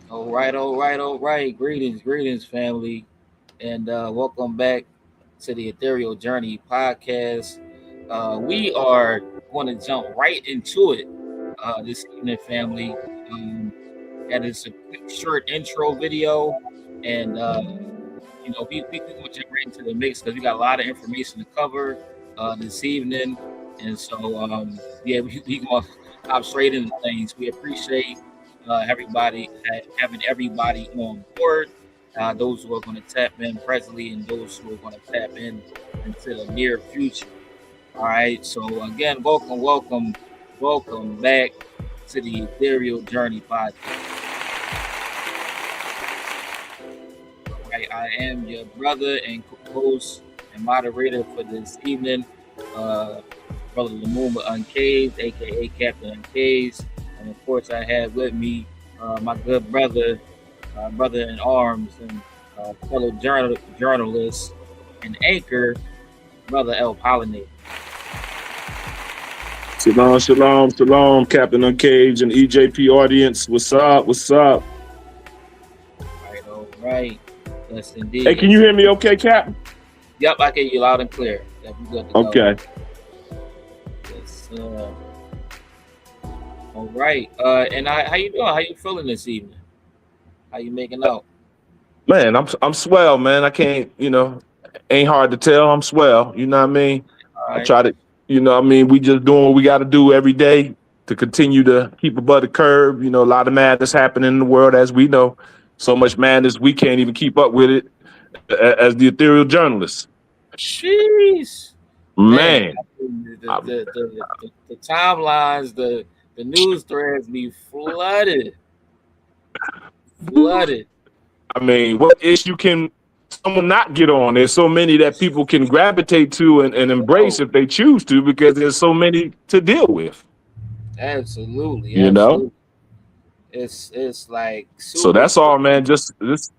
All right. Greetings, family, and welcome back to the Ethereal Journey podcast. We are going to jump right into it this evening, family. And it's a quick, short intro video, and we going to jump right into the mix because we got a lot of information to cover this evening, and so yeah, we going to hop straight into things. We appreciate everybody having everybody on board. Those who are going to tap in presently and those who are going to tap in into the near future. All right. So again, welcome back to the Ethereal Journey podcast. All right, I am your brother and co-host and moderator for this evening, uh, brother Lumumba Uncaged, aka Captain Uncaged, and of course I have with me my good brother, brother in arms and fellow journalist and anchor, brother El Pollinator. Shalom, Captain Uncaged and EJP audience. What's up? All right. Yes, indeed. Hey, can you hear me okay, Cap? Yep, I can hear you loud and clear. Yep, you good to go. Okay. Yes, all right. And how you doing? How you feeling this evening? How you making out? Man, I'm swell, man. I can't, ain't hard to tell. I'm swell. You know what I mean? Right. I try to, we just doing what we got to do every day to continue to keep above the curve. A lot of madness happening in the world, as we know. So much madness, we can't even keep up with it as the ethereal journalists. Jeez. Man. The timelines, the news threads be flooded. I mean, what issue can someone not get on? There's so many that people can gravitate to and embrace if they choose to, because there's so many to deal with. Absolutely. You know? It's like so that's all, man. Just this.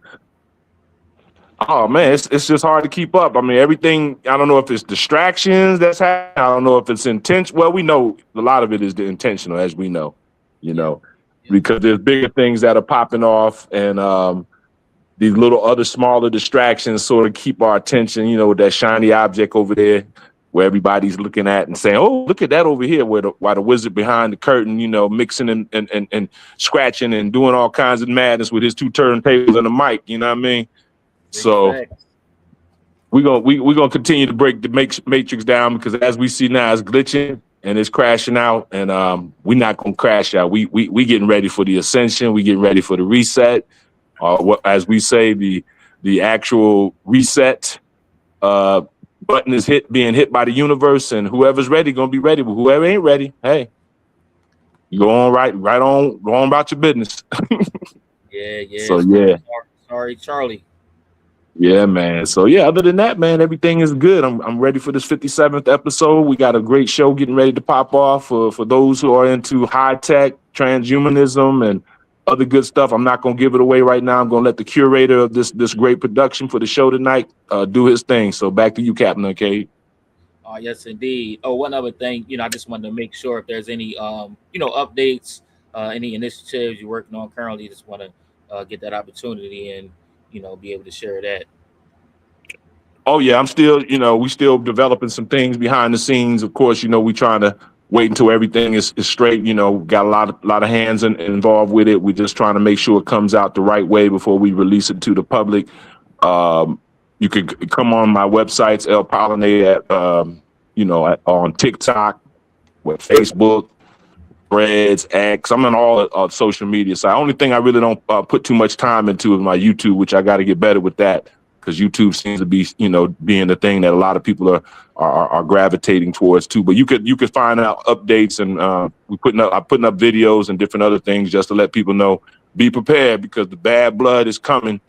Oh man, it's just hard to keep up. I mean, everything. I don't know if it's distractions that's happening. I don't know if it's intentional. Well, we know a lot of it is the intentional, as we know. Because there's bigger things that are popping off, and these little other smaller distractions sort of keep our attention. With that shiny object over there, where everybody's looking at and saying, "Oh, look at that over here," while the wizard behind the curtain, mixing and scratching and doing all kinds of madness with his two turntables and a mic. You know what I mean? So we're gonna continue to break the matrix down, because as we see now, it's glitching and it's crashing out, and we're not gonna crash out. We getting ready for the ascension. We getting ready for the reset. As we say, the actual reset button is being hit by the universe, and whoever's ready gonna be ready. But whoever ain't ready, hey, you go on go on about your business. Yeah. So yeah. Sorry, Charlie. Yeah, man. So yeah, other than that, man, everything is good. I'm ready for this 57th episode. We got a great show getting ready to pop off for those who are into high tech, transhumanism, and other good stuff. I'm not gonna give it away right now. I'm gonna let the curator of this great production for the show tonight do his thing. So back to you, Captain. Okay. Yes, indeed. Oh, one other thing, I just wanted to make sure if there's any updates, any initiatives you're working on currently. Just want to get that opportunity and be able to share that. Oh yeah, I'm still, we still developing some things behind the scenes. Of course, we trying to wait until everything is straight. Got a lot of hands involved with it. We're just trying to make sure it comes out the right way before we release it to the public. You could come on my websites, El Pollinator, on TikTok, with Facebook, Threads, X. I'm on all social media. So the only thing I really don't put too much time into is my YouTube, which I got to get better with that, because YouTube seems to be, being the thing that a lot of people are gravitating towards too. But you could find out updates, and I'm putting up videos and different other things just to let people know, be prepared, because the bad blood is coming,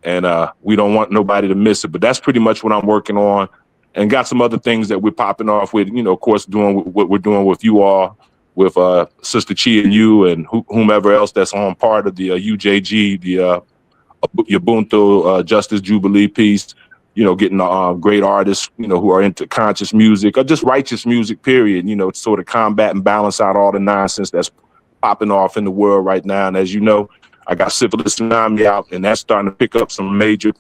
and we don't want nobody to miss it. But that's pretty much what I'm working on, and got some other things that we're popping off with. Of course, doing what we're doing with you all, with Sister Chi and you, and whomever else that's on part of the UJG, the Ubuntu Justice Jubilee piece. Getting great artists, who are into conscious music or just righteous music, period, to sort of combat and balance out all the nonsense that's popping off in the world right now. And as you know, I got Syphilis Tsunami out, and that's starting to pick up some major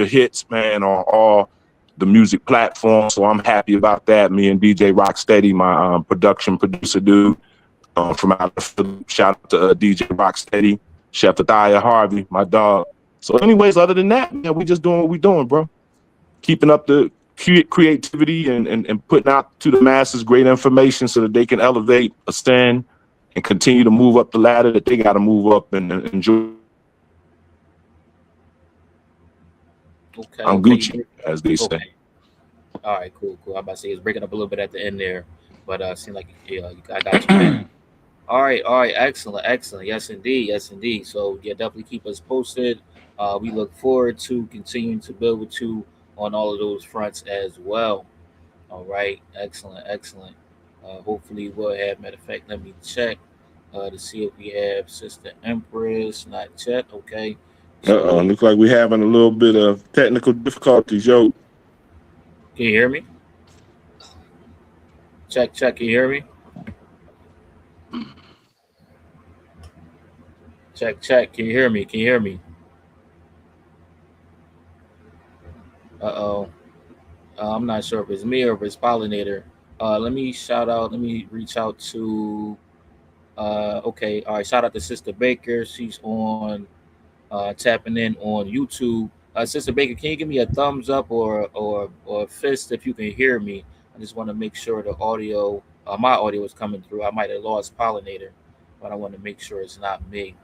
hits, man, on all the music platforms. So I'm happy about that. Me and DJ Rocksteady, my production producer dude from out of Philly. Shout out to DJ Rocksteady, Chef Athaya Harvey, my dog. So anyways, other than that, man, we just doing what we doing, bro. Keeping up the creativity and putting out to the masses great information so that they can elevate, ascend, and continue to move up the ladder that they got to move up and enjoy their lives. Okay, I'm okay, you Gucci, break. as they say. Okay, all right, cool, cool. I'm about to say it's breaking up a little bit at the end there, but seemed like I got you back. All right, excellent, excellent. Yes, indeed, yes, indeed. So yeah, definitely keep us posted. We look forward to continuing to build with you on all of those fronts as well. All right, excellent, excellent. Hopefully we'll have. Matter of fact, let me check to see if we have Sister Empress. Not yet. Okay, so Looks like we're having a little bit of technical difficulties, yo. can you hear me? Check, check. Can you hear me? Check, check. Can you hear me? Can you hear me? Uh-oh. I'm not sure if it's me or if it's Pollinator. Let me shout out. Let me reach out to. Okay, all right. Shout out to Sister Baker. She's on tapping in on YouTube. Sister Baker, can you give me a thumbs up or a fist if you can hear me? I just want to make sure the audio, my audio is coming through. I might have lost Pollinator, but I want to make sure it's not me.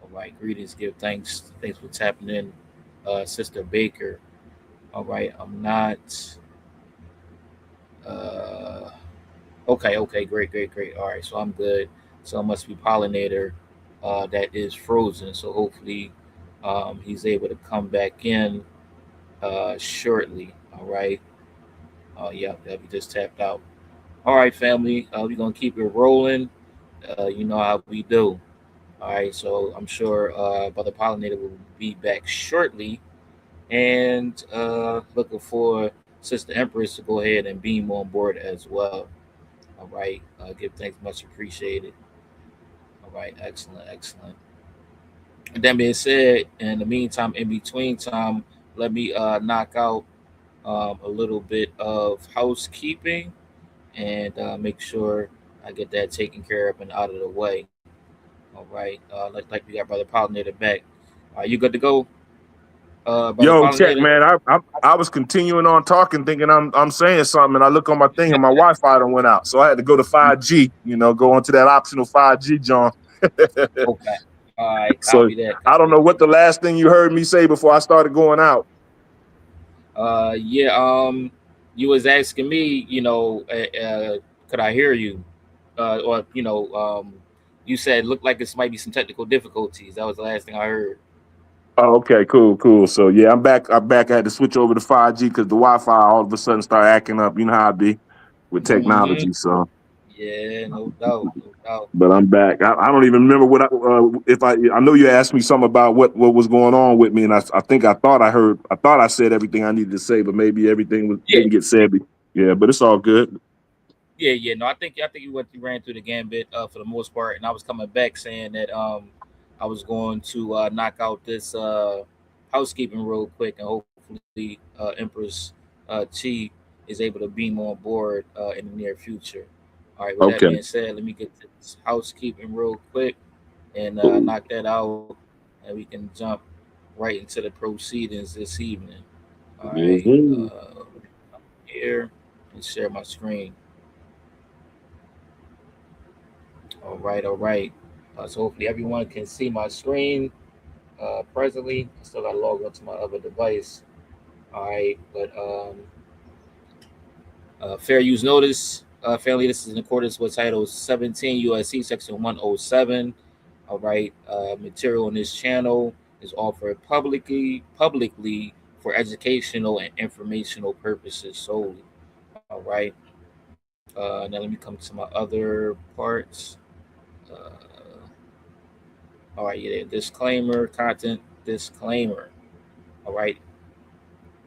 All right, greetings, give thanks. Thanks for tapping in, Sister Baker. All right, I'm not. Uh, okay, okay, great, great, great. All right, so I'm good. So it must be Pollinator that is frozen. So hopefully he's able to come back in shortly. All right. Oh, yeah, that we just tapped out. All right, family. We're going to keep it rolling. You know how we do. All right, so I'm sure Brother Pollinator will be back shortly. And looking for Sister Empress to go ahead and beam on board as well. All right. Give thanks, much appreciated. All right. Excellent. Excellent. And that being said, in the meantime, in between time, let me knock out a little bit of housekeeping and make sure I get that taken care of and out of the way. All right. Like we got Brother Pollinator back. Are you good to go, Brother Yo, check, Pollinator? man. I was continuing on talking, thinking I'm saying something, and I look on my thing, and my Wi-Fi done went out, so I had to go to 5G. Go into that optional 5G, John. Okay. All right. So Copy that. I don't Copy know what the last thing you heard me say before I started going out. that. Yeah. You was asking me, could I hear you? Or you said looked like this might be some technical difficulties. That was the last thing I heard. Oh, okay, cool, cool. So yeah, I'm back. I'm back. I had to switch over to 5G because the Wi-Fi all of a sudden started acting up. You know how it be with Hmm. technology. So, Yeah, no doubt, no doubt. but I'm back. I don't even remember what if I know you asked me something about what was going on with me, and I think I thought I said everything I needed to say, but maybe everything Yeah, didn't get said. Yeah, but it's all good. yeah, yeah. No, I think you ran through the gambit for the most part, and I was coming back saying that I was going to knock out this housekeeping real quick, and hopefully Empress Chi is able to beam on board in the near future. All right. With that Okay, being said, let me get this housekeeping real quick and cool. knock that out, and we can jump right into the proceedings this evening. All right. Mhm. Here and share my screen. All right, all right. So hopefully everyone can see my screen presently. I still got to log onto my other device. All right, but fair use notice, family. This is in accordance with Title 17 USC Section 107. All right, material on this channel is offered publicly for educational and informational purposes solely. All right. Now let me come to my other parts. Uh, all right, yeah, disclaimer, content disclaimer. All right,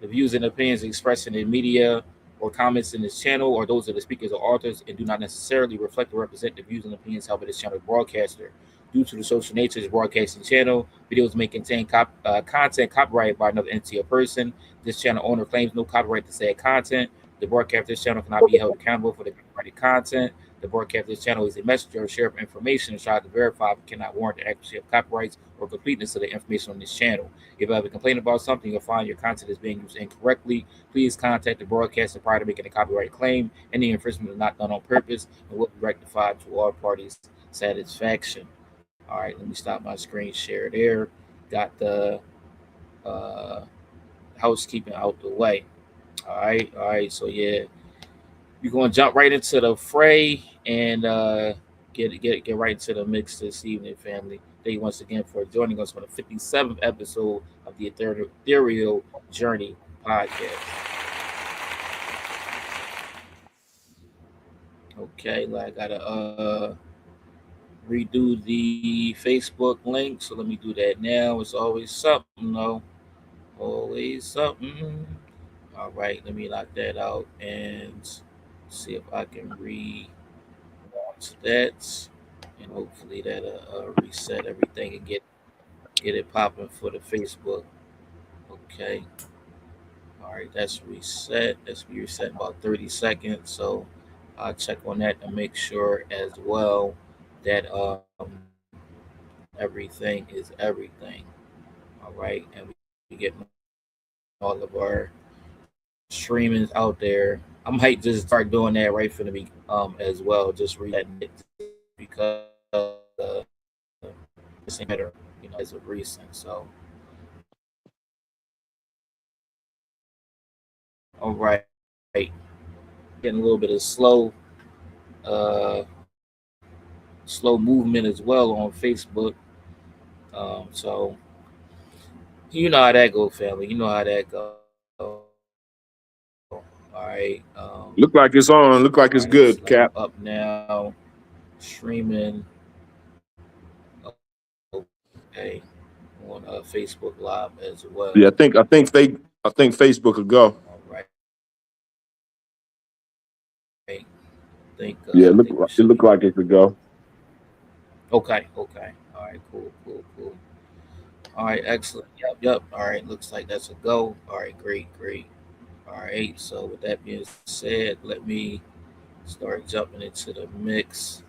the views and opinions expressed in the media or comments in this channel are those of the speakers or authors and do not necessarily reflect or represent the views and opinions held by this channel broadcaster. Due to the social nature of this broadcasting channel, videos may contain content copyrighted by another entity or person. This channel owner claims no copyright to said content. The broadcast of this channel cannot be held accountable for the copyrighted content. The broadcast of this channel is a messenger or share of information and tries to verify but cannot warrant the accuracy of copyrights or completeness of the information on this channel. If you have a complaint about something or find your content is being used incorrectly, please contact the broadcaster prior to making a copyright claim. Any infringement is not done on purpose and will be rectified to all parties' satisfaction. All right, let me stop my screen share there. Got the uh, housekeeping out the way. All right. So yeah, we're gonna jump right into the fray and get right into the mix this evening, family. Thank you once again for joining us for the 57th episode of the Ethereal Journey podcast. Okay, like I gotta redo the Facebook link, so let me do that now. It's always something, though. Always something. All right, let me knock that out and see if I can relaunch that, and hopefully that'll reset everything and get it popping for the Facebook. Okay. All right, that's reset. That's be reset in about 30 seconds. So I'll check on that to make sure as well that everything is everything. All right, and we get all of our streamings out there. I might just start doing that right from the beginning as well, just resetting it because it's better, as of recent. So all right, getting a little bit of uh, slow movement as well on Facebook. So you know how that go, family. You know how that go. All right. Look like it's All on. right. Look like Looks it's like I'm good, up Cap. now. Streaming. Okay. On Facebook Live as well. Yeah, I think Facebook will go. All right. I think we should Yeah, be it look like it could go. okay. Okay. All right. Cool. All right. Excellent. Yep. All right. Looks like that's a go. All right. Great. All right. So with that being said, let me start jumping into the mix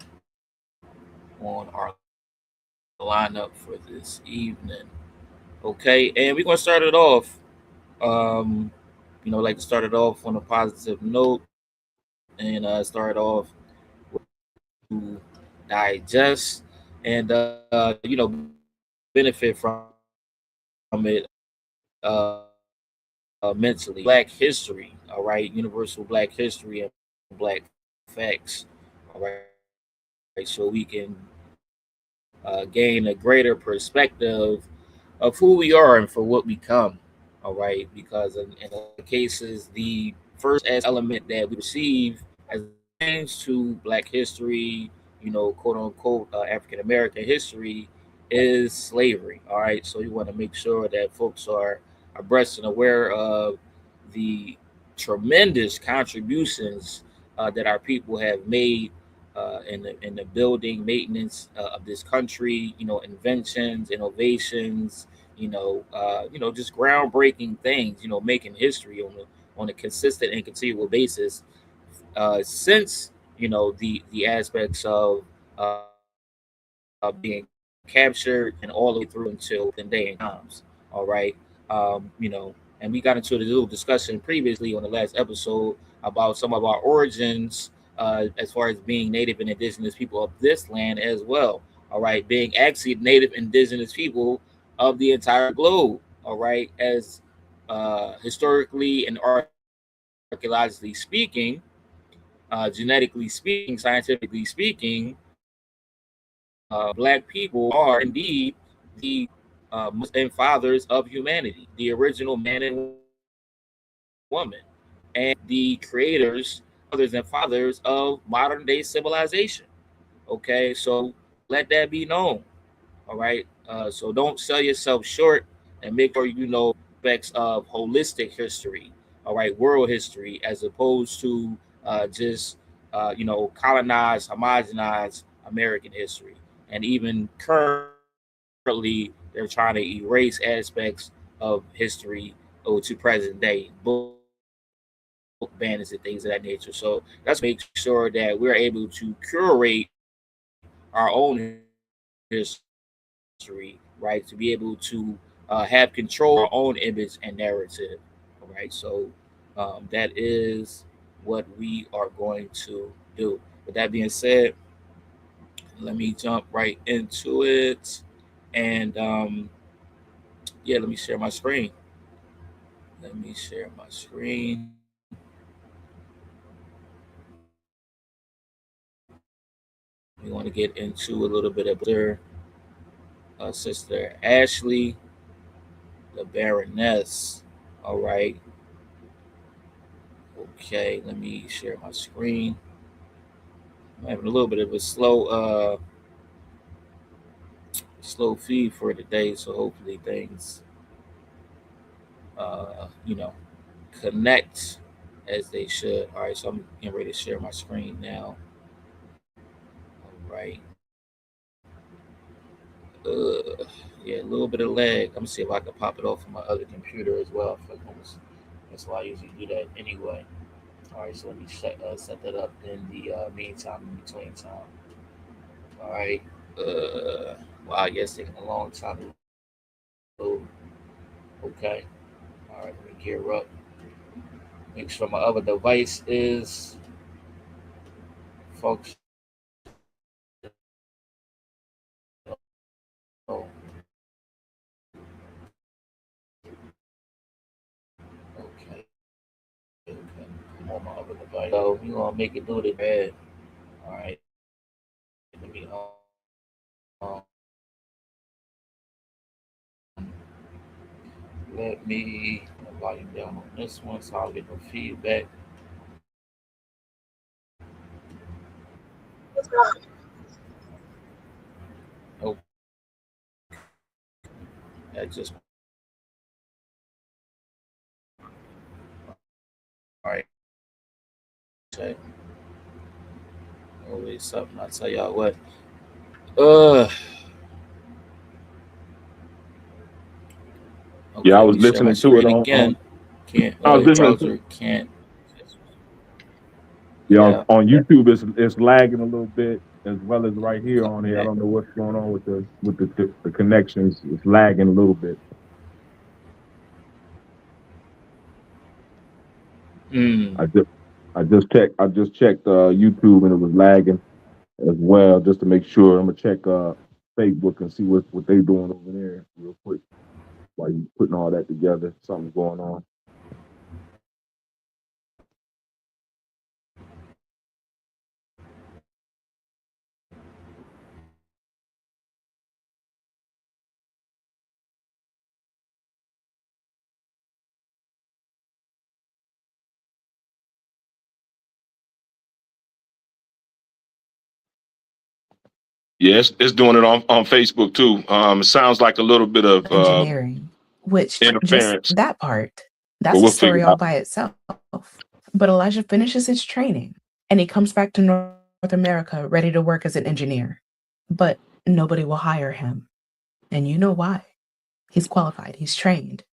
on our lineup for this evening. Okay. And we're gonna start it off. Um, like to start it off on a positive note and start off to digest and benefit from it mentally. Black history, all right, universal Black history and Black facts, all right, so we can gain a greater perspective of who we are and for what we come. All right, because in a lot of cases, the first element that we receive as it pertains to Black history, quote unquote, African American history, is slavery. All right, so you want to make sure that folks are abreast and aware of the tremendous contributions that our people have made in the building maintenance of this country. Inventions, innovations. Just groundbreaking things. Making history on a consistent and continual basis since the aspects of being captured and all the way through until present day and times. All right. And we got into a little discussion previously on the last episode about some of our origins as far as being native and indigenous people of this land as well. All right, being actually native indigenous people of the entire globe. All right, as historically and archaeologically speaking, genetically speaking, scientifically speaking, Black people are indeed the mothers and fathers of humanity, the original man and woman, and the creators, mothers and fathers of modern day civilization. Okay, so let that be known. All right, so don't sell yourself short, and make sure you know aspects of holistic history. All right, world history, as opposed to just colonized, homogenized American history. and even currently they're trying to erase aspects of history to present day, book banners and things of that nature. So that's why we make sure that we're able to curate our own history, right? To be able to have control over our own image and narrative. All right, so that is what we are going to do. With that being said, let me jump right into it, and yeah, let me share my screen. We want to get into a little bit about sister Ashley, the Baroness. All right. Okay, let me share my screen. I'm having a little bit of a slow feed for today, so hopefully things, you know, connect as they should. All right, so I'm getting ready to share my screen now. All right. Yeah, a little bit of lag. I'm gonna see if I can pop it off of my other computer as well. That's why I usually do that anyway. All right, so let me set that up in the meantime, in between time. All right. Wow, yeah, it's taking a long time to load. Okay. All right, let me gear up. Make sure my other device is functional. Okay. I'm on my other device. So we gonna make it do the bad. All right. Let me volume down on this one so I'll get no feedback. Okay. All right. Check. Always something. I tell y'all what. Uh. Yeah, I Okay. was Let me share listening my to it screen on again. Can't. I was Your listening to browser can't. yeah Yeah. on YouTube. It's lagging a little bit as well as right here on here. I Connect. don't know what's going on with the connections. It's lagging a little bit. Mm. I just I just checked YouTube and it was lagging as well just to make sure. I'm gonna check Facebook and see what they doing over there real quick while you putting all that together. Something's going on. Yes, it's doing it on Facebook too. It sounds like a little bit of engineering, which just interference, that part, but that's a we'll figure story it all out. by itself. But Elijah finishes his training and he comes back to North America ready to work as an engineer. But nobody will hire him. And you know why? He's qualified, he's trained.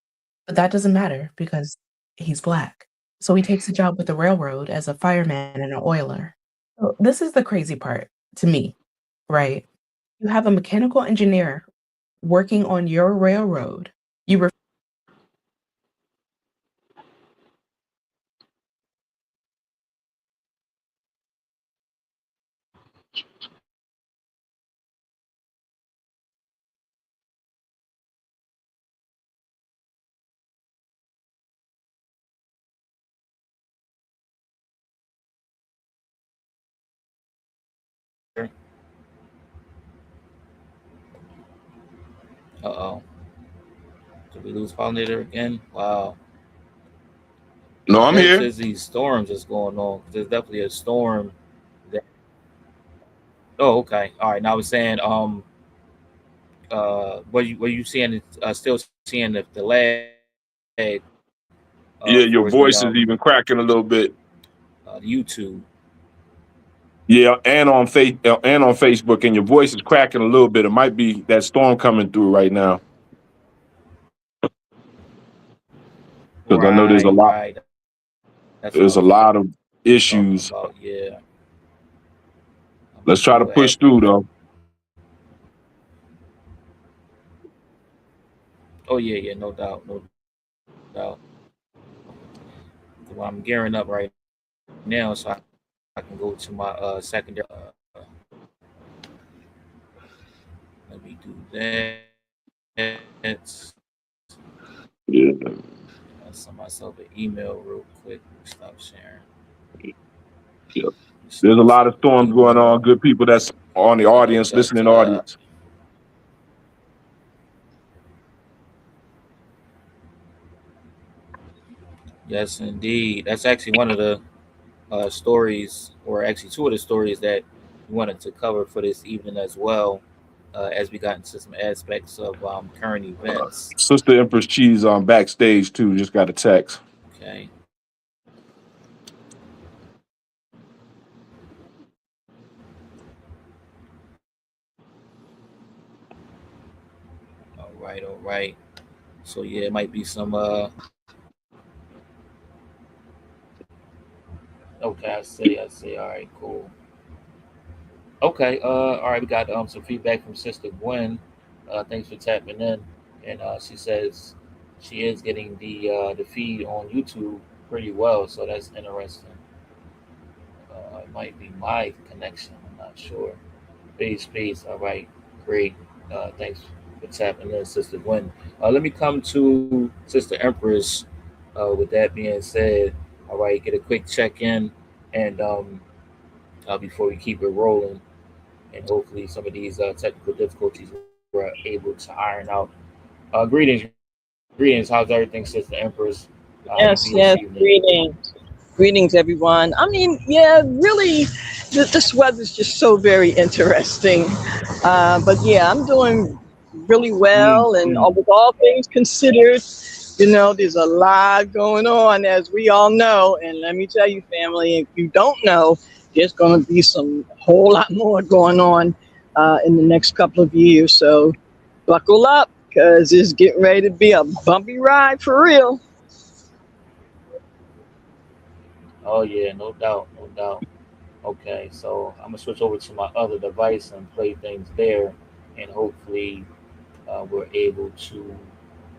But that doesn't matter because he's black. So he takes a job with the railroad as a fireman and an oiler. So this is the crazy part to me, right? You have a mechanical engineer working on your railroad. You Uh oh. Did we lose pollinator again? Wow. No, I'm There's here. there's these storms that's going on. There's definitely a storm. That, oh, okay. All right. Now I was saying, were you seeing still seeing the lag for Yeah, the your voice is even cracking a little bit. the YouTube? Yeah, and on Facebook, and your voice is cracking a little bit. It might be that storm coming through right now because I know Right. That's what I there's a was lot of talking issues. about. Yeah. Let me Let's see try to what push happened. through though. Oh yeah, no doubt, no doubt. Well, I'm gearing up right now, so I can go to my secondary. Let me do that. Yeah, I send myself an email real quick. Stop sharing. yeah. Send There's a lot myself of an storms going on. email. Good people that's on the audience, But listening audience. yes, indeed. That's actually one of the stories, or actually two of the stories that we wanted to cover for this evening as well, as we got into some aspects of current events. Sister Empress Cheese on backstage too. Just got a text. Okay. All right. So yeah, it might be some. Okay, I see. All right, cool. Okay. All right. We got some feedback from Sister Gwen. Thanks for tapping in, and she says she is getting the feed on YouTube pretty well, so that's interesting. It might be my connection. I'm not sure. Peace. All right, great. Thanks for tapping in, Sister Gwen. Let me come to Sister Empress. With that being said, all right, get a quick check in, and before we keep it rolling, and hopefully some of these technical difficulties we're able to iron out. Greetings. How's everything, Sister Empress? How you be this Yes, evening? greetings, everyone. I mean, yeah, really, this weather's just so very interesting. But yeah, I'm doing really well, and Mm. with all things considered, there's a lot going on, as we all know. And let me tell you, family, if you don't know, there's going to be some whole lot more going on in the next couple of years. So buckle up, because it's getting ready to be a bumpy ride for real. Oh yeah, no doubt, no doubt. Okay, so I'm gonna switch over to my other device and play things there, and hopefully we're able to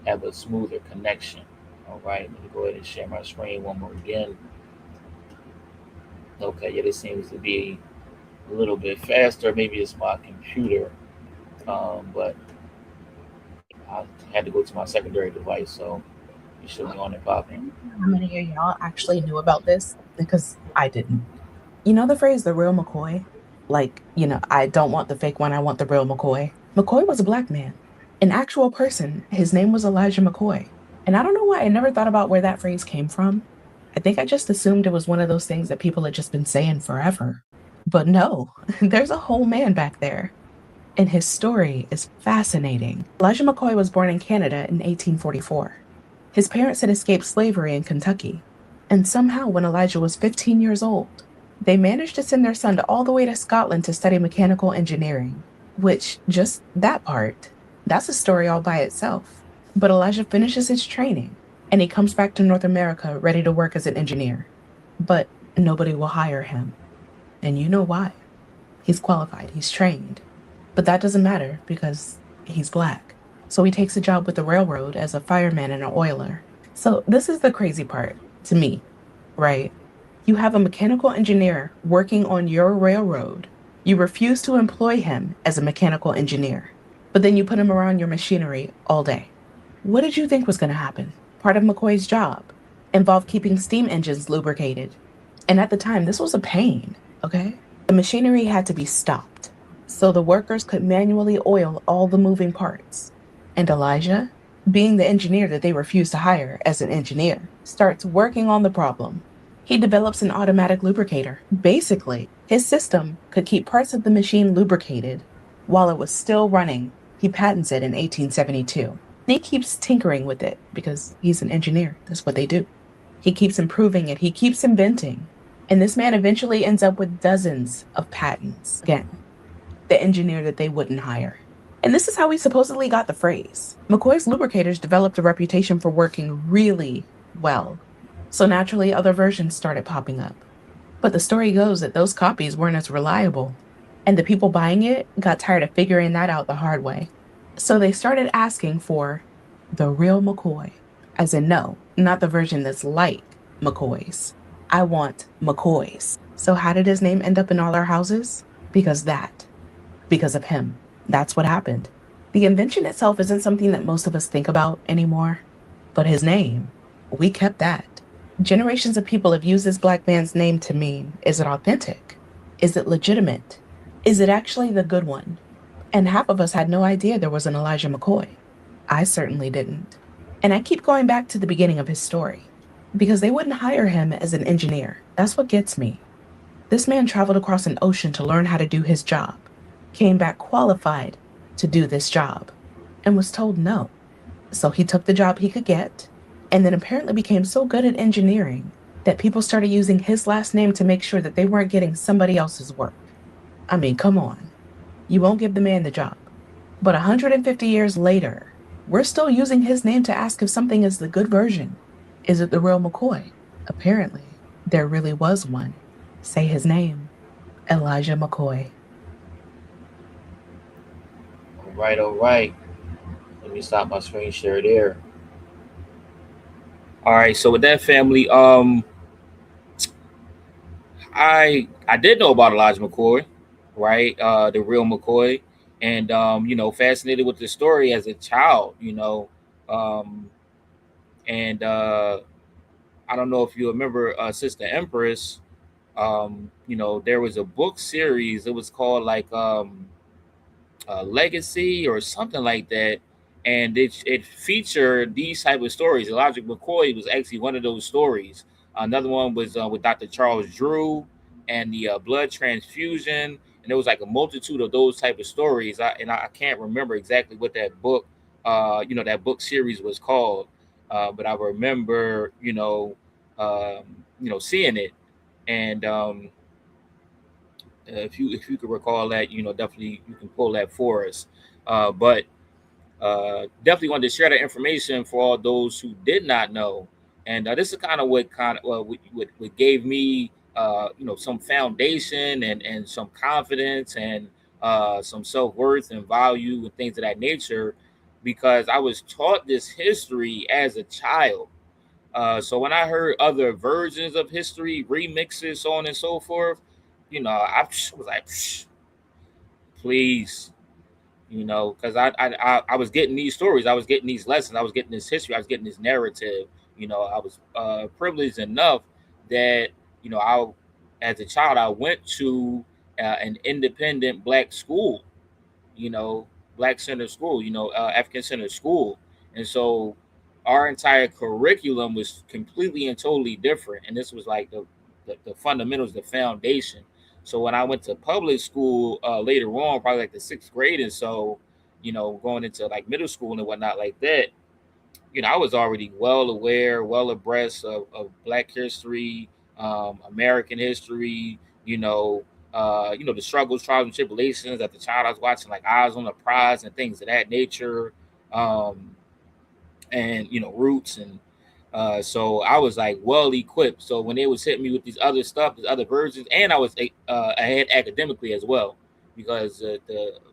have a smoother connection. All right, let me go ahead and share my screen one more again. Okay, yeah, this seems to be a little bit faster. Maybe it's my computer, but I had to go to my secondary device, so it should be on and popping. How many of y'all actually knew about this? Because I didn't. You know the phrase the real McCoy? Like, I don't want the fake one, I want the real McCoy. McCoy was a black man, an actual person. His name was Elijah McCoy. And I don't know why I never thought about where that phrase came from. I think I just assumed it was one of those things that people had just been saying forever. But no, there's a whole man back there. And his story is fascinating. Elijah McCoy was born in Canada in 1844. His parents had escaped slavery in Kentucky. And somehow, when Elijah was 15 years old, they managed to send their son all the way to Scotland to study mechanical engineering, which, just that part, that's a story all by itself. But Elijah finishes his training, and he comes back to North America ready to work as an engineer. But nobody will hire him. And you know why. He's qualified, he's trained. But that doesn't matter because he's black. So he takes a job with the railroad as a fireman and an oiler. So this is the crazy part to me, right? You have a mechanical engineer working on your railroad. You refuse to employ him as a mechanical engineer, but then you put him around your machinery all day. What did you think was going to happen? Part of McCoy's job involved keeping steam engines lubricated. And at the time, this was a pain, okay? The machinery had to be stopped so the workers could manually oil all the moving parts. And Elijah, being the engineer that they refused to hire as an engineer, starts working on the problem. He develops an automatic lubricator. Basically, his system could keep parts of the machine lubricated while it was still running. He patents it in 1872. He keeps tinkering with it because he's an engineer. That's what they do. He keeps improving it. He keeps inventing. And this man eventually ends up with dozens of patents. Again, the engineer that they wouldn't hire. And this is how he supposedly got the phrase. McCoy's lubricators developed a reputation for working really well. So naturally, other versions started popping up. But the story goes that those copies weren't as reliable. And the people buying it got tired of figuring that out the hard way. So they started asking for the real McCoy. As in, no, not the version that's like McCoy's. I want McCoy's. So how did his name end up in all our houses? Because of him. That's what happened. The invention itself isn't something that most of us think about anymore, but his name, we kept that. Generations of people have used this black man's name to mean, is it authentic? Is it legitimate? Is it actually the good one? And half of us had no idea there was an Elijah McCoy. I certainly didn't. And I keep going back to the beginning of his story, because they wouldn't hire him as an engineer. That's what gets me. This man traveled across an ocean to learn how to do his job, came back qualified to do this job, and was told no. So he took the job he could get, and then apparently became so good at engineering that people started using his last name to make sure that they weren't getting somebody else's work. I mean, come on. You won't give the man the job. But 150 years later, we're still using his name to ask if something is the good version. Is it the real McCoy? Apparently, there really was one. Say his name, Elijah McCoy. All right, all right. Let me stop my screen share there. All right, so with that family, I did know about Elijah McCoy, right? The real McCoy, and fascinated with the story as a child, um, and I don't know if you remember Sister Empress. There was a book series. It was called like Legacy or something like that, and it featured these type of stories. Elijah McCoy was actually one of those stories. Another one was with Dr. Charles Drew and the blood transfusion, and there was like a multitude of those type of stories. I can't remember exactly what that book, that book series was called, but I remember, seeing it, and if you could recall that, definitely you can pull that for us. But definitely wanted to share that information for all those who did not know. And this is kind of what gave me some foundation and some confidence and some self-worth and value and things of that nature, because I was taught this history as a child. So when I heard other versions of history, remixes, so on and so forth, I was like, "Psh, please, because I was getting these stories, I was getting these lessons, I was getting this history, I was getting this narrative. I was privileged enough that I, as a child, I went to an independent black school, you know, black center school, African center school. And so our entire curriculum was completely and totally different. And this was like the fundamentals, the foundation. So when I went to public school later on, probably like the sixth grade and so, going into like middle school and whatnot like that, I was already well aware, well abreast of Black history, American history, the struggles, trials, and tribulations. At the child, I was watching like Eyes on the Prize and things of that nature, um, and Roots, and so I was like well equipped. So when they was hitting me with these other stuff, these other versions, and I was ahead academically as well, because the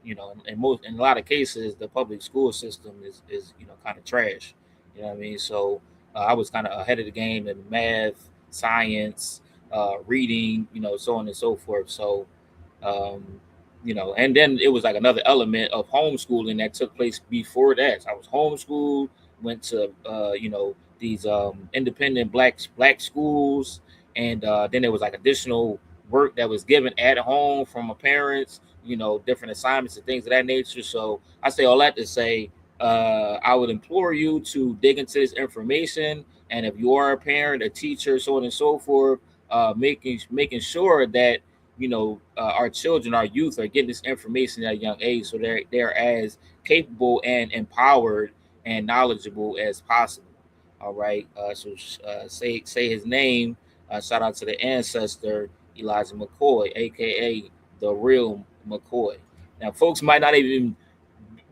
in a lot of cases the public school system is kind of trash. You know what I mean? So I was kind of ahead of the game in math, science, reading, so on and so forth. So um, and then it was like another element of homeschooling that took place before that. So I was homeschooled, went to these independent black schools, and then there was like additional work that was given at home from my parents, different assignments and things of that nature. So I say all that to say, I would implore you to dig into this information, and if you are a parent, a teacher, so on and so forth, making sure that our children, our youth, are getting this information at a young age, so they're as capable and empowered and knowledgeable as possible. All right. So say his name. Shout out to the ancestor Elijah McCoy, aka the real McCoy. Now, folks might not even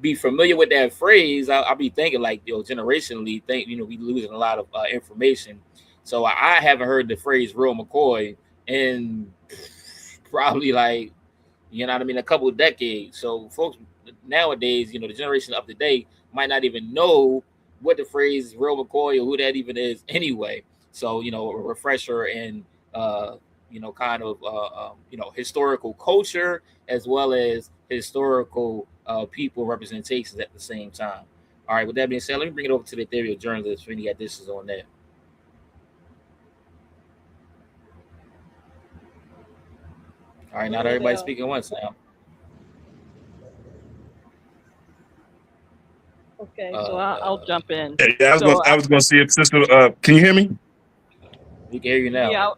be familiar with that phrase. I'll be thinking like, generationally, we losing a lot of information. So I haven't heard the phrase "real McCoy" in probably like, you know what I mean, a couple of decades. So folks nowadays, the generation of today might not even know what the phrase "real McCoy" or who that even is anyway. So a refresher and kind of historical culture as well as historical people representations at the same time. All right. With that being said, let me bring it over to the ethereal journalist for any additions on that. All right. Not Well, everybody speaking at once now. okay, so I'll Uh, jump in. Yeah, So I was gonna see if sister. Can you hear me? we can hear you now. yeah,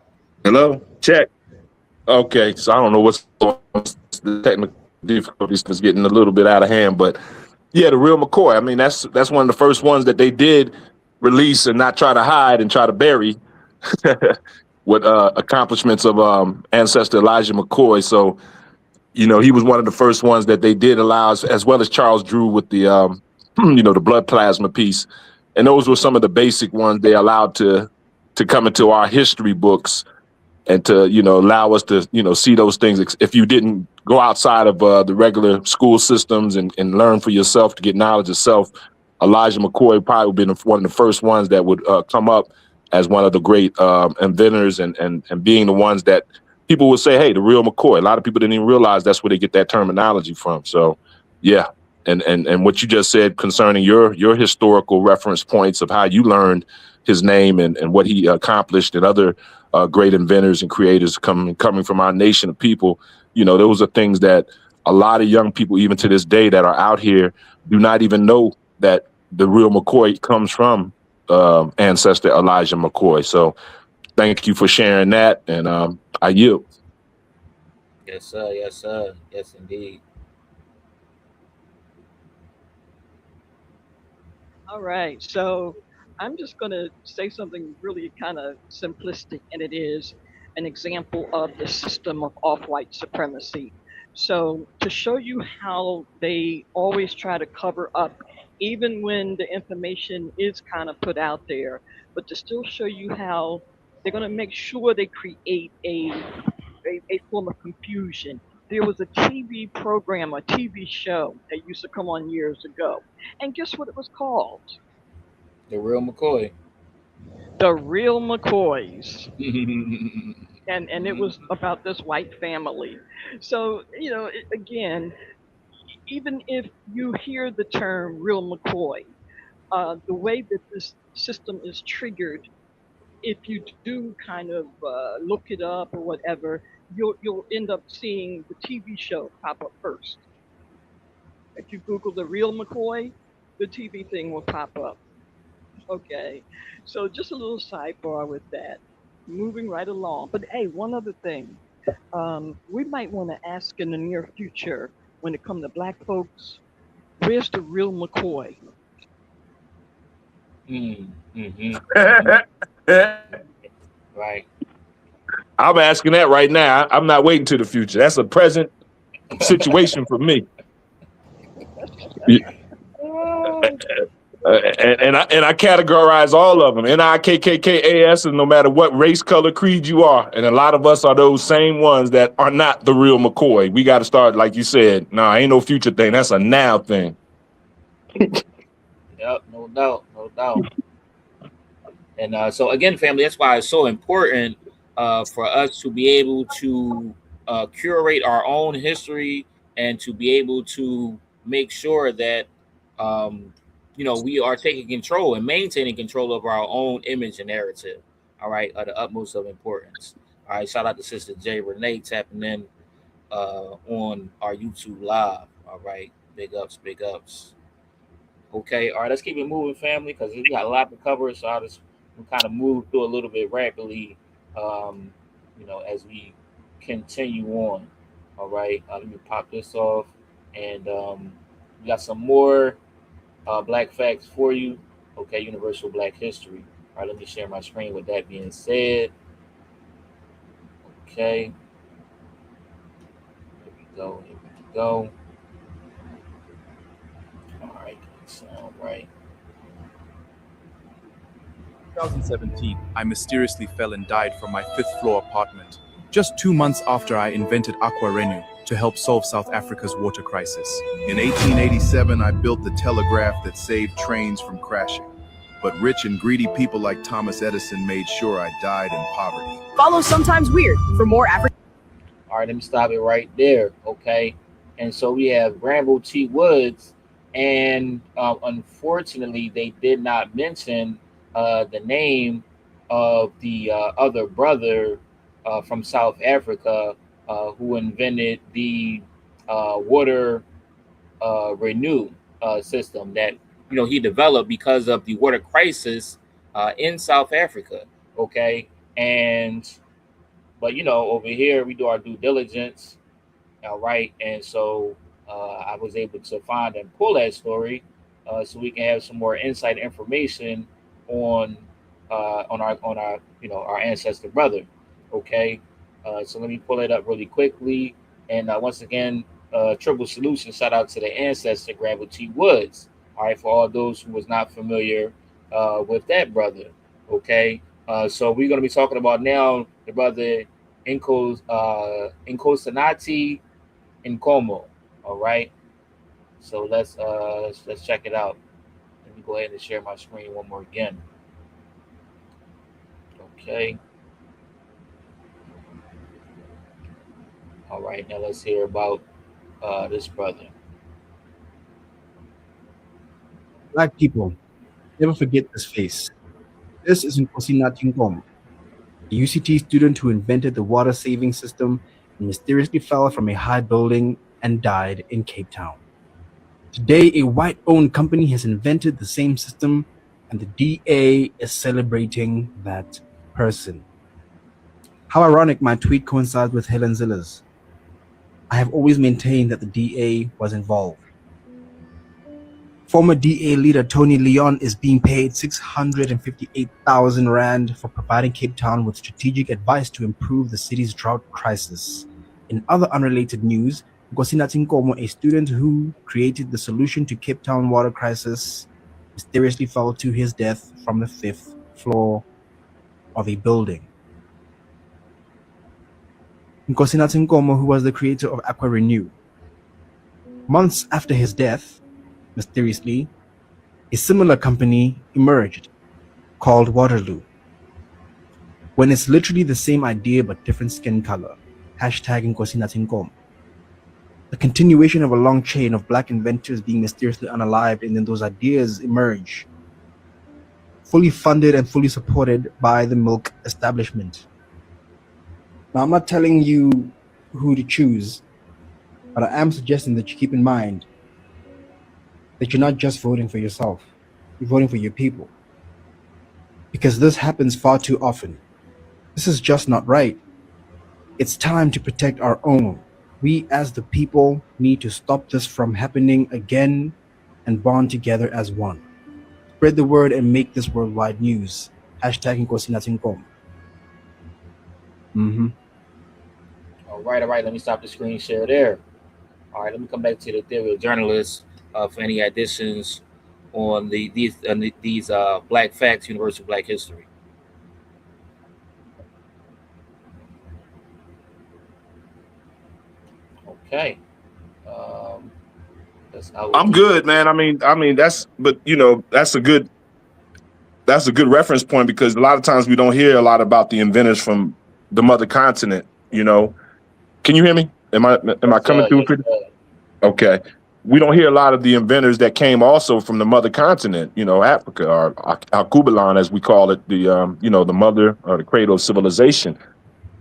Hello. Check. Okay, so I don't know what's going on. The technical difficulties is getting a little bit out of hand, but yeah, the real McCoy. I mean, that's one of the first ones that they did release and not try to hide and try to bury with accomplishments of ancestor Elijah McCoy. So he was one of the first ones that they did allow, as well as Charles Drew with the the blood plasma piece, and those were some of the basic ones they allowed to come into our history books and to allow us to see those things. If you didn't go outside of the regular school systems and learn for yourself to get knowledge of self, Elijah McCoy probably would have been one of the first ones that would come up as one of the great inventors and being the ones that people would say, hey, the real McCoy. A lot of people didn't even realize that's where they get that terminology from. So yeah. And what you just said concerning your historical reference points of how you learned his name and what he accomplished and other great inventors and creators coming from our nation of people, those are things that a lot of young people, even to this day, that are out here, do not even know that the real McCoy comes from ancestor Elijah McCoy. So thank you for sharing that, and I yield. Yes, sir. Yes, sir. Yes, indeed. all right. So I'm just going to say something really kind of simplistic, and it is an example of the system of off-white supremacy. So to show you how they always try to cover up, even when the information is kind of put out there, but to still show you how they're going to make sure they create a form of confusion. There was a TV program, a TV show that used to come on years ago. And guess what it was called? The real McCoy. The Real McCoys. And it was about this white family. So, again, even if you hear the term Real McCoy, the way that this system is triggered, if you do kind of look it up or whatever, you'll end up seeing the TV show pop up first. If you Google the real McCoy, the TV thing will pop up. Okay, so just a little sidebar with that. Moving right along, but hey, one other thing, we might want to ask in the near future when it comes to black folks, where's the real McCoy? Right. I'm asking that right now. I'm not waiting to the future. That's a present situation for me. And I categorize all of them, NIKKKAS, and no matter what race, color, creed you are. And a lot of us are those same ones that are not the real McCoy. We got to start, like you said, nah, ain't no future thing. That's a now thing. Yep. No doubt. No doubt. And so again, family, that's why it's so important for us to be able to curate our own history and to be able to make sure that um, we are taking control and maintaining control of our own image and narrative. All right, the utmost of importance. All right, shout out to Sister J Renee tapping in on our YouTube live. All right, big ups, big ups. Okay, all right, let's keep it moving, family, because we got a lot to cover. So I'll just kind of move through a little bit rapidly, um, as we continue on. All right, let me pop this off, and we got some more Black facts for you. Okay, Universal Black History. All right, let me share my screen with that being said. Okay. Here we go. Here we go. All right. Sound right. 2017, I mysteriously fell and died from my fifth floor apartment, just 2 months after I invented Aqua Renew to help solve South Africa's water crisis. In 1887, I built the telegraph that saved trains from crashing. But rich and greedy people like Thomas Edison made sure I died in poverty. Follow Sometimes Weird for more African. All right, let me stop it right there. Okay. And so we have Granville T. Woods, and unfortunately, they did not mention the name of the other brother from South Africa who invented the water renew system that he developed because of the water crisis in South Africa. Okay, and but over here we do our due diligence. All right, and so I was able to find and pull that story, so we can have some more insight information on our our ancestor brother. Okay, so let me pull it up really quickly, and once again, triple solution. Shout out to the ancestor Granville T. Woods. All right, for all those who was not familiar with that brother. Okay, so we're going to be talking about now the brother Inkosinati Nkomo. All right, so let's check it out. Let me go ahead and share my screen one more again. Okay. All right, now let's hear about this brother. Black people, never forget this face. This is Nkosinathi Nkomo, a UCT student who invented the water saving system and mysteriously fell from a high building and died in Cape Town. Today, a white-owned company has invented the same system, and the DA is celebrating that person. How ironic my tweet coincides with Helen Zille's. I have always maintained that the DA was involved. Former DA leader Tony Leon is being paid 658,000 Rand for providing Cape Town with strategic advice to improve the city's drought crisis. In other unrelated news, Nkosinathi Nkomo, a student who created the solution to Cape Town water crisis, mysteriously fell to his death from the 5th floor of a building. Nkosinathi Nkomo, who was the creator of Aqua Renew. Months after his death, mysteriously, a similar company emerged called Waterloo. When it's literally the same idea but different skin color. Hashtag Nkosinathi Nkomo. The continuation of a long chain of black inventors being mysteriously unalived, and then those ideas emerge, fully funded and fully supported by the milk establishment. Now, I'm not telling you who to choose, but I am suggesting that you keep in mind that you're not just voting for yourself, you're voting for your people. Because this happens far too often. This is just not right. It's time to protect our own. We as the people need to stop this from happening again and bond together as one. Spread the word and make this worldwide news. Hashtag Nkosinathi Nkomo. All right. Let me stop the screen share there. All right, let me come back to the Ethereal Journalist for any additions on these Black Facts, Universal Black History. Okay. That's how I'm good, man. I mean, that's a good reference point, because a lot of times we don't hear a lot about the inventors from the mother continent. Can you hear me? Am I coming through? Okay. We don't hear a lot of the inventors that came also from the mother continent, Africa, or Akubalan, as we call it, the mother or the cradle of civilization.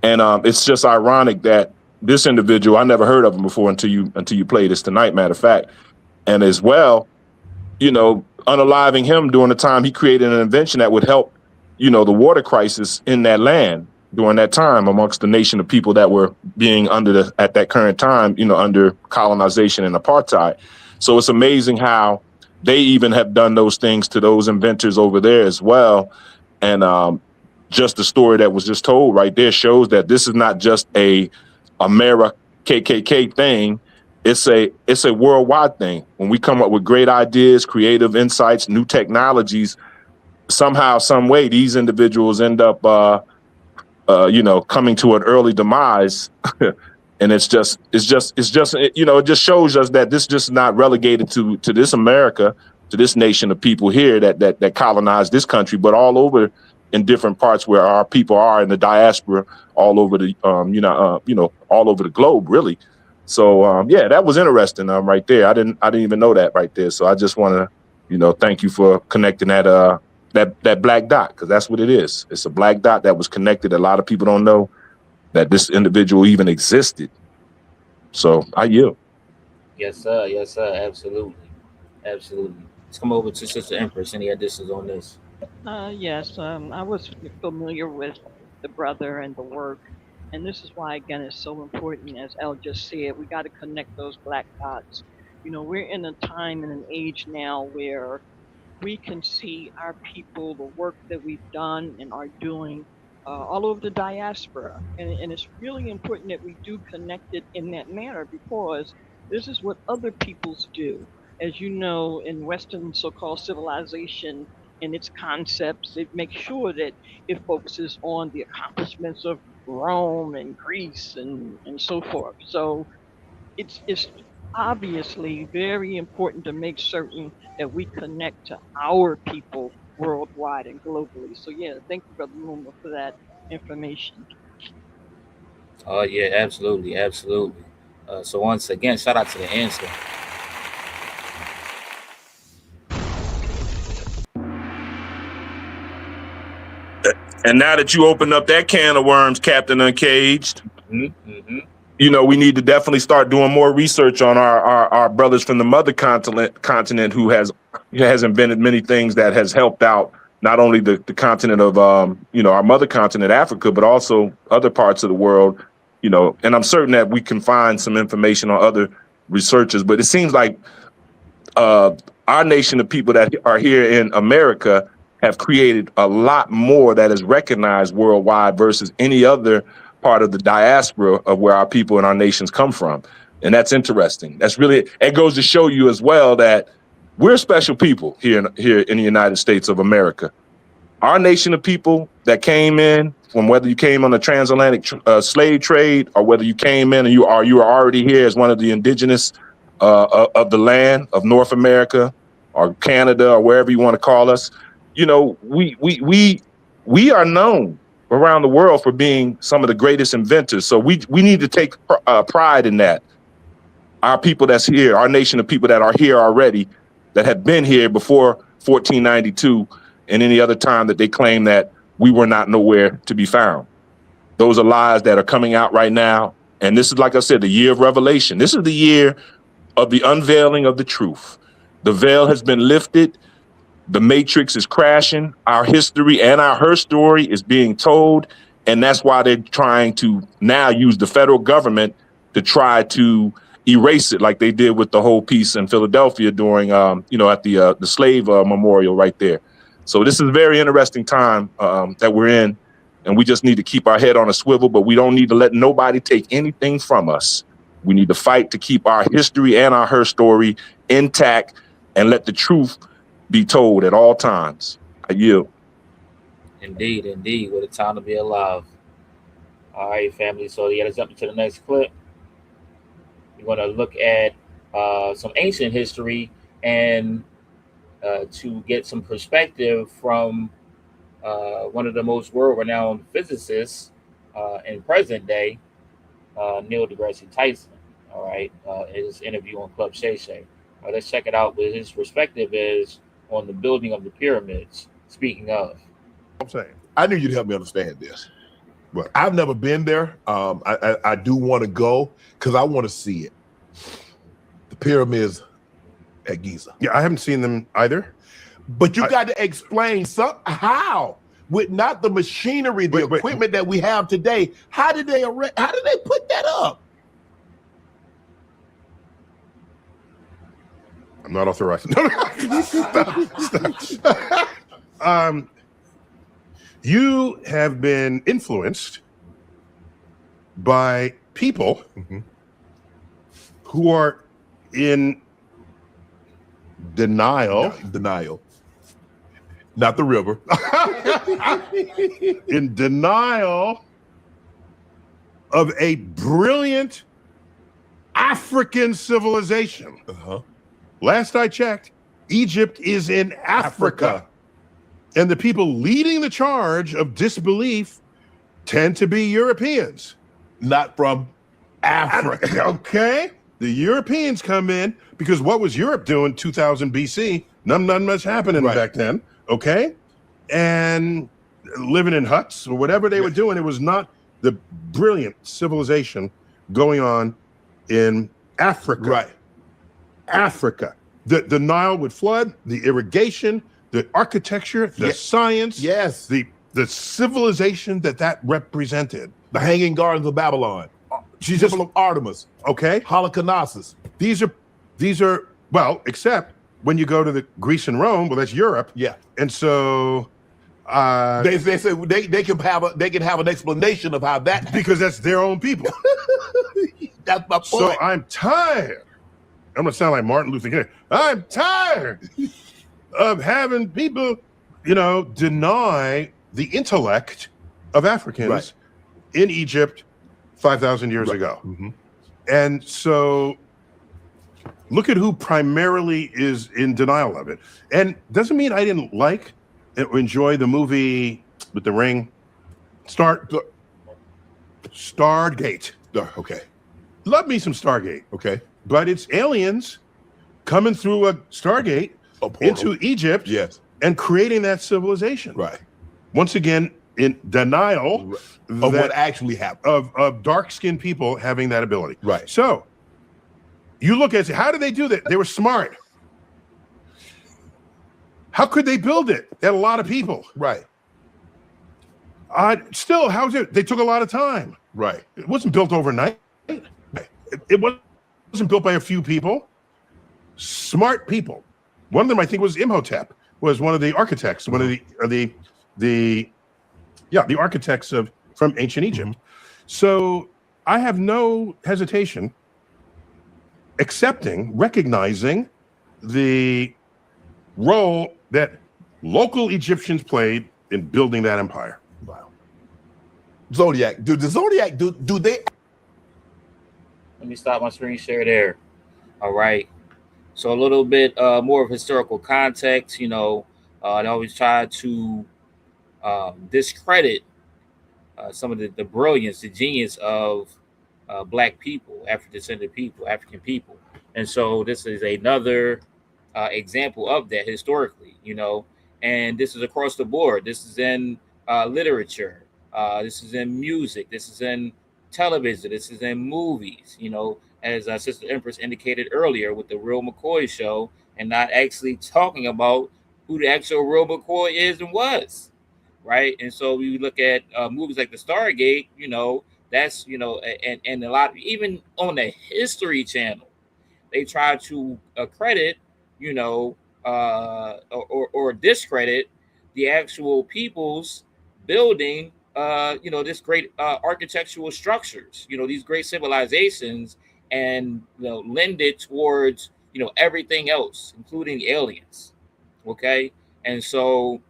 And it's just ironic that this individual, I never heard of him before until you play this tonight, matter of fact. And as well, unaliving him during the time he created an invention that would help, the water crisis in that land during that time amongst the nation of people that were being at that current time, under colonization and apartheid. So it's amazing how they even have done those things to those inventors over there as well. And just the story that was just told right there shows that this is not just a America KKK thing. It's a worldwide thing. When we come up with great ideas, creative insights, new technologies, somehow, some way, these individuals end up, coming to an early demise. And it just shows us that this just not relegated to this America, to this nation of people here that colonized this country, but all over in different parts where our people are in the diaspora, all over the all over the globe, really. So that was interesting right there. I didn't even know that right there. So I just want to thank you for connecting that black dot, because that's what it is. It's a black dot that was connected. A lot of people don't know that this individual even existed. So I yield. Yes, sir. Yes, sir. Absolutely. Absolutely. Let's come over to Sister Empress. Any additions on this? Yes, I was familiar with the brother and the work, and this is why, again, it's so important, as El just said, we got to connect those black dots. We're in a time and an age now where we can see our people, the work that we've done and are doing all over the diaspora. And it's really important that we do connect it in that manner, because this is what other peoples do. As you know, in Western so-called civilization and its concepts, it makes sure that it focuses on the accomplishments of Rome and Greece and so forth. So it's obviously very important to make certain that we connect to our people worldwide and globally. So yeah, thank you, Brother Luma, for that information. Oh yeah, absolutely, absolutely. So once again, shout out to the answer. And now that you opened up that can of worms, Captain Uncaged, we need to definitely start doing more research on our brothers from the mother continent who has invented many things that has helped out not only the continent of our mother continent, Africa, but also other parts of the world. And I'm certain that we can find some information on other researchers. But it seems like our nation of people that are here in America have created a lot more that is recognized worldwide versus any other part of the diaspora of where our people and our nations come from. And that's interesting. It goes to show you as well that we're special people here in the United States of America. Our nation of people that came in, from whether you came on the transatlantic slave trade, or whether you came in and you are already here as one of the indigenous of the land of North America or Canada or wherever you want to call us, we are known around the world for being some of the greatest inventors. So we need to take pride in that. Our people that's here, our nation of people that are here already, that have been here before 1492 and any other time that they claim that we were not nowhere to be found. Those are lies that are coming out right now. And this is, like I said, the year of revelation. This is the year of the unveiling of the truth. The veil has been lifted. The matrix is crashing. Our history and her story is being told. And that's why they're trying to now use the federal government to try to erase it, like they did with the whole piece in Philadelphia during, at the slave memorial right there. So this is a very interesting time that we're in. And we just need to keep our head on a swivel, but we don't need to let nobody take anything from us. We need to fight to keep our history and her story intact and let the truth be told at all times. I yield. Indeed, indeed. What a time to be alive. All right, family. So let's jump into the next clip. We're going to look at some ancient history and to get some perspective from one of the most world-renowned physicists in present day, Neil deGrasse Tyson. All right, his interview on Club Shay Shay. Let's check it out. What his perspective is on the building of the pyramids. Speaking of, I'm saying, I knew you'd help me understand this, but I've never been there. I do want to go because I want to see it. The pyramids at Giza. Yeah, I haven't seen them either. But you got to explain how, with not the machinery, the equipment that we have today. How did they put that up? I'm not authorized. You have been influenced by people who are in denial. Denial. Not the river. In denial of a brilliant African civilization. Last I checked, Egypt is in Africa. And the people leading the charge of disbelief tend to be Europeans. Not from Africa. Okay? The Europeans come in because what was Europe doing 2000 BC? Nothing much happening back then. Okay? And living in huts or whatever they were doing, it was not the brilliant civilization going on in Africa. Right. Africa. The Nile would flood, the irrigation, the architecture, the science, the civilization that represented. The Hanging Gardens of Babylon. Temple of Artemis. Okay. Halicarnassus. These are well, except when you go to the Greece and Rome, well, that's Europe. Yeah. And so they say they can have an explanation of how that because that's their own people. That's my point. So I'm tired. I'm gonna sound like Martin Luther King. I'm tired of having people, deny the intellect of Africans in Egypt 5,000 years ago. And so look at who primarily is in denial of it. And doesn't mean I didn't like or enjoy the movie with the ring. Stargate. Okay. Love me some Stargate. Okay. But it's aliens coming through a Stargate into Egypt and creating that civilization. Right. Once again, in denial of what actually happened. Of dark-skinned people having that ability. Right. So you look at it, how did they do that? They were smart. How could they build it? They had a lot of people. Right. Still, how's it? They took a lot of time. Right. It wasn't built overnight. It wasn't built by a few people. Smart people. One of them, I think, was Imhotep. Was one of the architects. One of the architects from ancient Egypt. So I have no hesitation recognizing the role that local Egyptians played in building that empire. Wow. Zodiac. Do the Zodiac do they? Let me stop my screen share there. All right. So a little bit more of historical context. I always try to discredit some of the brilliance, the genius of Black people, Afro-descended people, African people. And so this is another example of that historically, and this is across the board. This is in literature. This is in music. This is in television. This is in movies, as Sister Empress indicated earlier with the Real McCoy show, and not actually talking about who the actual Real McCoy is and was. Right. And so we look at movies like the Stargate, that's, and a lot, even on the History Channel, they try to credit, or discredit the actual people's building, this great architectural structures, these great civilizations, and, lend it towards, everything else, including aliens. Okay. And so,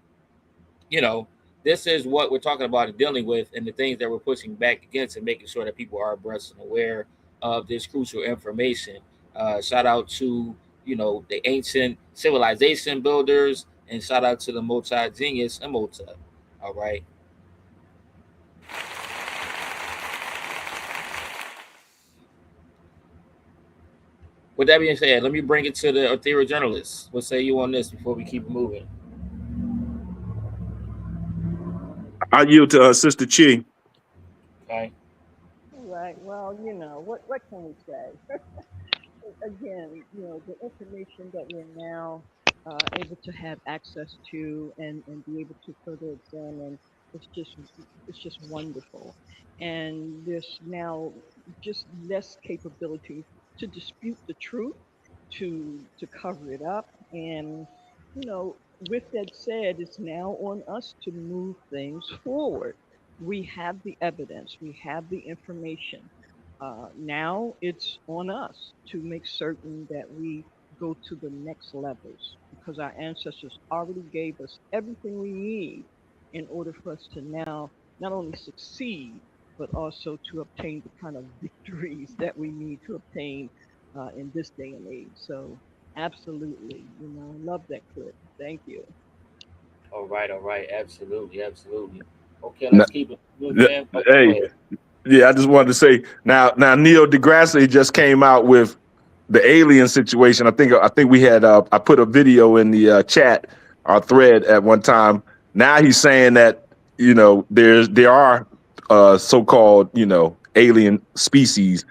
this is what we're talking about and dealing with, and the things that we're pushing back against and making sure that people are abreast and aware of this crucial information. Shout out to, the ancient civilization builders, and shout out to the multi-genius Imhotep. All right. With that being said, let me bring it to the ethereal journalists. What say you on this before we keep moving? I yield to Sister Chi. Okay. All right. Well, what can we say? Again, the information that we're now able to have access to and be able to further examine, it's just wonderful. And there's now just less capability to dispute the truth, to cover it up, and with that said, it's now on us to move things forward. We have the evidence, we have the information. Now it's on us to make certain that we go to the next levels because our ancestors already gave us everything we need in order for us to now not only succeed, but also to obtain the kind of victories that we need to obtain in this day and age. So, absolutely, love that clip. Thank you. All right, absolutely, absolutely. Okay, N- let's keep it moving, fam. Oh, go Hey, ahead. yeah, I just wanted to say now Neil deGrasse just came out with the alien situation. I think we had I put a video in the chat, our thread at one time. Now he's saying that there are so-called alien species.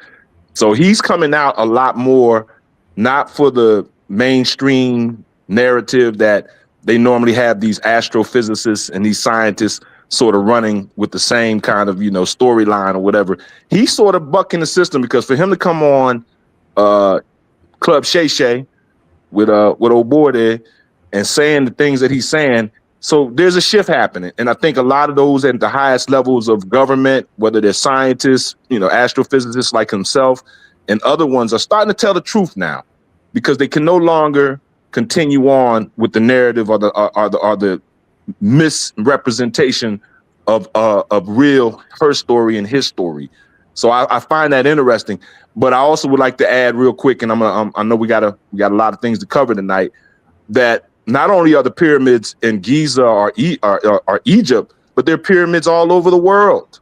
So he's coming out a lot more, not for the mainstream narrative that they normally have these astrophysicists and these scientists sort of running with the same kind of storyline or whatever. He's sort of bucking the system because for him to come on uh Club Shay Shay with old boy there and saying the things that he's saying. So there's a shift happening. And I think a lot of those at the highest levels of government, whether they're scientists, astrophysicists like himself, and other ones are starting to tell the truth now because they can no longer continue on with the narrative or the misrepresentation of real her story and his story. So I find that interesting. But I also would like to add real quick, and I know we got a lot of things to cover tonight. That not only are the pyramids in Giza or Egypt, but there are pyramids all over the world.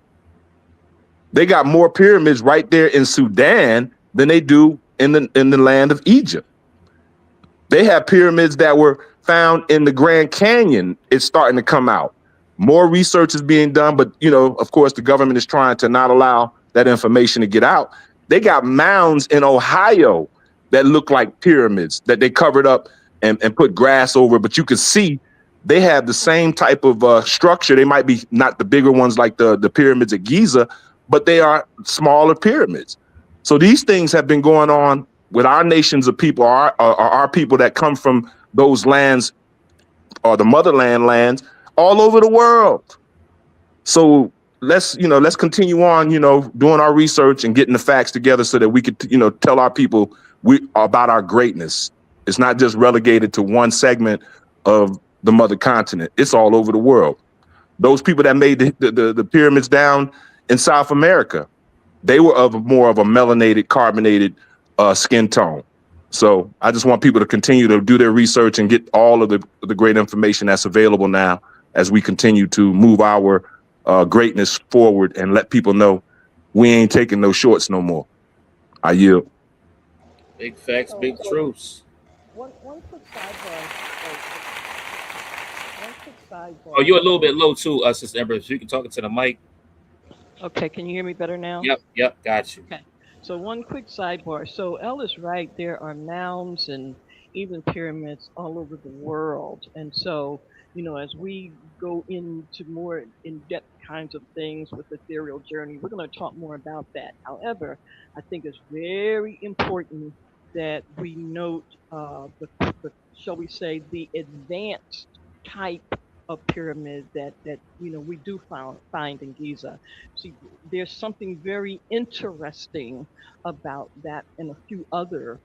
They got more pyramids right there in Sudan than they do in the land of Egypt. They have pyramids that were found in the Grand Canyon. It's starting to come out. More research is being done, but of course, the government is trying to not allow that information to get out. They got mounds in Ohio that look like pyramids that they covered up and put grass over, but you can see they have the same type of structure. They might be not the bigger ones like the pyramids at Giza, but they are smaller pyramids. So these things have been going on with our nations of people, our people that come from those lands or the motherland lands all over the world. So let's continue on, doing our research and getting the facts together so that we could, tell our people about our greatness. It's not just relegated to one segment of the mother continent. It's all over the world. Those people that made the pyramids down in South America, they were of more of a melanated, carbonated skin tone. So I just want people to continue to do their research and get all of the great information that's available now as we continue to move our greatness forward and let people know we ain't taking no shorts no more. I yield. Big facts, big truths. One quick sidebar. One quick sidebar. Oh, you're a little bit low too, Sister Ember. If you can talk into the mic. Okay, can you hear me better now? Yep, got you. Okay. So one quick sidebar. So Elle is right. There are mounds and even pyramids all over the world. And so, as we go into more in-depth kinds of things with the ethereal journey, we're going to talk more about that. However, I think it's very important that we note the shall we say, the advanced type of pyramid that we do find in Giza. See, there's something very interesting about that and a few other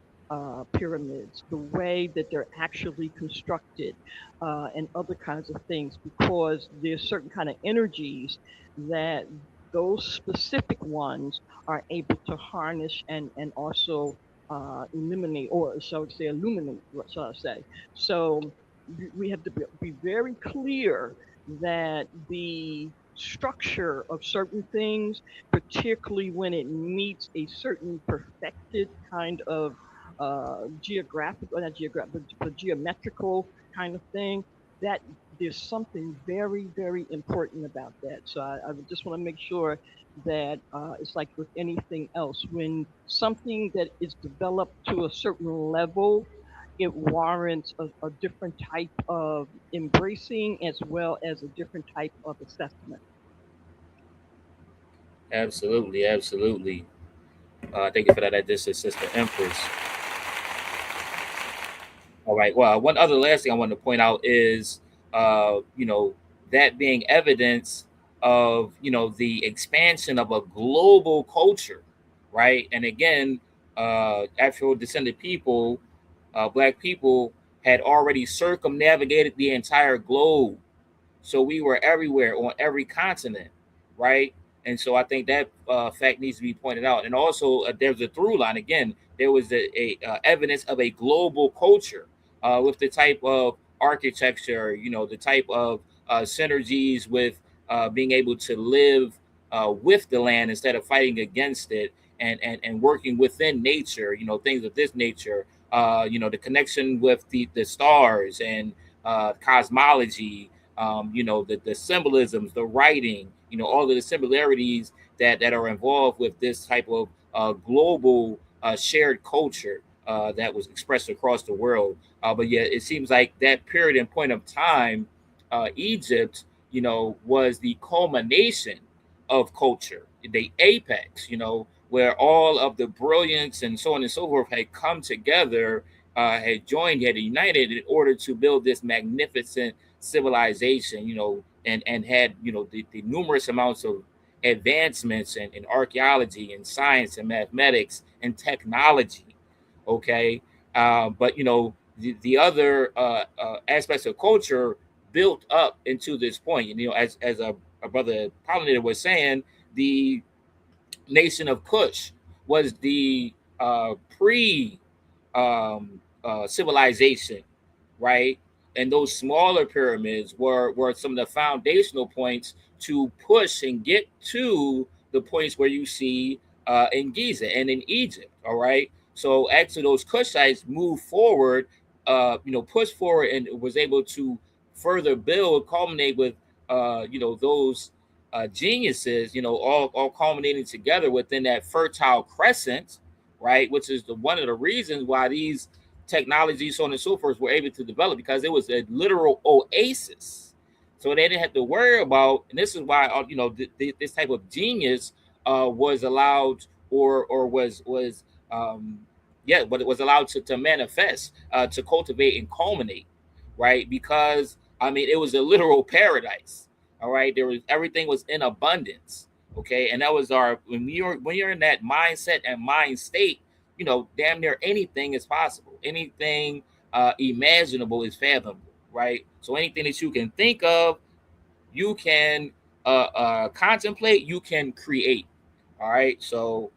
pyramids, the way that they're actually constructed, and other kinds of things, because there's certain kind of energies that those specific ones are able to harness and also eliminate, or shall I say illuminate, what shall I say. So we have to be very clear that the structure of certain things, particularly when it meets a certain perfected kind of geographic, or not geographic, but geometrical kind of thing, that there's something very, very important about that. So I would just want to make sure that it's like with anything else, when something that is developed to a certain level, it warrants a different type of embracing as well as a different type of assessment. Absolutely, absolutely. Thank you for that addition, Sister Empress. All right. Well, one other last thing I want to point out is, you know, that being evidence of, you know, the expansion of a global culture, right? And again, Afro descended people, black people, had already circumnavigated the entire globe, so we were everywhere on every continent, right? And so I think that fact needs to be pointed out. And also, there's a through line. Again, there was evidence of a global culture with the type of architecture, you know, the type of synergies with being able to live with the land instead of fighting against it, and working within nature, you know, things of this nature. You know, the connection with the stars and cosmology, you know, the symbolisms, the writing, you know, all of the similarities that are involved with this type of global shared culture that was expressed across the world. But yet, it seems like that period and point of time, Egypt, you know, was the culmination of culture, the apex, you know, where all of the brilliance and so on and so forth had come together, had joined, had united in order to build this magnificent civilization, you know, and had, you know, the numerous amounts of advancements in archaeology and science and mathematics and technology. Okay. But, you know, the other aspects of culture built up into this point. You know, as a brother Pollinator was saying, the nation of Kush was the pre civilization, right? And those smaller pyramids were some of the foundational points to push and get to the points where you see in Giza and in Egypt. All right. So actually, those Kushites moved forward, you know, pushed forward and was able to further build, culminate with, you know, those geniuses, you know, all culminating together within that fertile crescent, right? Which is the one of the reasons why these technologies, so on and so forth, were able to develop, because it was a literal oasis. So they didn't have to worry about, and this is why, you know, this type of genius was allowed, or was yeah, but it was allowed to manifest, to cultivate and culminate, right? Because I mean, it was a literal paradise. All right, there was, everything was in abundance. Okay, and that was our, when you're in that mindset and mind state, you know, damn near anything is possible. Anything imaginable is fathomable, right? So anything that you can think of, you can contemplate, you can create. All right. So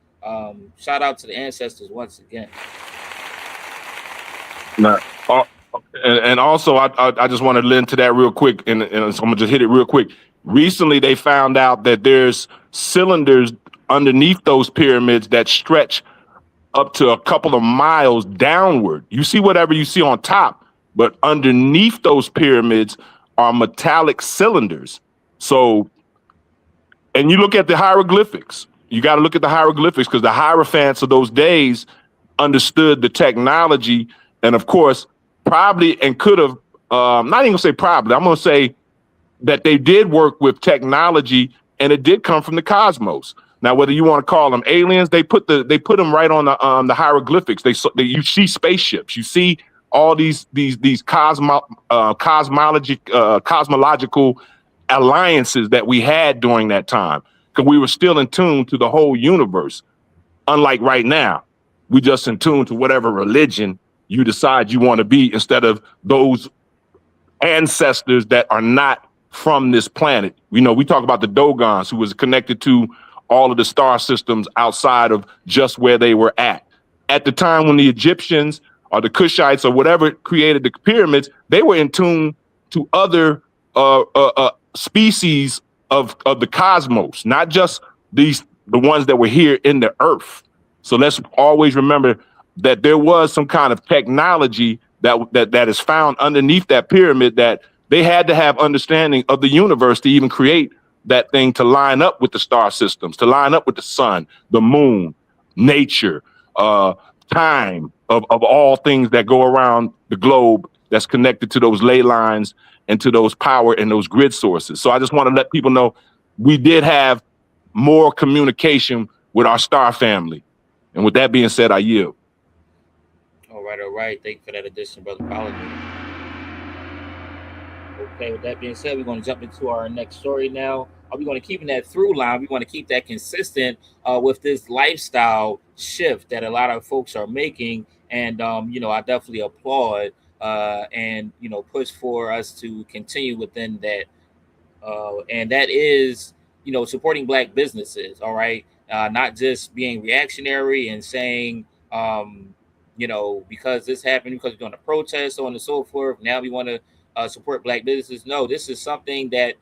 shout out to the ancestors once again. Nah. And also, I just want to lend to that real quick, and so I'm gonna just hit it real quick. Recently, they found out that there's cylinders underneath those pyramids that stretch up to a couple of miles downward. You see whatever you see on top, but underneath those pyramids are metallic cylinders. So, and you look at the hieroglyphics. You got to look at the hieroglyphics, because the hierophants of those days understood the technology, and of course, probably and could have, not even gonna say probably, I'm gonna say that they did work with technology, and it did come from the cosmos. Now, whether you want to call them aliens, they put them right on the hieroglyphics. You see spaceships, you see all these cosmological alliances that we had during that time, because we were still in tune to the whole universe. Unlike right now, we just in tune to whatever religion you decide you want to be, instead of those ancestors that are not from this planet. You know, we talk about the Dogons, who was connected to all of the star systems outside of just where they were at. At the time when the Egyptians or the Kushites or whatever created the pyramids, they were in tune to other species of the cosmos, not just the ones that were here in the earth. So let's always remember that there was some kind of technology that is found underneath that pyramid, that they had to have understanding of the universe to even create that thing, to line up with the star systems, to line up with the sun, the moon, nature, time of all things that go around the globe that's connected to those ley lines and to those power and those grid sources. So I just want to let people know we did have more communication with our star family. And with that being said, I yield. All All right. Thank you for that addition, brother Pollard. Okay, with that being said, we're going to jump into our next story now. We're going to keep in that through line. We want to keep that consistent with this lifestyle shift that a lot of folks are making, and I definitely applaud and push for us to continue within that, and that is supporting black businesses. All right, not just being reactionary and saying because this happened, because we're going to protest, so on and so forth, now we want to support black businesses. No, this is something that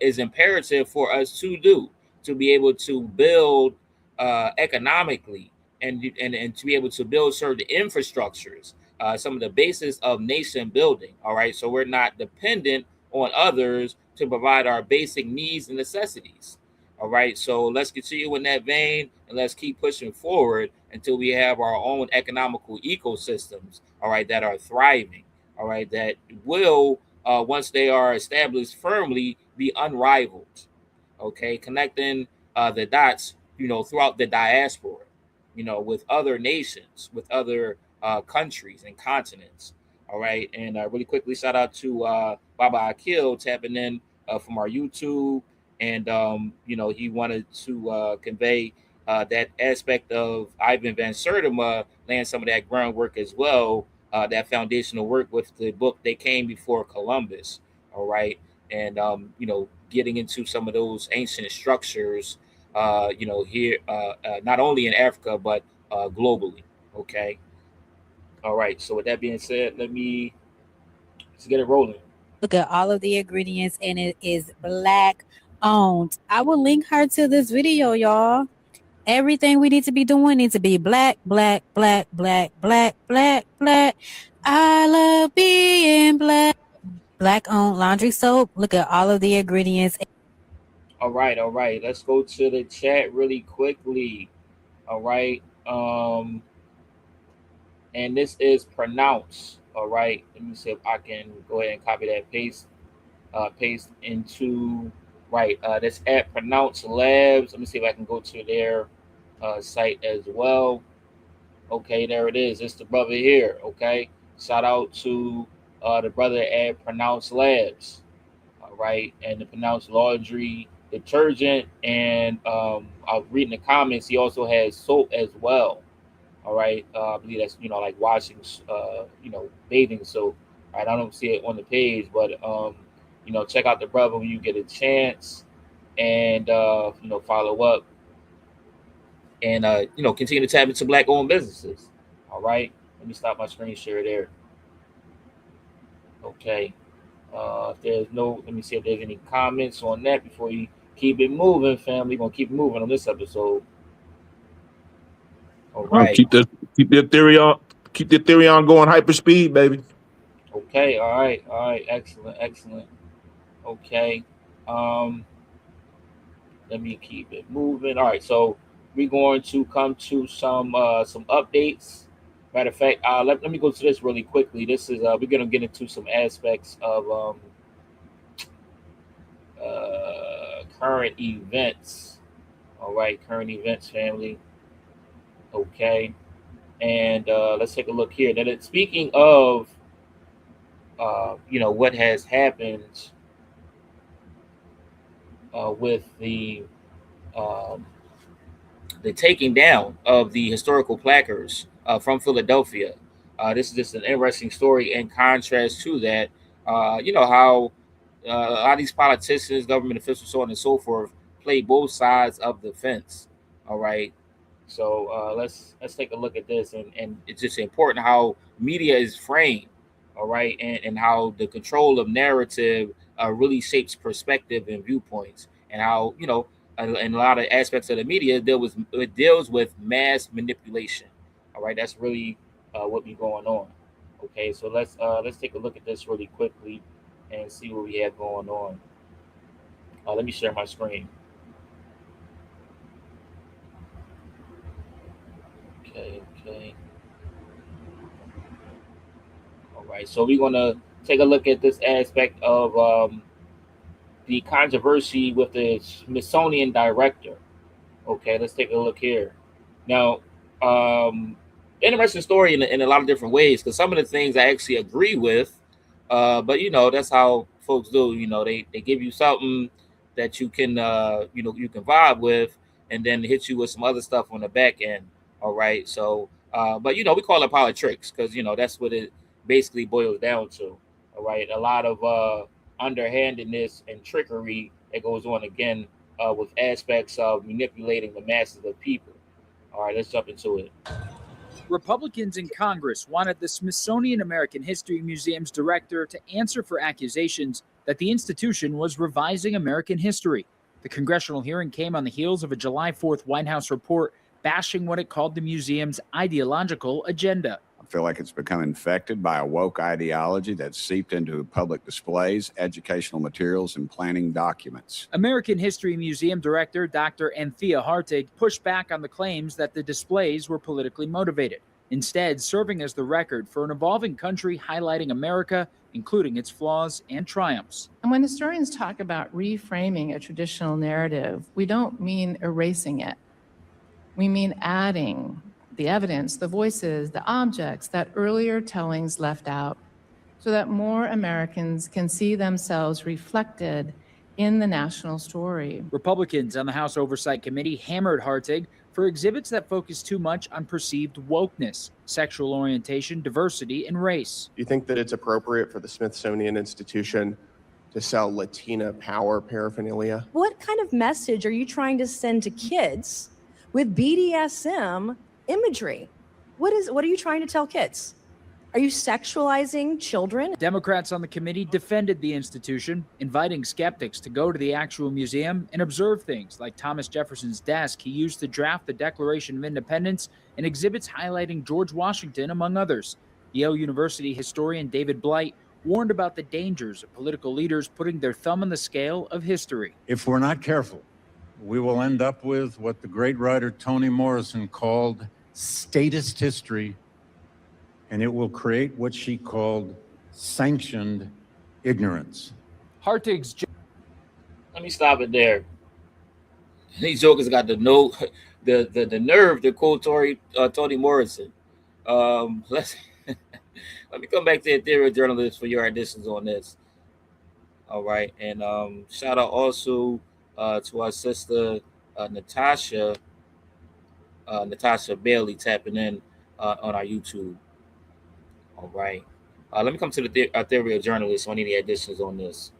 is imperative for us to do, to be able to build economically, and to be able to build certain infrastructures, some of the basis of nation building. All right, so we're not dependent on others to provide our basic needs and necessities. All right, so let's continue in that vein, and let's keep pushing forward until we have our own economical ecosystems, all right, that are thriving, all right, that will, once they are established firmly, be unrivaled. Okay, connecting the dots, throughout the diaspora, with other nations, with other countries and continents. All right, and really quickly, shout out to Baba Akil tapping in from our YouTube, and he wanted to convey that aspect of Ivan Van Sertima laying some of that groundwork as well, that foundational work with the book They Came Before Columbus. All right, and getting into some of those ancient structures, here, not only in Africa but globally. Okay. All right. So with that being said, let's get it rolling. Look at all of the ingredients, and it is black owned. I will link her to this video, y'all. Everything we need to be doing needs to be black, black, black, black, black, black, black. I love being black. Black owned laundry soap. Look at all of the ingredients. All right. All right. Let's go to the chat really quickly. All right. And this is pronounced. All right. Let me see if I can go ahead and copy that, paste into right. This at Pronounce Labs. Let me see if I can go to their site as well. Okay, there it is. It's the brother here. Okay, shout out to the brother at Pronounce Labs. All right, and the Pronounce Laundry detergent, and I was reading the comments. He also has soap as well. All right, I believe that's like washing, bathing soap. All right, I don't see it on the page, but check out the brother when you get a chance, and follow up, and continue to tap into black owned businesses. All right, let me stop my screen share there. Okay, if there's no, let me see if there's any comments on that before you keep it moving, family. We're gonna keep moving on this episode. All right. Keep the Ethereum going hyper speed, baby. Okay. All right. Excellent. Okay. Let me keep it moving. All right. So we're going to come to some updates. Matter of fact, let me go to this really quickly. This is we're gonna get into some aspects of current events. All right, current events, family. Okay, and let's take a look here. Speaking of, what has happened with the taking down of the historical placards from Philadelphia. This is just an interesting story in contrast to that. How a lot of these politicians, government officials, so on and so forth, play both sides of the fence. All right. So let's take a look at this, and it's just important how media is framed, all right, and how the control of narrative really shapes perspective and viewpoints, and how in a lot of aspects of the media it deals with mass manipulation. All right, that's really what be going on. Okay, so let's take a look at this really quickly and see what we have going on. Let me share my screen. Okay. All right. So we're gonna take a look at this aspect of the controversy with the Smithsonian director. Okay, let's take a look here. Now, interesting story in a lot of different ways, because some of the things I actually agree with, but that's how folks do. They give you something that you can you can vibe with, and then hit you with some other stuff on the back end. All right, so but we call it politics, because that's what it basically boils down to. All right, a lot of underhandedness and trickery that goes on again with aspects of manipulating the masses of people. All right, let's jump into it. Republicans in Congress wanted the Smithsonian American History Museum's director to answer for accusations that the institution was revising American history. The congressional hearing came on the heels of a July 4th White House report bashing what it called the museum's ideological agenda. I feel like it's become infected by a woke ideology that's seeped into public displays, educational materials, and planning documents. American History Museum Director Dr. Anthea Hartig pushed back on the claims that the displays were politically motivated, instead serving as the record for an evolving country highlighting America, including its flaws and triumphs. And when historians talk about reframing a traditional narrative, we don't mean erasing it. We mean adding the evidence, the voices, the objects that earlier tellings left out, so that more Americans can see themselves reflected in the national story. Republicans on the House Oversight Committee hammered Hartig for exhibits that focus too much on perceived wokeness, sexual orientation, diversity, and race. Do you think that it's appropriate for the Smithsonian Institution to sell Latina power paraphernalia? What kind of message are you trying to send to kids with BDSM imagery? What are you trying to tell kids? Are you sexualizing children? Democrats on the committee defended the institution, inviting skeptics to go to the actual museum and observe things like Thomas Jefferson's desk he used to draft the Declaration of Independence, and exhibits highlighting George Washington, among others. Yale University historian David Blight warned about the dangers of political leaders putting their thumb on the scale of history. If we're not careful, we will end up with what the great writer Toni Morrison called statist history, and it will create what she called sanctioned ignorance. Hartig's. Let me stop it there. These jokers got the nerve to quote Toni Morrison. Let me come back to Ethereal Journalist for your additions on this. All right, and shout out also to our sister Natasha Bailey tapping in on our YouTube. All right. Let me come to the Ethereal Journalist on any additions on this.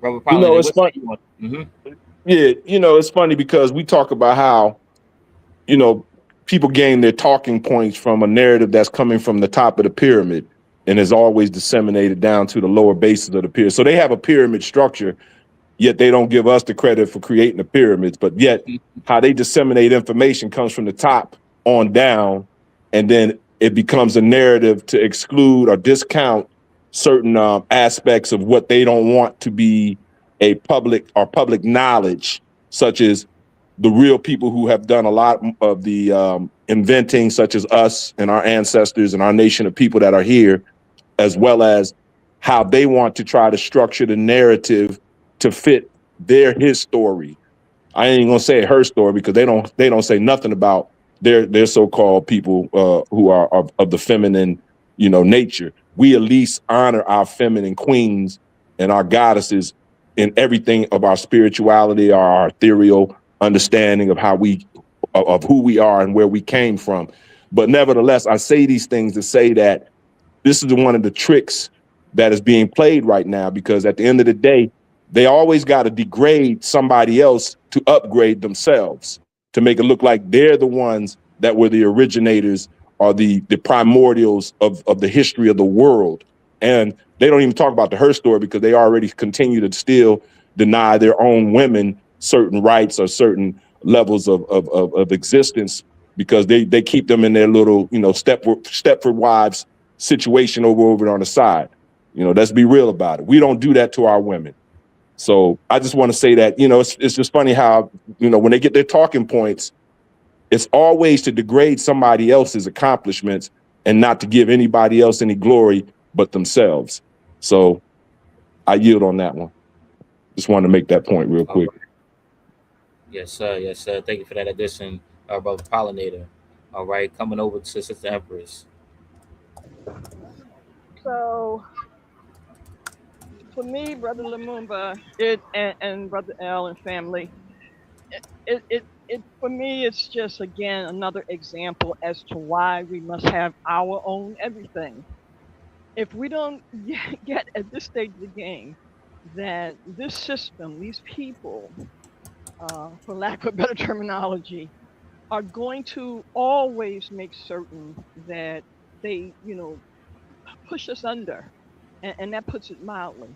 Robert Paladin, it's funny. Mm-hmm. Yeah, it's funny because we talk about how, people gain their talking points from a narrative that's coming from the top of the pyramid and is always disseminated down to the lower bases of the pyramid. So they have a pyramid structure, yet they don't give us the credit for creating the pyramids. But yet how they disseminate information comes from the top on down, and then it becomes a narrative to exclude or discount certain aspects of what they don't want to be a public knowledge, such as the real people who have done a lot of the inventing, such as us and our ancestors and our nation of people that are here, as well as how they want to try to structure the narrative to fit his story. I ain't gonna say her story because they don't say nothing about their so-called people who are of the feminine, nature. We at least honor our feminine queens and our goddesses in everything of our spirituality, our ethereal understanding of of who we are and where we came from. But nevertheless, I say these things to say that this is one of the tricks that is being played right now, because at the end of the day, they always got to degrade somebody else to upgrade themselves, to make it look like they're the ones that were the originators or the primordials of the history of the world. And they don't even talk about the her story because they already continue to still deny their own women certain rights or certain levels of existence, because they keep them in their little, Stepford wives situation over on the side. Let's be real about it. We don't do that to our women. So I just want to say that, it's just funny how, when they get their talking points, it's always to degrade somebody else's accomplishments and not to give anybody else any glory but themselves. So I yield on that one. Just wanted to make that point real quick. Yes, sir. Yes, sir. Thank you for that addition, brother Pollinator. All right, coming over to Sister Empress. So for me, Brother Lumumba, and Brother L and family, it for me it's just again another example as to why we must have our own everything. If we don't get at this stage of the game that this system, these people, for lack of better terminology, are going to always make certain that they, push us under, and that puts it mildly.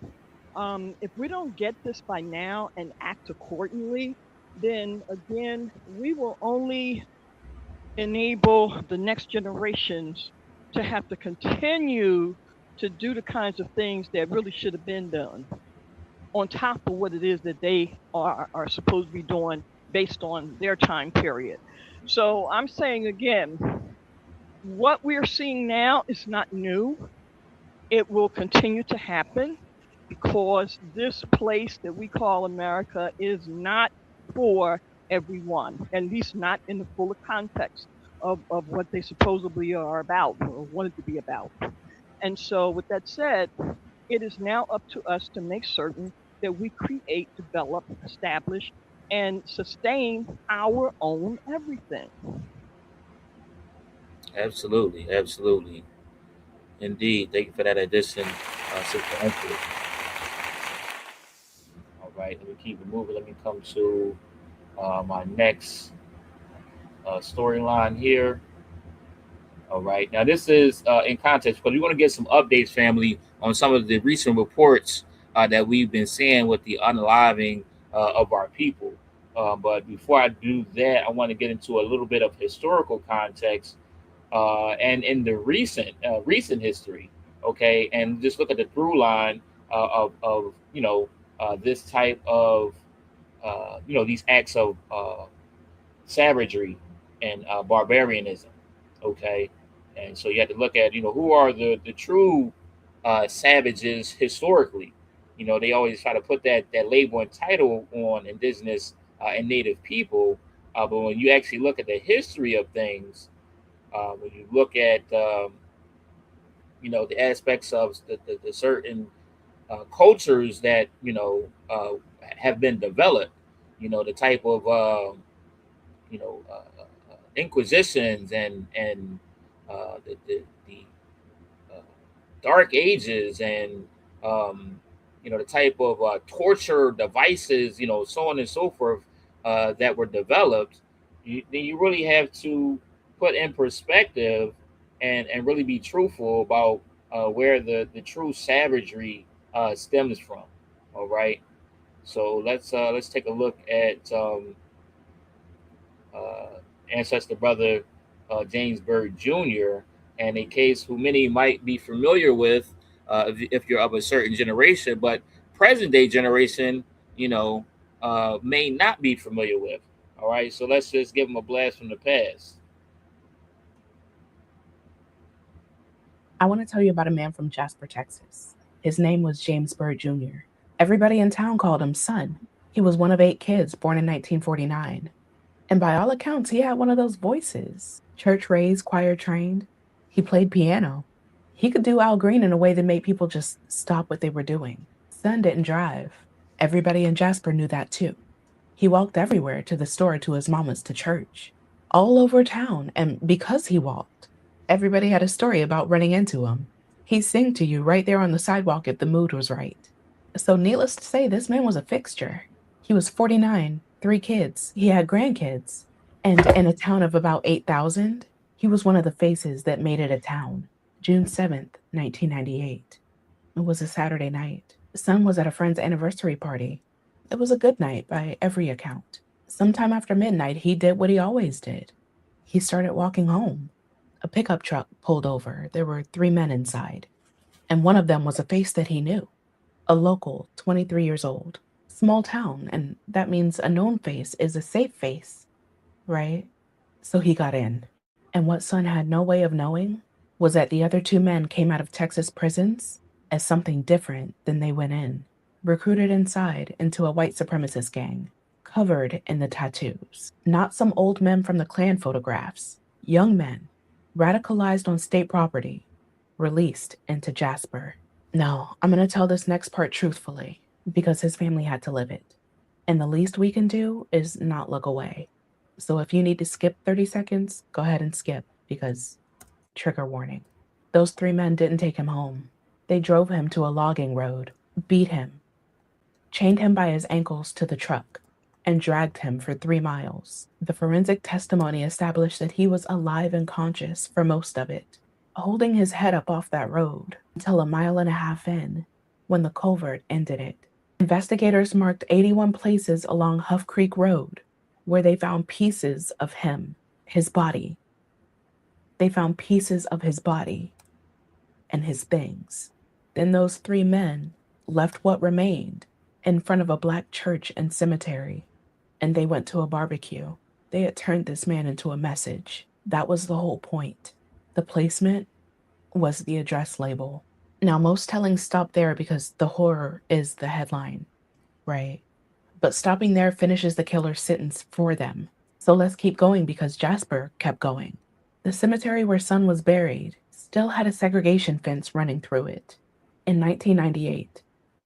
If we don't get this by now and act accordingly, then again, we will only enable the next generations to have to continue to do the kinds of things that really should have been done on top of what it is that they are supposed to be doing based on their time period. So I'm saying again, what we're seeing now is not new. It will continue to happen because this place that we call America is not for everyone, at least not in the fuller context of what they supposedly are about or wanted to be about. And so, with that said, it is now up to us to make certain that we create, develop, establish, and sustain our own everything. Absolutely, absolutely. Indeed. Thank you for that addition, Sister Empress. All right, let me keep it moving. Let me come to my next storyline here. All right. Now, this is in context because we want to get some updates, family, on some of the recent reports that we've been seeing with the unaliving of our people. But before I do that, I want to get into a little bit of historical context and in the recent history. Okay, and just look at the through line of this type of these acts of savagery and barbarianism. Okay, and so you have to look at who are the true savages historically. They always try to put that label and title on indigenous and native people, but when you actually look at the history of things, when you look at the aspects of the certain cultures that have been developed, the type of inquisitions and the uh, dark ages and the type of torture devices, so on and so forth, that were developed, then you really have to put in perspective and really be truthful about where the true savagery stems from. All right, so let's take a look at uh, ancestor brother James Byrd Jr. and a case who many might be familiar with if you're of a certain generation, but present day generation, may not be familiar with. All right, so let's just give them a blast from the past. I want to tell you about a man from Jasper, Texas. His name was James Byrd Jr. Everybody in town called him Son. He was one of 8 kids born in 1949. And by all accounts, he had one of those voices, church raised, choir trained. He played piano. He could do Al Green in a way that made people just stop what they were doing. Son didn't drive. Everybody in Jasper knew that too. He walked everywhere, to the store, to his mama's, to church, all over town. And because he walked, everybody had a story about running into him. He'd sing to you right there on the sidewalk if the mood was right. So, needless to say, this man was a fixture. He was 49, 3 kids. He had grandkids. And in a town of about 8,000, he was one of the faces that made it a town. June 7th, 1998. It was a Saturday night. Son was at a friend's anniversary party. It was a good night by every account. Sometime after midnight, he did what he always did. He started walking home. A pickup truck pulled over. There were 3 men inside, and one of them was a face that he knew. A local, 23 years old. Small town, and that means a known face is a safe face, right? So he got in. And what Son had no way of knowing was that the other 2 men came out of Texas prisons as something different than they went in. Recruited inside into a white supremacist gang, covered in the tattoos. Not some old men from the Klan photographs. Young men, radicalized on state property, released into Jasper. Now, I'm going to tell this next part truthfully because his family had to live it. And the least we can do is not look away. So if you need to skip 30 seconds, go ahead and skip because trigger warning. Those 3 men didn't take him home. They drove him to a logging road, beat him, chained him by his ankles to the truck, and dragged him for 3 miles. The forensic testimony established that he was alive and conscious for most of it, holding his head up off that road until 1.5 miles in, when the culvert ended it. Investigators marked 81 places along Huff Creek Road where they found pieces of him, his body. They found pieces of his body and his things. Then those 3 men left what remained in front of a black church and cemetery, and they went to a barbecue. They had turned this man into a message. That was the whole point. The placement was the address label. Now, most tellings stop there because the horror is the headline, right? But stopping there finishes the killer's sentence for them. So let's keep going because Jasper kept going. The cemetery where Son was buried still had a segregation fence running through it. In 1998,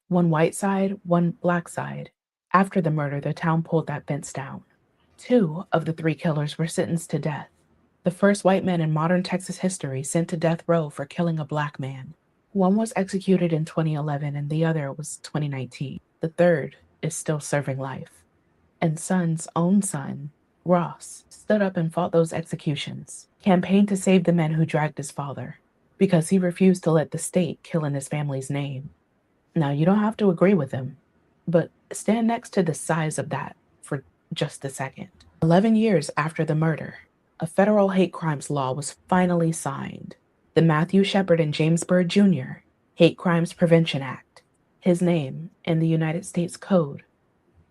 one white side, one black side. After the murder, the town pulled that fence down. 2 of the 3 killers were sentenced to death. The first white man in modern Texas history sent to death row for killing a black man. One was executed in 2011 and the other was 2019. The third is still serving life. And Son's own son, Ross, stood up and fought those executions, campaigned to save the men who dragged his father, because he refused to let the state kill in his family's name. Now, you don't have to agree with him, but stand next to the size of that for just a second. 11 years after the murder, a federal hate crimes law was finally signed. The Matthew Shepard and James Byrd Jr. Hate Crimes Prevention Act. His name in the United States Code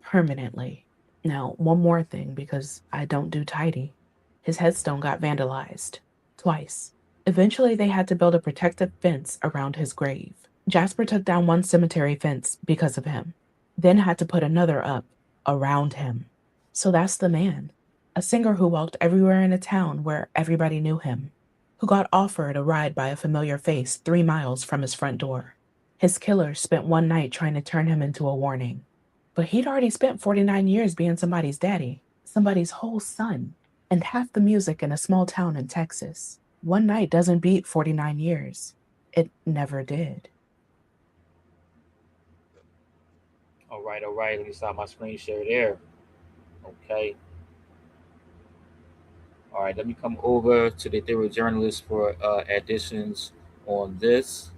permanently. Now, one more thing, because I don't do tidy. His headstone got vandalized twice. Eventually, they had to build a protective fence around his grave. Jasper took down one cemetery fence because of him, then had to put another up around him. So that's the man, a singer who walked everywhere in a town where everybody knew him, who got offered a ride by a familiar face 3 miles from his front door. His killer spent one night trying to turn him into a warning. But he'd already spent 49 years being somebody's daddy, somebody's whole son, and half the music in a small town in Texas. One night doesn't beat 49 years. It never did. All right. Let me stop my screen share there. Okay. All right, let me come over to the Ethereal Journalist for additions on this.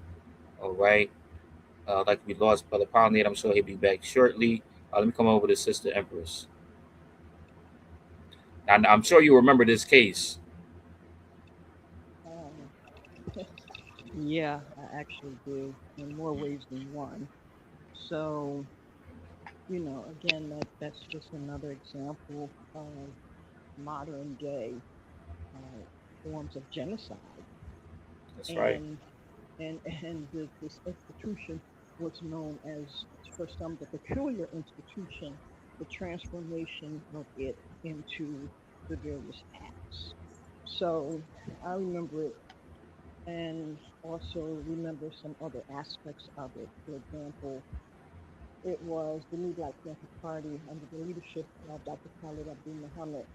All right. Like we lost Brother Polynet, I'm sure he'll be back shortly. Let me come over to Sister Empress. Now, I'm sure you remember this case. Yeah, I actually do, in more ways than one. So, again, that's just another example of modern day forms of genocide. That's right. And this institution was known as, for some, the peculiar institution, the transformation of it into the various acts. So I remember it, and also remember some other aspects of it. For example, it was the New Black Panther Party under the leadership of Dr. Khalid Abdul Muhammad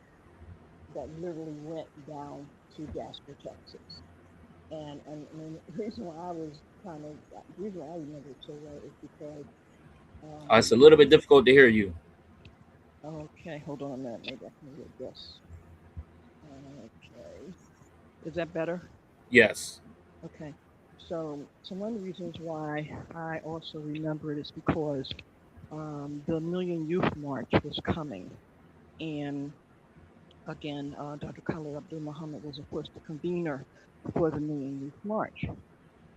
that literally went down to Jasper, Texas. And the reason why I remember it so well is because It's a little bit difficult to hear you. Okay, hold on a minute. Maybe I can read this. Okay, is that better? Yes. Okay, so one of the reasons why I also remember it is because the Million Youth March was coming, and again, Dr. Khalid Abdul Muhammad was, of course, the convener for the Million Youth March.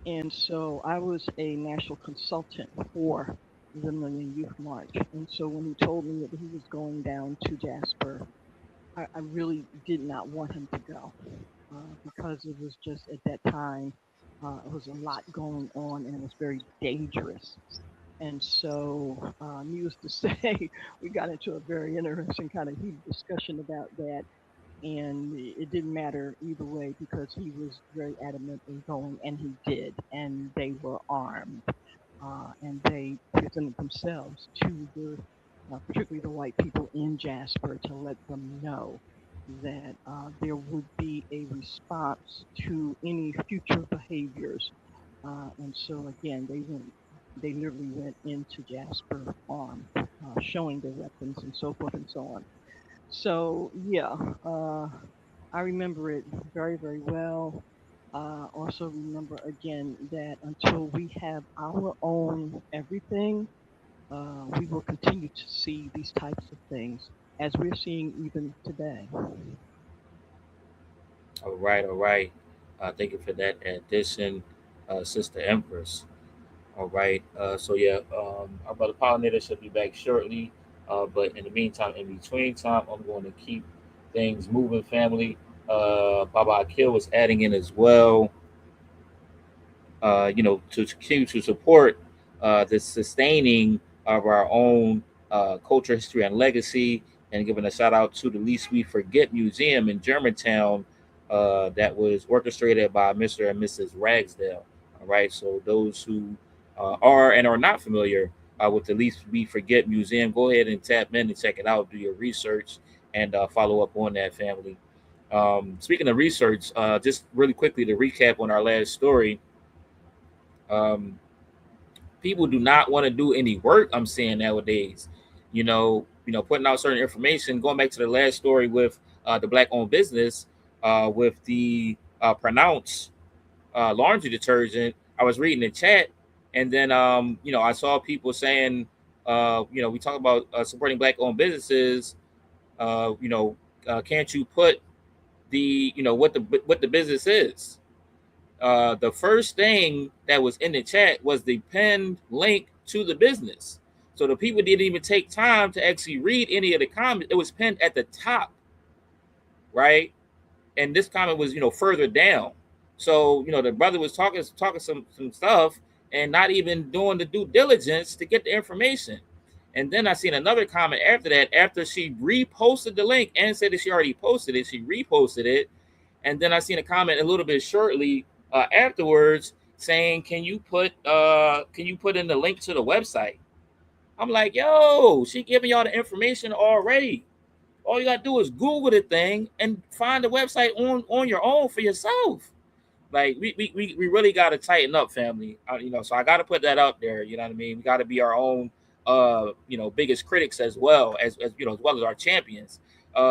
And so I was a national consultant for the Million Youth March. And so when he told me that he was going down to Jasper, I really did not want him to go because it was just at that time, it was a lot going on and it was very dangerous. And so, needless to say, we got into a very interesting kind of heated discussion about that. And it didn't matter either way because he was very adamant in going, and he did. And they were armed, and they presented themselves to particularly the white people in Jasper, to let them know that there would be a response to any future behaviors. And so again, they literally went into Jasper armed, showing their weapons and so forth and so on. So yeah, I remember it very, very well. Also remember again that until we have our own everything, we will continue to see these types of things as we're seeing even today. All right, all right. Thank you for that addition, Sister Empress. All right. So yeah, our brother Pollinator should be back shortly. But in the meantime, in between time, I'm going to keep things moving, family. Baba Akil was adding in as well. To continue to support the sustaining of our own culture, history, and legacy, and giving a shout out to the Least We Forget Museum in Germantown that was orchestrated by Mr. and Mrs. Ragsdale. All right, so those who are and are not familiar with the Least We Forget Museum, go ahead and tap in and check it out, do your research, and follow up on that, family. Speaking of research, just really quickly to recap on our last story, um, people do not want to do any work. I'm seeing nowadays, putting out certain information. Going back to the last story with the black-owned business, with the pronounce laundry detergent. I was reading the chat, and then I saw people saying, we talk about supporting black-owned businesses. Can't you put what the business is? The first thing that was in the chat was the pinned link to the business. So the people didn't even take time to actually read any of the comments. It was pinned at the top, right? And this comment was, further down. So, the brother was talking some stuff and not even doing the due diligence to get the information. And then I seen another comment after that, after she reposted the link and said that she already posted it, she reposted it. And then I seen a comment a little bit shortly afterwards saying, "Can you put in the link to the website?" I'm like, "Yo, she giving y'all the information already. All you gotta do is Google the thing and find the website on your own for yourself." Like we really got to tighten up, family. So I got to put that out there. You know what I mean? We got to be our own, biggest critics as well as well as our champions,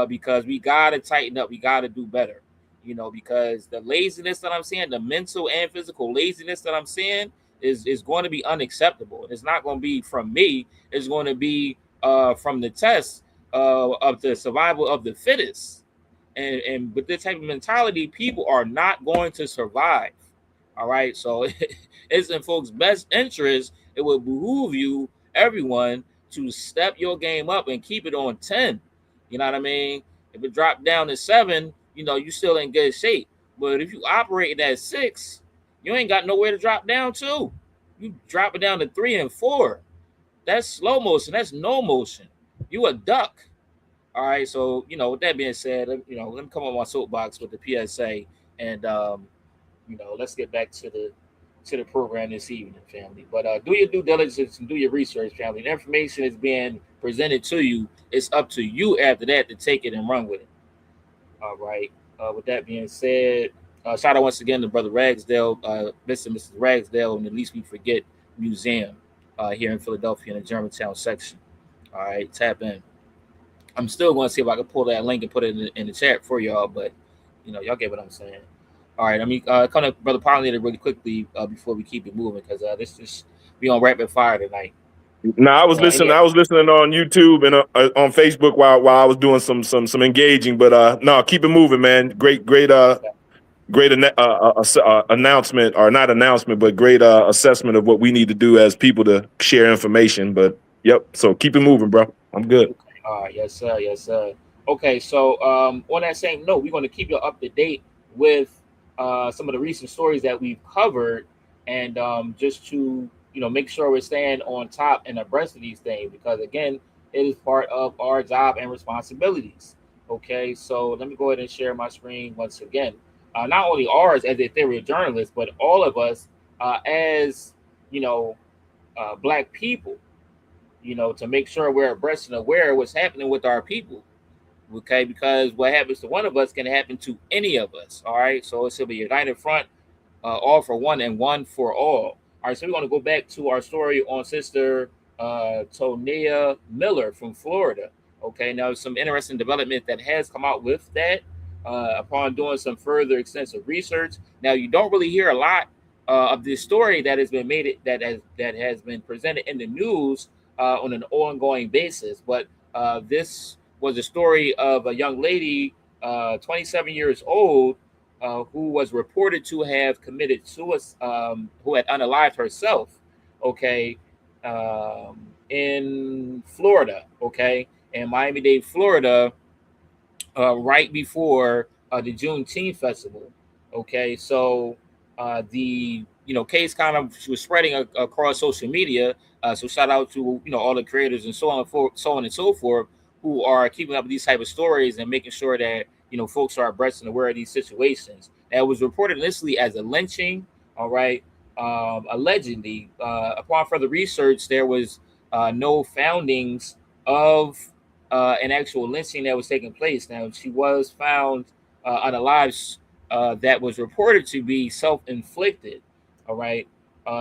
because we got to tighten up. We got to do better. Because the laziness that I'm seeing, the mental and physical laziness that I'm seeing, is going to be unacceptable. It's not going to be from me. It's going to be from the test of the survival of the fittest. And with this type of mentality, people are not going to survive. All right. So it's in folks' best interest. It will behoove you, everyone, to step your game up and keep it on 10. You know what I mean? If it dropped down to 7, you still in good shape. But if you operating at 6, you ain't got nowhere to drop down to. You drop it down to 3 and 4. That's slow motion. That's no motion. You a duck. All right, so with that being said, let me come on my soapbox with the PSA, and let's get back to the program this evening, family. But do your due diligence and do your research, family. The information is being presented to you. It's up to you after that to take it and run with it. All right. With that being said, shout out once again to Brother Ragsdale, Mr. and Mrs. Ragsdale, and At Least We Forget Museum here in Philadelphia in the Germantown section. All right, tap in. I'm still going to see if I can pull that link and put it in the chat for y'all, but y'all get what I'm saying. All right, come to Brother Pollinator really quickly before we keep it moving, because this is we on rapid fire tonight. No, I was listening. I was listening on YouTube and on Facebook while I was doing some engaging. But no, keep it moving, man. Great announcement, or not announcement, but great assessment of what we need to do as people to share information. But yep, so keep it moving, bro. I'm good. All right, yes, sir, yes, sir. Okay, so on that same note, we're going to keep you up to date with some of the recent stories that we've covered, and just to make sure we're staying on top and abreast of these things, because again, it is part of our job and responsibilities. Okay, so let me go ahead and share my screen once again. Not only ours as Ethereal journalists, but all of us as you know Black people. To make sure we're abreast and aware of what's happening with our people. Okay, because what happens to one of us can happen to any of us. All right, so it should be a united front, all for one and one for all. All right, so we're going to go back to our story on Sister Tonia Miller from Florida. Okay, now some interesting development that has come out with that upon doing some further extensive research. Now, you don't really hear a lot of this story that has been that has been presented in the news on an ongoing basis, but this was a story of a young lady, 27 years old, who was reported to have committed suicide, who had unalived herself, okay, in Florida, okay, in Miami-Dade, Florida, right before the Juneteenth festival. Okay, so the case kind of was spreading across social media. So shout out to all the creators and so on and so forth, who are keeping up with these type of stories and making sure that folks are abreast and aware of these situations. That was reported initially as a lynching. All right, allegedly, upon further research, there was no foundings of an actual lynching that was taking place. Now, she was found unalive. That was reported to be self-inflicted. All right.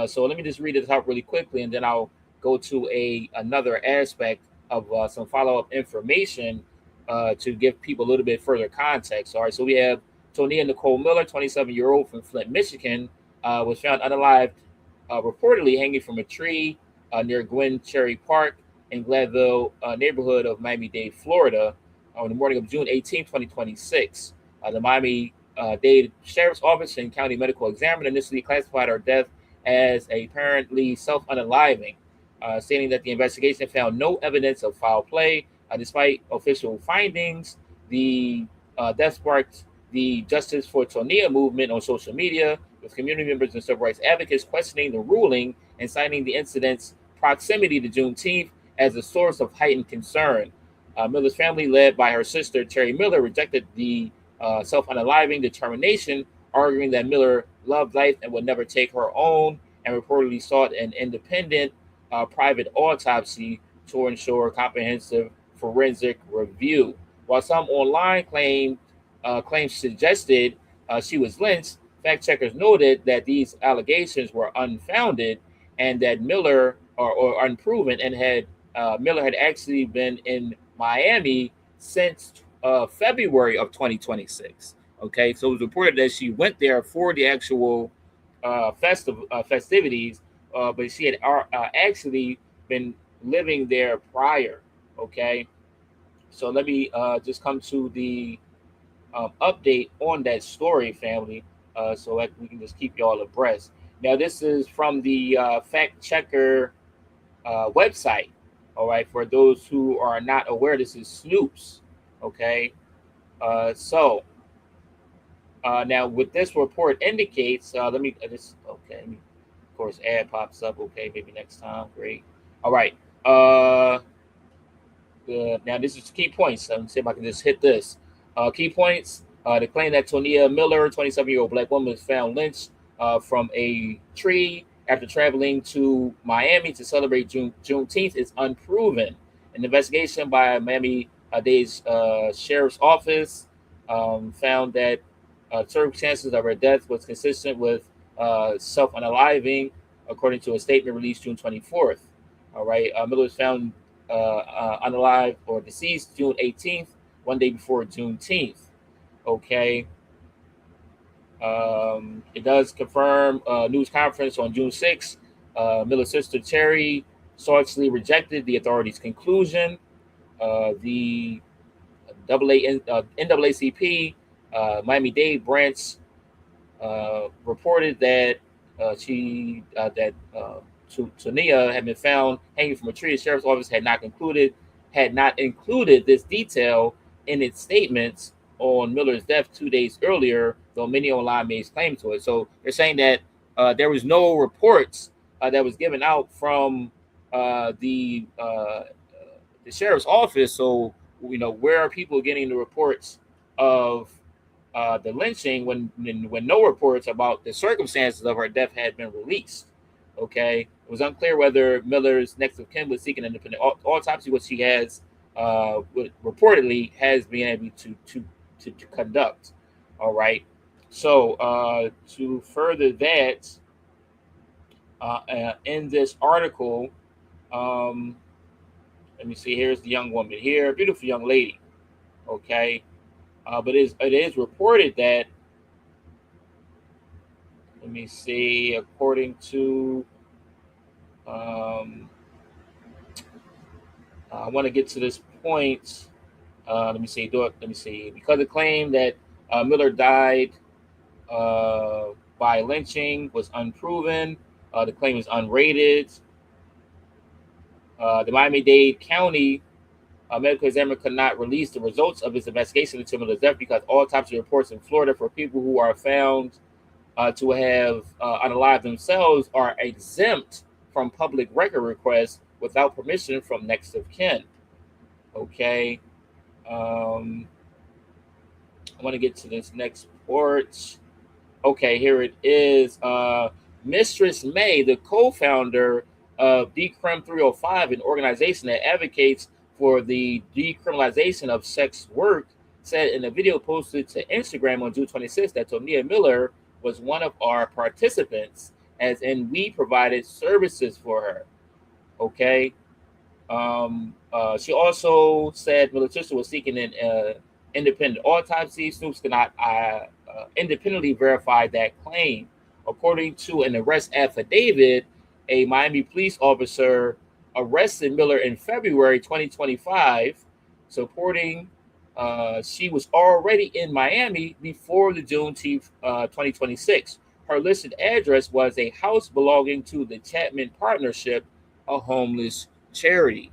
So let me just read it out really quickly, and then I'll go to another aspect of some follow-up information to give people a little bit further context. All right. So we have Tonia Nicole Miller, 27-year-old from Flint, Michigan, was found unalive, reportedly hanging from a tree near Gwen Cherry Park in Gladville neighborhood of Miami-Dade, Florida, on the morning of June 18, 2026. The Miami-Dade Sheriff's Office and County Medical Examiner initially classified her death as apparently self-unaliving, stating that the investigation found no evidence of foul play. Despite official findings, the death sparked the Justice for Tonia movement on social media, with community members and civil rights advocates questioning the ruling and citing the incident's proximity to Juneteenth as a source of heightened concern. Miller's family, led by her sister, Terry Miller, rejected the self-unaliving determination, arguing that Miller loved life and would never take her own, and reportedly sought an independent private autopsy to ensure comprehensive forensic review. While some online claims suggested she was lynched, fact checkers noted that these allegations were unfounded and that Miller or unproven, and Miller had actually been in Miami since February of 2026. Okay, so it was reported that she went there for the actual festivities, but she had actually been living there prior. Okay, so let me just come to the update on that story, family, so that we can just keep y'all abreast. Now, this is from the fact checker website. All right, for those who are not aware, this is Snoops. Okay, so now what this report indicates, let me this okay. Of course, ad pops up. Okay, maybe next time. Great. All right. Now this is key points. Let me see if I can just hit this. Key points. The claim that Tonia Miller, 27-year-old Black woman, was found lynched from a tree after traveling to Miami to celebrate Juneteenth is unproven. An investigation by Miami-Dade's Sheriff's Office found that circumstances of her death was consistent with self-unaliving, according to a statement released June 24th. All right, Miller was found unalive or deceased June 18th, one day before Juneteenth. Okay. It does confirm a news conference on June 6th. Miller's sister Terry staunchly rejected the authorities' conclusion. The NAACP Miami-Dade branch reported that Tonia had been found hanging from a tree. The sheriff's office had not included this detail in its statements on Miller's death 2 days earlier, though many online made claim to it. So they're saying that there was no reports that was given out from the sheriff's office. So where are people getting the reports of the lynching when no reports about the circumstances of her death had been released? Okay, it was unclear whether Miller's next of kin was seeking independent autopsy, which she has reportedly has been able to conduct. All right, so to further that, in this article, let me see. Here's the young woman here, beautiful young lady. Okay, but it is reported that, let me see, according to, I want to get to this point. Let me see. Let me see. Because the claim that Miller died by lynching was unproven. The claim is unrated. The Miami-Dade County medical examiner could not release the results of his investigation into Miller's death because autopsy reports in Florida for people who are found to have unalived themselves are exempt from public record requests without permission from next of kin. Okay. I want to get to this next report. Okay, here it is. Mistress May, the co-founder of Decrim 305, an organization that advocates for the decriminalization of sex work, said in a video posted to Instagram on June 26th that Tonia Miller was one of our participants, as in we provided services for her. Okay. She also said Miller's sister was seeking an independent autopsy. Snoops cannot independently verify that claim. According to an arrest affidavit, a Miami police officer arrested Miller in February 2025, supporting she was already in Miami before the Juneteenth 2026. Her listed address was a house belonging to the Chapman Partnership, a homeless charity.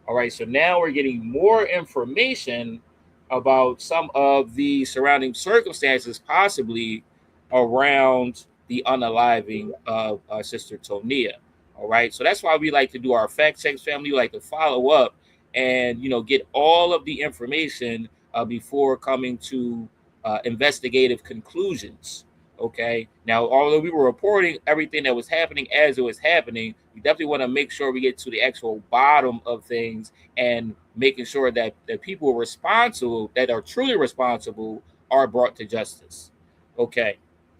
All right, so now we're getting more information about some of the surrounding circumstances, possibly around the unaliving of Sister Tonia. All right, so that's why we like to do our fact checks, family. We like to follow up and get all of the information before coming to investigative conclusions. Okay, now although we were reporting everything that was happening as it was happening, we definitely want to make sure we get to the actual bottom of things and making sure that the people responsible, that are truly responsible, are brought to justice. Okay,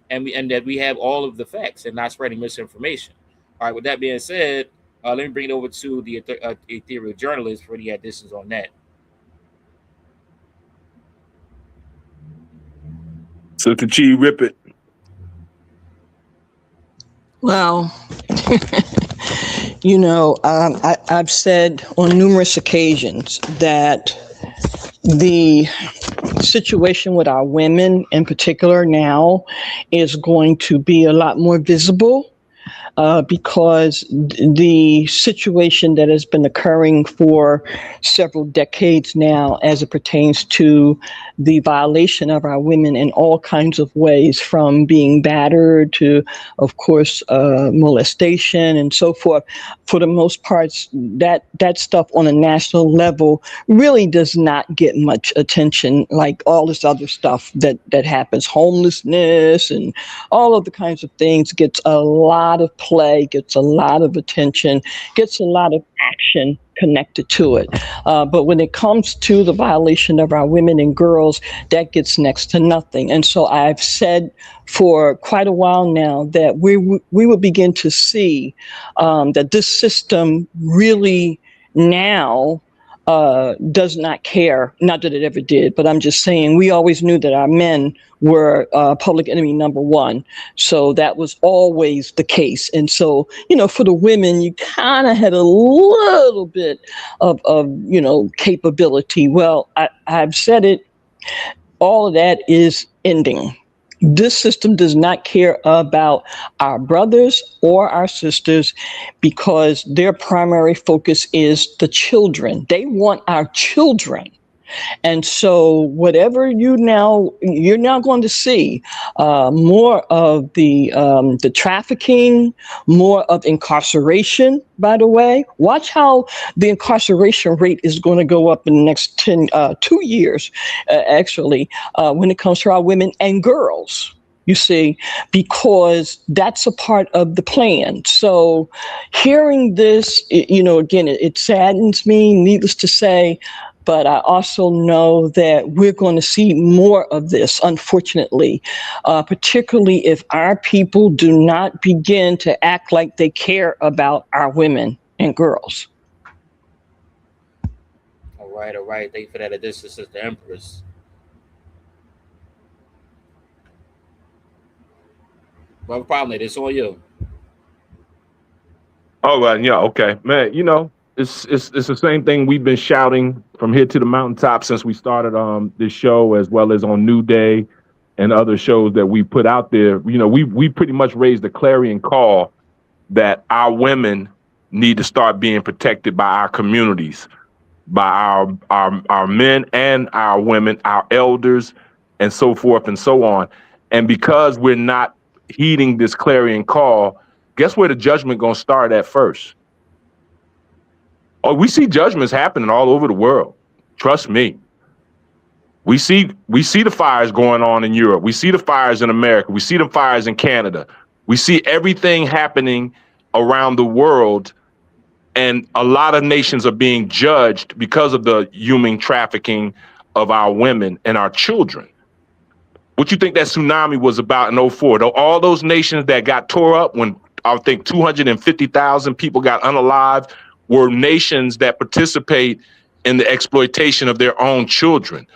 and that we have all of the facts and not spreading misinformation. All right, with that being said, let me bring it over to the Ethereal journalist for the additions on that. Sister Chi, rip it. Well, I've said on numerous occasions that the situation with our women in particular now is going to be a lot more visible because the situation that has been occurring for several decades now as it pertains to the violation of our women in all kinds of ways, from being battered to, of course, molestation and so forth. For the most part, that stuff on a national level really does not get much attention, like all this other stuff that happens. Homelessness and all of the kinds of things gets a lot of play, gets a lot of attention, gets a lot of action connected to it. But when it comes to the violation of our women and girls, that gets next to nothing. And so I've said for quite a while now that we will begin to see that this system really now does not care. Not that it ever did, but I'm just saying we always knew that our men were public enemy number one. So that was always the case. And so, for the women, you kind of had a little bit of capability. Well, I've said it, all of that is ending. This system does not care about our brothers or our sisters because their primary focus is the children. They want our children And so whatever you're now going to see more of the trafficking, more of incarceration, by the way. Watch how the incarceration rate is going to go up in the next 2 years, actually, when it comes to our women and girls. You see, because that's a part of the plan. So hearing this, again, it saddens me, needless to say, but I also know that we're going to see more of this, unfortunately, particularly if our people do not begin to act like they care about our women and girls. All right. Thank you for that addition, Sister Empress. Well, problem, it's on you. Oh, yeah, okay, man. It's the same thing we've been shouting from here to the mountaintop since we started this show, as well as on New Day and other shows that we put out there. We pretty much raised the clarion call that our women need to start being protected by our communities, by our men and our women, our elders, and so forth and so on. And because we're not heeding this clarion call, guess where the judgment gonna start at first? Oh, we see judgments happening all over the world. Trust me. We see the fires going on in Europe. We see the fires in America. We see the fires in Canada. We see everything happening around the world, and a lot of nations are being judged because of the human trafficking of our women and our children. What you think that tsunami was about in 2004? All those nations that got tore up when I think 250,000 people got unalived were nations that participate in the exploitation of their own children,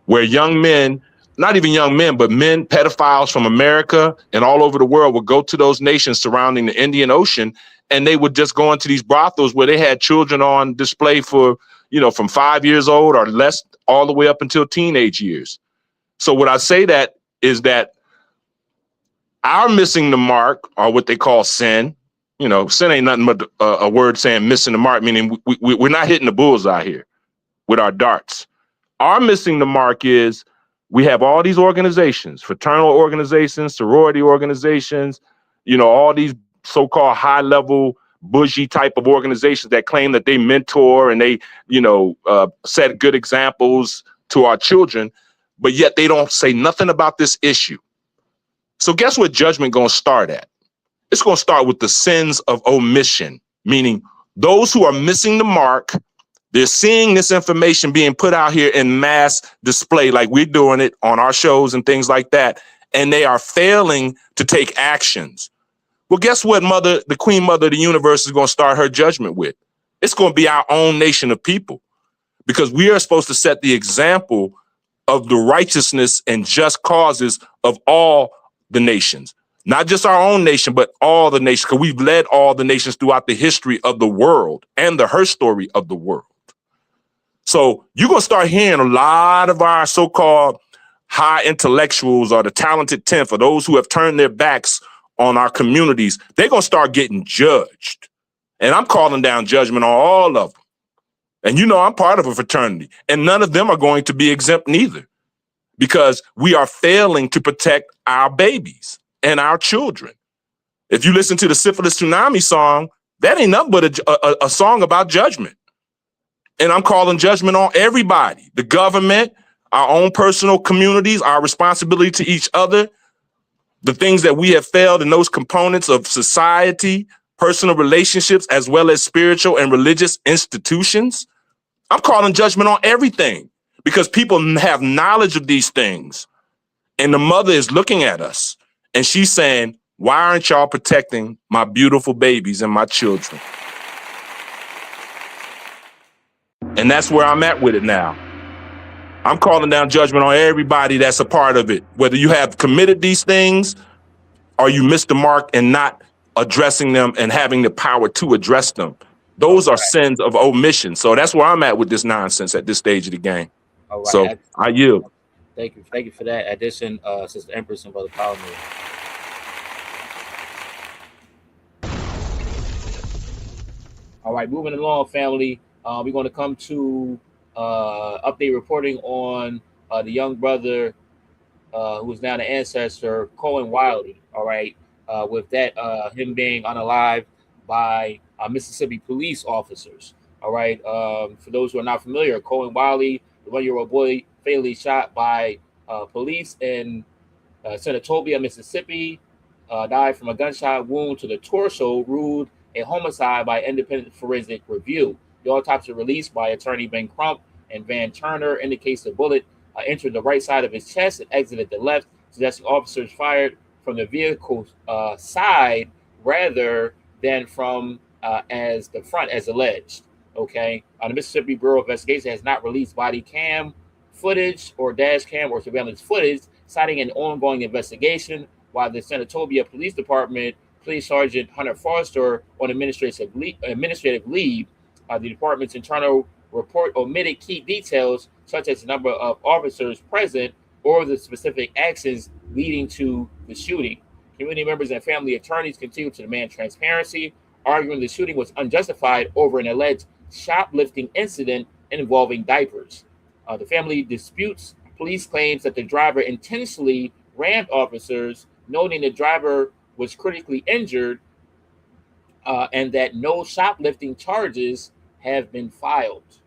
where young men, not even young men, but men, pedophiles from America and all over the world would go to those nations surrounding the Indian Ocean, and they would just go into these brothels where they had children on display for, from 5 years old or less all the way up until teenage years. So what I say that is that our missing the mark, or what they call sin, sin ain't nothing but a word saying missing the mark, meaning we're not hitting the bullseye here with our darts. Our missing the mark is we have all these organizations, fraternal organizations, sorority organizations, all these so-called high-level bougie type of organizations that claim that they mentor and they, set good examples to our children, but yet they don't say nothing about this issue. So guess what judgment gonna start at? It's gonna start with the sins of omission, meaning those who are missing the mark. They're seeing this information being put out here in mass display, like we're doing it on our shows and things like that, and they are failing to take actions. Well, guess what, the Queen Mother of the Universe is gonna start her judgment with? It's gonna be our own nation of people, because we are supposed to set the example of the righteousness and just causes of all the nations, not just our own nation, but all the nations, because we've led all the nations throughout the history of the world and her story of the world. So you're going to start hearing a lot of our so-called high intellectuals, or the talented 10th, or those who have turned their backs on our communities. They're going to start getting judged. And I'm calling down judgment on all of them. And I'm part of a fraternity, and none of them are going to be exempt neither, because we are failing to protect our babies and our children. If you listen to the Syphilis Tsunami song, that ain't nothing but a song about judgment. And I'm calling judgment on everybody, the government, our own personal communities, our responsibility to each other, the things that we have failed in those components of society, personal relationships, as well as spiritual and religious institutions. I'm calling judgment on everything, because people have knowledge of these things. And the mother is looking at us and she's saying, why aren't y'all protecting my beautiful babies and my children? And that's where I'm at with it now. I'm calling down judgment on everybody that's a part of it, whether you have committed these things or you missed the mark and not addressing them and having the power to address them. Those are sins of omission. So that's where I'm at with this nonsense at this stage of the game. All right. So I yield. Thank you for that addition, Sister Empress and Brother Palmer. All right, moving along, family. We're going to come to update reporting on the young brother who is now the ancestor, Cohen Wiley. All right, with that, him being unalived by Mississippi police officers. All right, for those who are not familiar, Cohen Wiley, the 1-year-old boy, fatally shot by police in Senatobia, Mississippi, died from a gunshot wound to the torso, ruled a homicide by independent forensic review. The autopsy released by attorney Ben Crump and Van Turner indicates the bullet entered the right side of his chest and exited the left, suggesting officers fired from the vehicle side rather than from as the front, as alleged. Okay, the Mississippi Bureau of Investigation has not released body cam footage or dash cam or surveillance footage, citing an ongoing investigation, while the Senatobia Police Department Police Sergeant Hunter Foster on administrative leave. The department's internal report omitted key details such as the number of officers present or the specific actions leading to the shooting. Community members and family attorneys continue to demand transparency, arguing the shooting was unjustified over an alleged shoplifting incident involving diapers. The family disputes police claims that the driver intentionally rammed officers, noting the driver was critically injured and that no shoplifting charges have been filed.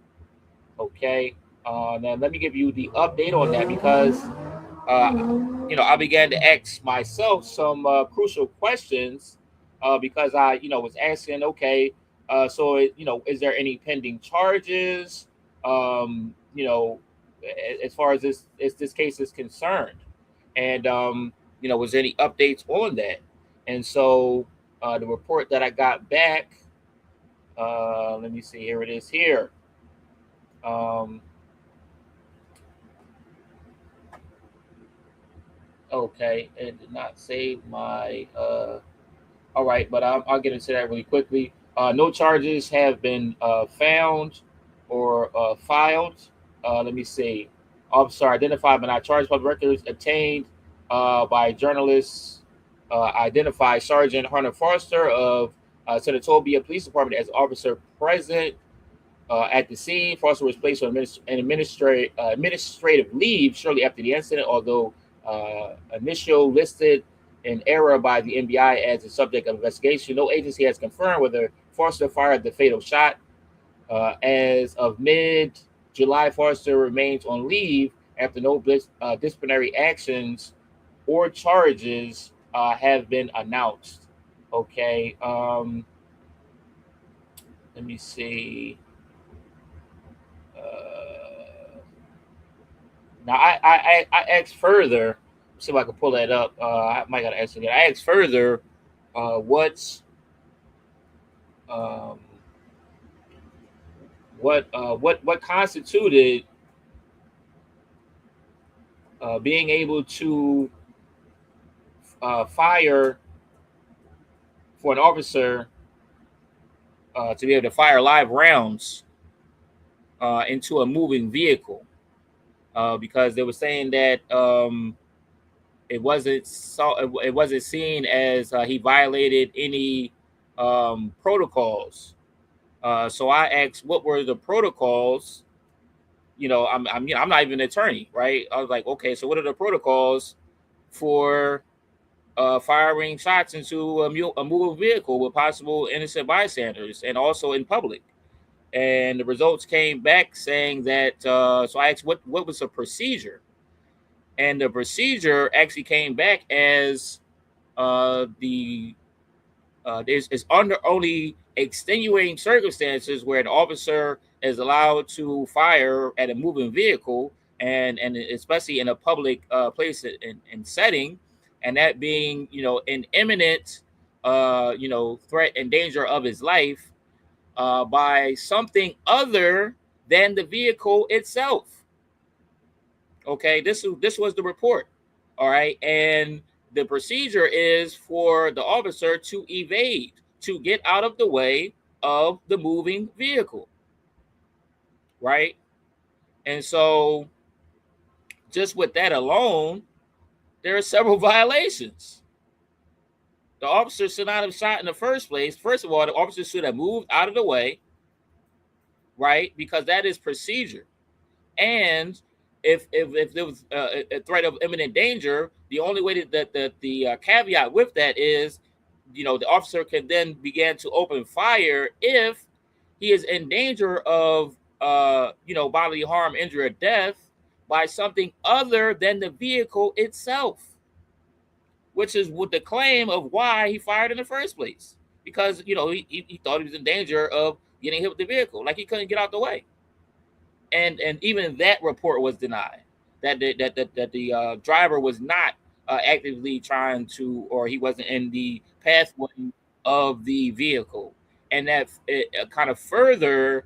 Okay, now let me give you the update on that because I began to ask myself some crucial questions because I was asking, okay, so is there any pending charges? As far as this case is concerned, and was there any updates on that? And so the report that I got back, let me see, here it is here. Okay, it did not save my. All right, but I'll get into that really quickly. No charges have been found or filed. Let me see. Officer identified but not charged. Public records obtained by journalists identified Sergeant Hunter Foster of Senatobia Police Department as officer present at the scene. Foster was placed on an administrative leave shortly after the incident, although initial listed in error by the NBI as the subject of investigation. No agency has confirmed whether Foster fired the fatal shot. As of mid-July, Foster remains on leave after no disciplinary actions or charges have been announced. Okay. Let me see. Now, I asked further. See if I can pull that up. I might gotta ask again. I asked further, what constituted being able to fire for an officer to be able to fire live rounds into a moving vehicle, because they were saying that it wasn't seen as he violated any protocols. So I asked, what were the protocols? I'm not even an attorney, right? I was like, okay, so what are the protocols for firing shots into a moving vehicle with possible innocent bystanders and also in public? And the results came back saying that. So I asked, what was the procedure? And the procedure actually came back as is under only extenuating circumstances where an officer is allowed to fire at a moving vehicle, and especially in a public place and setting, and that being an imminent threat and danger of his life by something other than the vehicle itself. Okay, this was the report. All right, and the procedure is for the officer to evade, to get out of the way of the moving vehicle, right? And so just with that alone, there are several violations. The officer should not have shot in the first place. First of all, the officer should have moved out of the way, right? Because that is procedure. And if there was a threat of imminent danger, the only way that the caveat with that is, the officer can then begin to open fire if he is in danger of bodily harm, injury, or death by something other than the vehicle itself, which is with the claim of why he fired in the first place. Because he thought he was in danger of getting hit with the vehicle, like he couldn't get out the way. And even that report was denied. That the driver was not actively trying to, or he wasn't in the pathway of the vehicle, and that it kind of further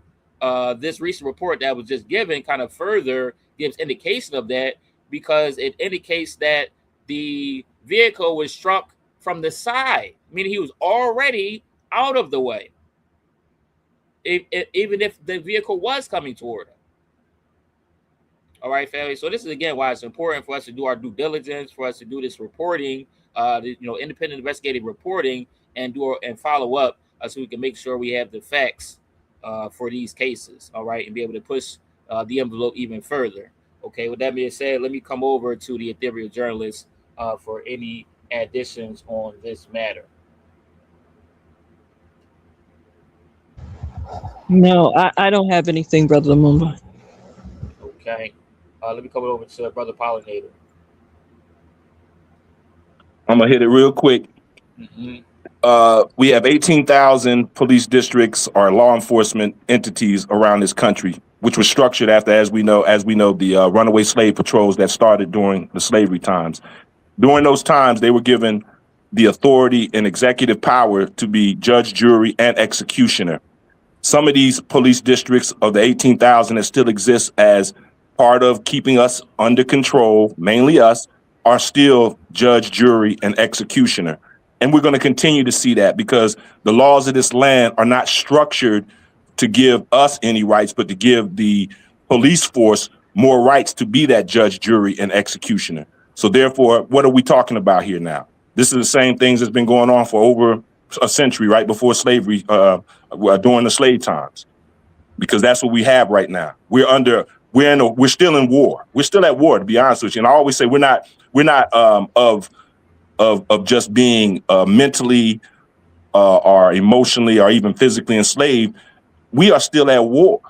this recent report that was just given kind of further gives indication of that, because it indicates that the vehicle was struck from the side, meaning he was already out of the way, even if the vehicle was coming toward him. All right, family. So this is again why it's important for us to do our due diligence, for us to do this reporting, independent investigative reporting, and follow up, so we can make sure we have the facts for these cases. All right, and be able to push the envelope even further. Okay. With that being said, let me come over to the Ethereal journalist for any additions on this matter. No, I don't have anything, Brother Lumumba. Okay. Let me come over to Brother Pollinator. I'm gonna hit it real quick. We have 18,000 police districts or law enforcement entities around this country, which was structured after, as we know, the runaway slave patrols that started during the slavery times. During those times, they were given the authority and executive power to be judge, jury, and executioner. Some of these police districts of the 18,000 that still exist as part of keeping us under control, mainly us, are still judge, jury, and executioner. And we're going to continue to see that, because the laws of this land are not structured to give us any rights, but to give the police force more rights to be that judge, jury, and executioner. So therefore, what are we talking about here now? This is the same things that's been going on for over a century, right before slavery, during the slave times, because that's what we have right now. We're still in war. We're still at war, to be honest with you. And I always say we're not of just being mentally or emotionally or even physically enslaved. We are still at war,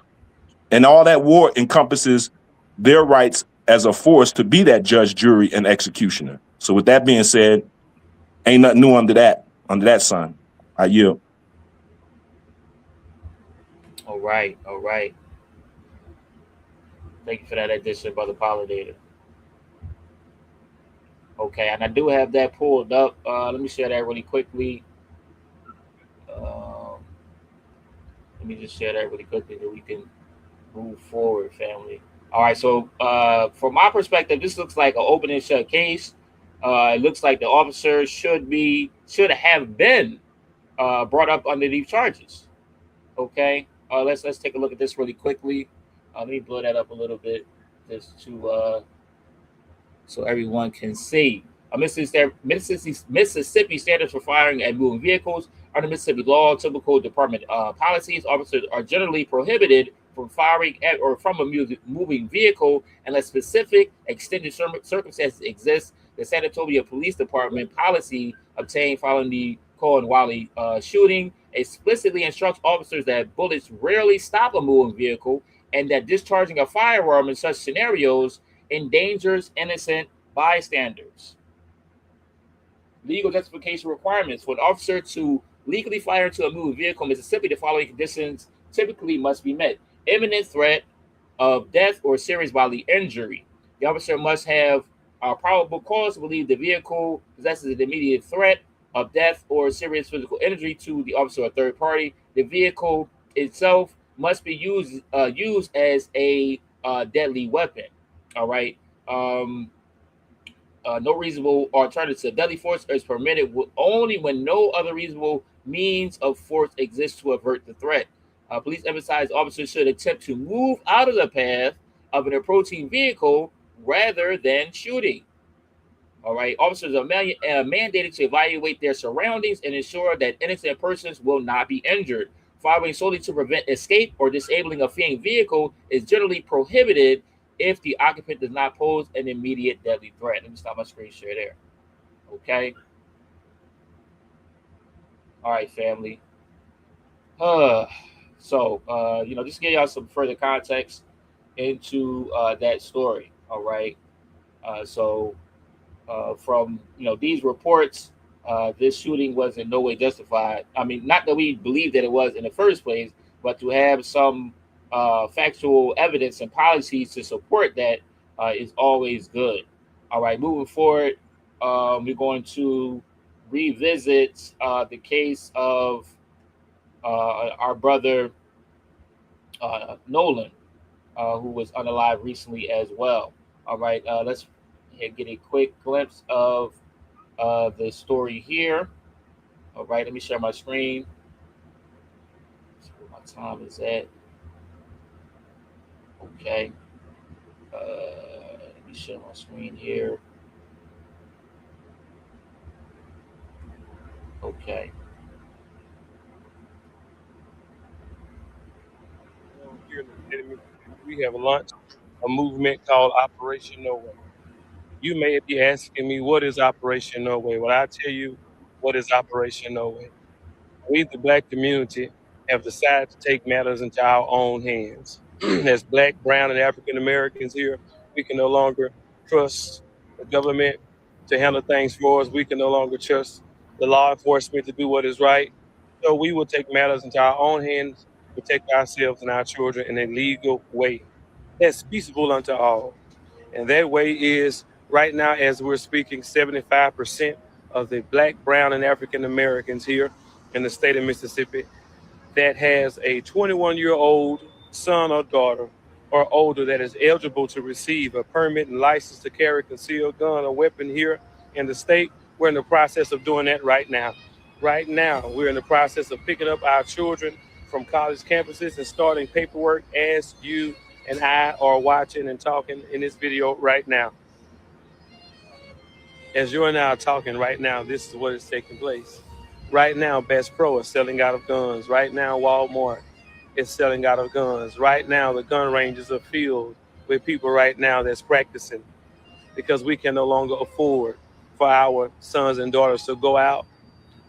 and all that war encompasses their rights as a force to be that judge, jury, and executioner. So with that being said, ain't nothing new under that sun. I yield. All right. Thank you for that addition, Brother Pollinator. Okay, and I do have that pulled up. Let me share that really quickly. Let me just share that really quickly so we can move forward, family. All right, so from my perspective, this looks like an open and shut case. It looks like the officer should have been brought up under these charges. Okay, let's take a look at this really quickly. Let me blow that up a little bit just to so everyone can see. Mississippi standards for firing and moving vehicles. Under Mississippi law, typical department policies, officers are generally prohibited from firing at or from a moving vehicle unless specific extended circumstances exist. The San Antonio Police Department policy obtained following the Cohen shooting explicitly instructs officers that bullets rarely stop a moving vehicle, and that discharging a firearm in such scenarios endangers innocent bystanders. Legal justification requirements. For an officer to legally fire into a moving vehicle in Mississippi, the following conditions typically must be met: imminent threat of death or serious bodily injury. The officer must have probable cause to believe the vehicle possesses an immediate threat of death or serious physical injury to the officer or third party. The vehicle itself must be used as a deadly weapon. All right. No reasonable alternative to deadly force is permitted only when no other reasonable means of force exists to avert the threat. Police emphasize officers should attempt to move out of the path of an approaching vehicle rather than shooting. All right. Officers are mandated to evaluate their surroundings and ensure that innocent persons will not be injured. Firing solely to prevent escape or disabling a fleeing vehicle is generally prohibited if the occupant does not pose an immediate deadly threat. Let me stop my screen share there. Okay. All right, family. Just to give y'all some further context into that story. All right. From these reports, this shooting was in no way justified. I mean, not that we believe that it was in the first place, but to have some factual evidence and policies to support that is always good. All right, moving forward, we're going to revisit the case of our brother Nolan, who was unalive recently as well. All right, let's get a quick glimpse of the story here. All right, let me share my screen. See where my time is at. Okay. Let me share my screen here. Okay. Here in the state of Mississippi, we have launched a movement called Operation No Way. You may be asking me, what is Operation No Way? Well, I'll tell you what is Operation No Way. We, the Black community, have decided to take matters into our own hands. As Black, Brown, and African Americans here, we can no longer trust the government to handle things for us. We can no longer trust the law enforcement to do what is right. So we will take matters into our own hands, protect ourselves and our children in a legal way that's peaceable unto all. And that way is right now, as we're speaking, 75% of the Black, Brown, and African Americans here in the state of Mississippi that has a 21-year-old son or daughter or older that is eligible to receive a permit and license to carry concealed gun or weapon here in the state. We're in the process of doing that right now. Right now, we're in the process of picking up our children from college campuses and starting paperwork as you and I are watching and talking in this video right now. As you and I are talking right now, this is what is taking place. Right now, Bass Pro is selling out of guns. Right now, Walmart is selling out of guns. Right now, the gun ranges are filled with people right now that's practicing because we can no longer afford for our sons and daughters to go out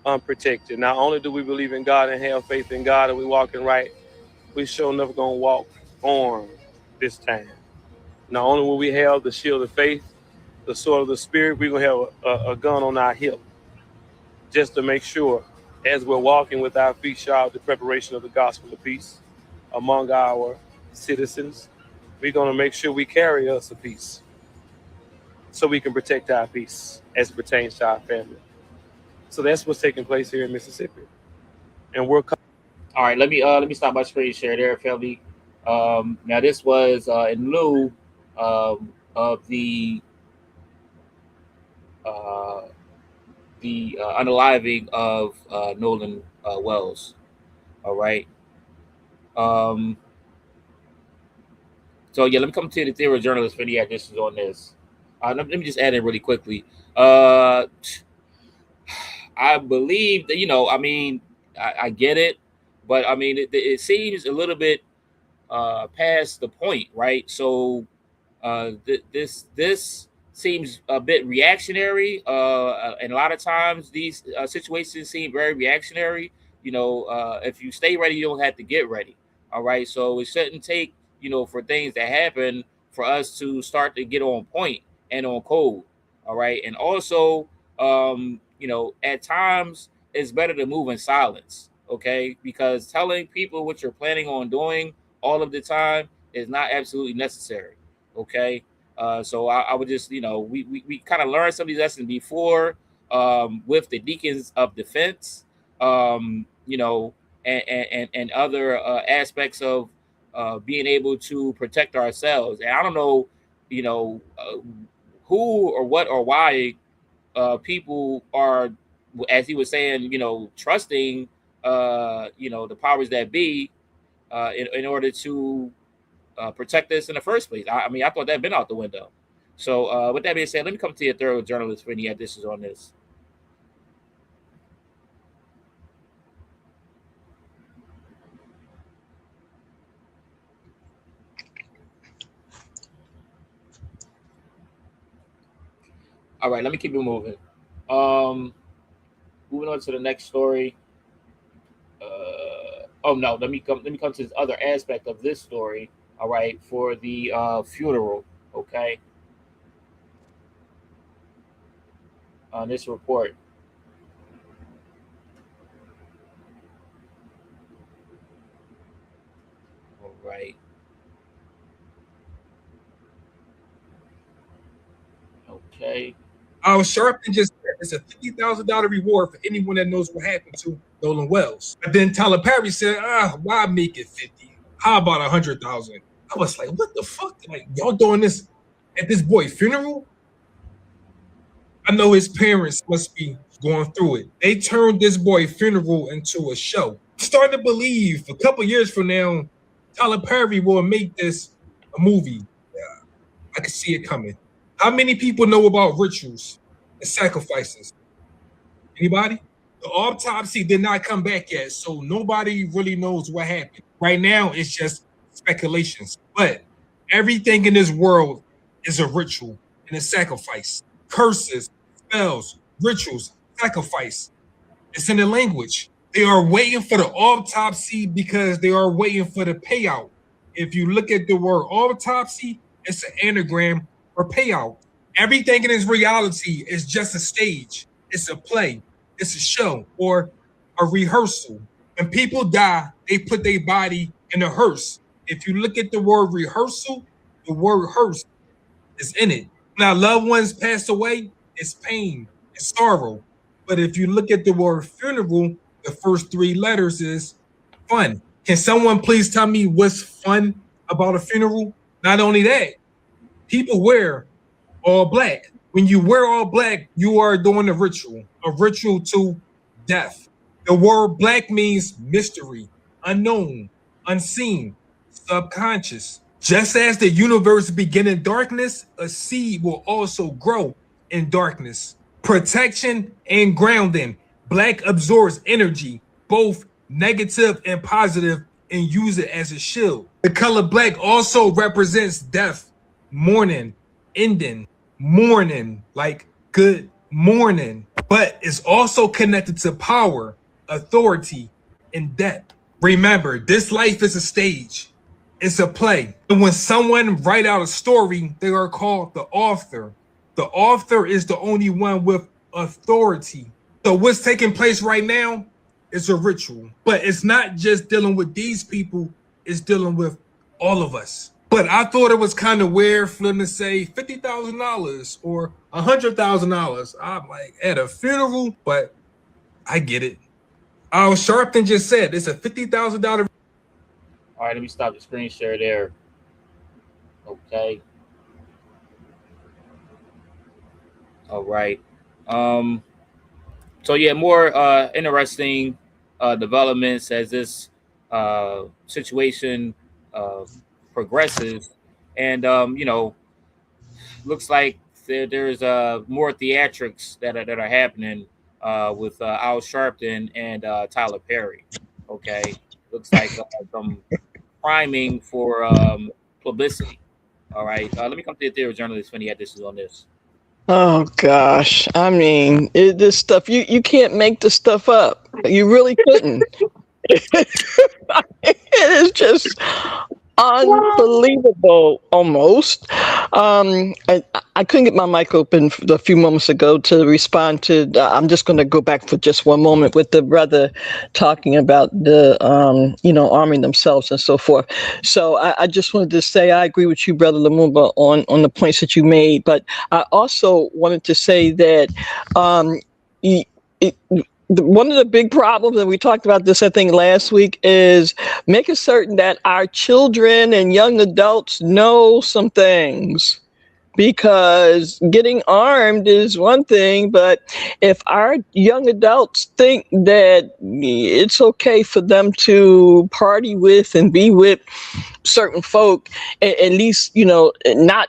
unprotected. Not only do we believe in God and have faith in God and we walking right, we sure enough gonna walk armed this time. Not only will we have the shield of faith, the sword of the spirit, we're gonna have a gun on our hip just to make sure as we're walking with our feet shod the preparation of the gospel of peace among our citizens, we're gonna make sure we carry us a peace so we can protect our peace as it pertains to our family. So that's what's taking place here in Mississippi. And we're All right, let me stop my screen share there, family. Now this was in lieu of uh, the unaliving of Nolan Wells. All right. Um, so yeah, let me come to the Ethereal journalist for the additions on this. Let me just add in really quickly. I believe that I mean, I get it, but I mean, it seems a little bit past the point, right? So this seems a bit reactionary, and a lot of times these situations seem very reactionary. If you stay ready, you don't have to get ready. All right, so it shouldn't take for things to happen for us to start to get on point and on code. All right, and also, at times it's better to move in silence. Okay, because telling people what you're planning on doing all of the time is not absolutely necessary. Okay. So I would just, we kind of learned some of these lessons before with the deacons of defense, and other aspects of being able to protect ourselves. And I don't know, who or what or why people are, as he was saying, trusting, the powers that be in order to protect us in the first place. I mean, I thought that'd been out the window. So, with that being said, let me come to your thorough journalist for any additions on this. All right, let me keep it moving. Um, Moving on to the next story. Oh no, let me come to this other aspect of this story. All right, for the funeral. Okay, on this report. All right. Okay. Sharpton just said it's a $50,000 reward for anyone that knows what happened to Nolan Wells. But then Tyler Perry said, why make it 50? How about 100,000? I was like, what the fuck? Like, y'all doing this at this boy's funeral? I know his parents must be going through it. They turned this boy's funeral into a show. I'm starting to believe a couple years from now, Tyler Perry will make this a movie. Yeah, I can see it coming. How many people know about rituals and sacrifices? Anybody? The autopsy did not come back yet, so nobody really knows what happened. Right now, it's just speculations. But everything in this world is a ritual and a sacrifice. Curses, spells, rituals, sacrifice. It's in the language. They are waiting for the autopsy because they are waiting for the payout. If you look at the word autopsy, it's an anagram for payout. Everything in this reality is just a stage. It's a play. It's a show or a rehearsal. When people die, they put their body in a hearse. If you look at the word rehearsal, the word hearse is in it. When our loved ones pass away, it's pain, it's sorrow. But if you look at the word funeral, the first three letters is fun. Can someone please tell me what's fun about a funeral? Not only that, people wear all black. When you wear all black, you are doing a ritual to death. The word black means mystery, unknown, unseen, subconscious. Just as the universe began in darkness, a seed will also grow in darkness. Protection and grounding. Black absorbs energy, both negative and positive, and use it as a shield. The color black also represents death, mourning, ending, mourning, like good morning, but it's also connected to power, authority, and death. Remember, this life is a stage. It's a play. And when someone write out a story, they are called the author. The author is the only one with authority. So what's taking place right now is a ritual. But it's not just dealing with these people, it's dealing with all of us. But I thought it was kind of weird for them to say $50,000 or $100,000. I'm like, at a funeral, but I get it. Sharpton just said it's a $50,000. All right, let me stop the screen share there. Okay. All right. So yeah, more interesting developments as this situation progresses, and looks like there's more theatrics that are happening with Al Sharpton and Tyler Perry. Okay, looks like some priming for publicity. All right, let me come to the Ethereal journalist when he had this on this. Oh gosh, I mean, this stuff you can't make this stuff up. You really couldn't. It is just unbelievable, almost. I couldn't get my mic open a few moments ago to respond to. I'm just going to go back for just one moment with the brother talking about the, arming themselves and so forth. So I just wanted to say I agree with you, Brother Lumumba, on the points that you made. But I also wanted to say that one of the big problems, and we talked about this, I think, last week, is making certain that our children and young adults know some things. Because getting armed is one thing, but if our young adults think that it's okay for them to party with and be with certain folk, at least, not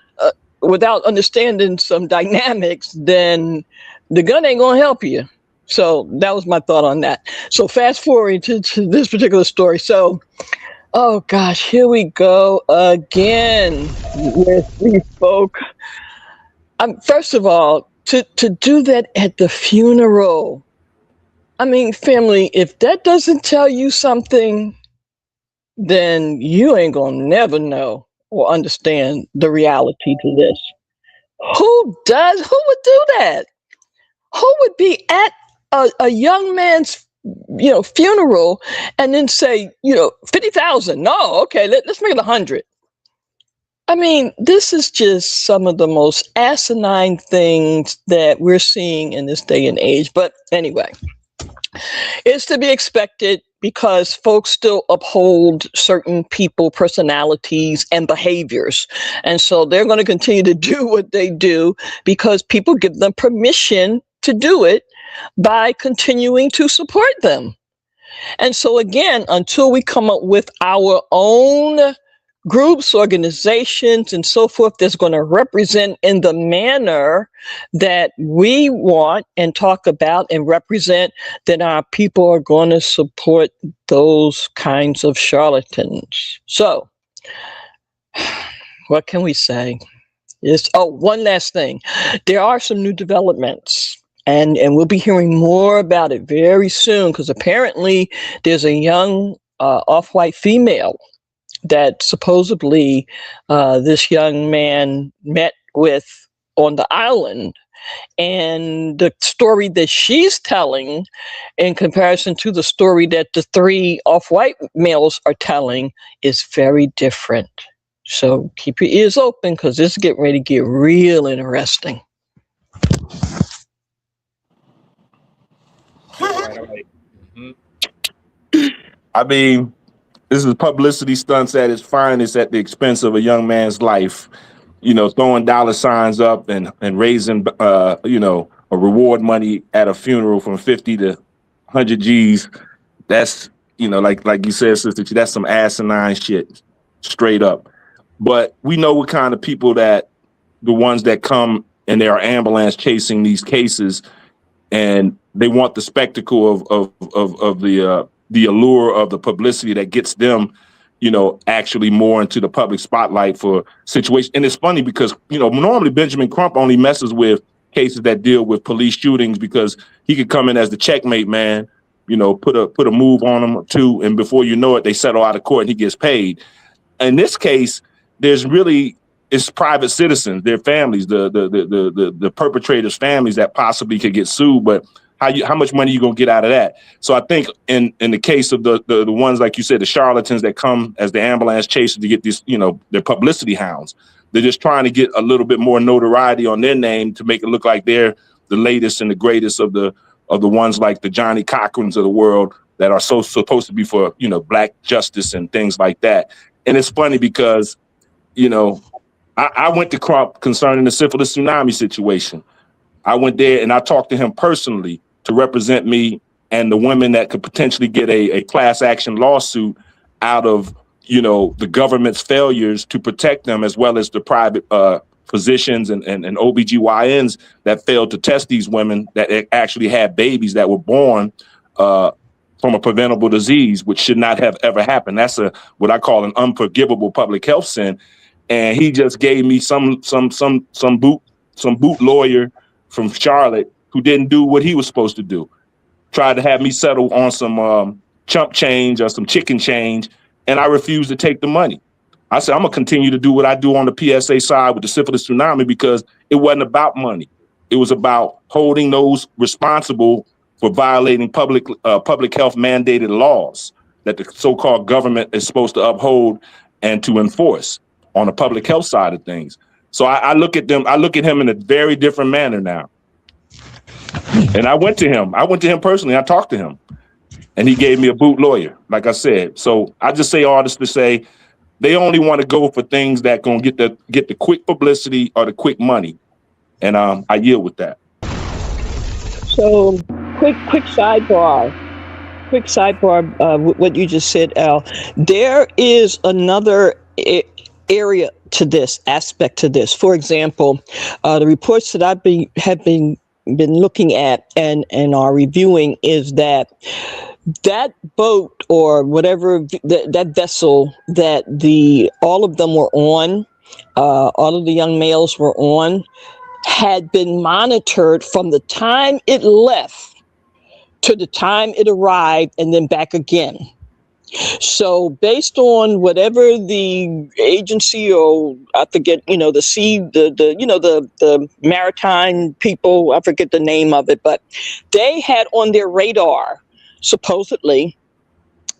without understanding some dynamics, then the gun ain't gonna help you. So that was my thought on that. So fast forward to this particular story. So, oh gosh, here we go again with these folk. First of all, to do that at the funeral. I mean, family, if that doesn't tell you something, then you ain't gonna never know or understand the reality to this. Who would do that? Who would be at a young man's funeral and then say 50,000? No, okay, let's make it 100. I mean, this is just some of the most asinine things that we're seeing in this day and age. But anyway, it's to be expected because folks still uphold certain people, personalities, and behaviors. And so they're going to continue to do what they do because people give them permission to do it by continuing to support them. And so again, until we come up with our own groups, organizations, and so forth that's going to represent in the manner that we want and talk about and represent, then our people are going to support those kinds of charlatans. So, what can we say? One last thing. There are some new developments. And we'll be hearing more about it very soon because apparently there's a young off-white female that supposedly this young man met with on the island. And the story that she's telling in comparison to the story that the three off-white males are telling is very different. So keep your ears open because this is getting ready to get real interesting. All right. I mean, this is publicity stunts at its finest at the expense of a young man's life. Throwing dollar signs up and raising, a reward money at a funeral from 50 to 100 G's. That's, like you said, Sister, that's some asinine shit, straight up. But we know what kind of people the ones that come and they are ambulance chasing these cases, and they want the spectacle of the allure of the publicity that gets them, actually more into the public spotlight for situations. And it's funny because, normally Benjamin Crump only messes with cases that deal with police shootings because he could come in as the checkmate man, put a move on them or two, and before you know it, they settle out of court and he gets paid. In this case, it's private citizens, their families, the perpetrators' families that possibly could get sued, but how much money you gonna get out of that? So I think in the case of the ones like you said, the charlatans that come as the ambulance chasers to get these, their publicity hounds, they're just trying to get a little bit more notoriety on their name to make it look like they're the latest and the greatest of the ones like the Johnny Cochrans of the world that are so supposed to be for black justice and things like that. And it's funny because I went to Crump concerning the syphilis tsunami situation. I went there and I talked to him personally to represent me and the women that could potentially get a class action lawsuit out of, the government's failures to protect them, as well as the private physicians and OBGYNs that failed to test these women that actually had babies that were born from a preventable disease, which should not have ever happened. That's what I call an unforgivable public health sin. And he just gave me some boot lawyer from Charlotte who didn't do what he was supposed to do. Tried to have me settle on some chump change or some chicken change, and I refused to take the money. I said, I'm gonna continue to do what I do on the PSA side with the syphilis tsunami because it wasn't about money. It was about holding those responsible for violating public health mandated laws that the so-called government is supposed to uphold and to enforce on the public health side of things. So I look at him in a very different manner now. And I went to him personally. I talked to him and he gave me a boot lawyer, like I said. So I just say all this to say they only want to go for things that gonna get the quick publicity or the quick money. And I yield with that. So quick sidebar, what you just said, Al. There is another area to this aspect to this. For example, the reports that have been looking at and are reviewing is that boat or whatever that vessel that all of them were on, all of the young males were on, had been monitored from the time it left to the time it arrived and then back again. So based on whatever the agency, or I forget, the sea, the maritime people, I forget the name of it, but they had on their radar, supposedly,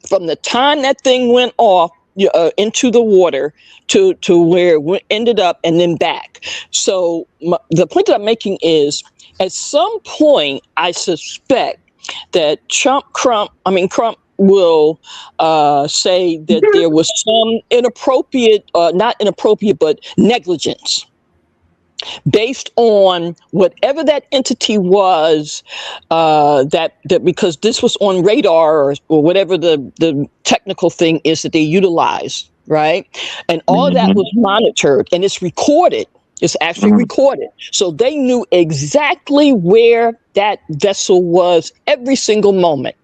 from the time that thing went off into the water to where it ended up and then back. So the point that I'm making is, at some point, I suspect that Crump will say that there was some inappropriate, not inappropriate, but negligence based on whatever that entity was, that because this was on radar, or whatever the technical thing is that they utilize, right? And all of that was monitored, and it's recorded. It's actually recorded. So they knew exactly where that vessel was every single moment.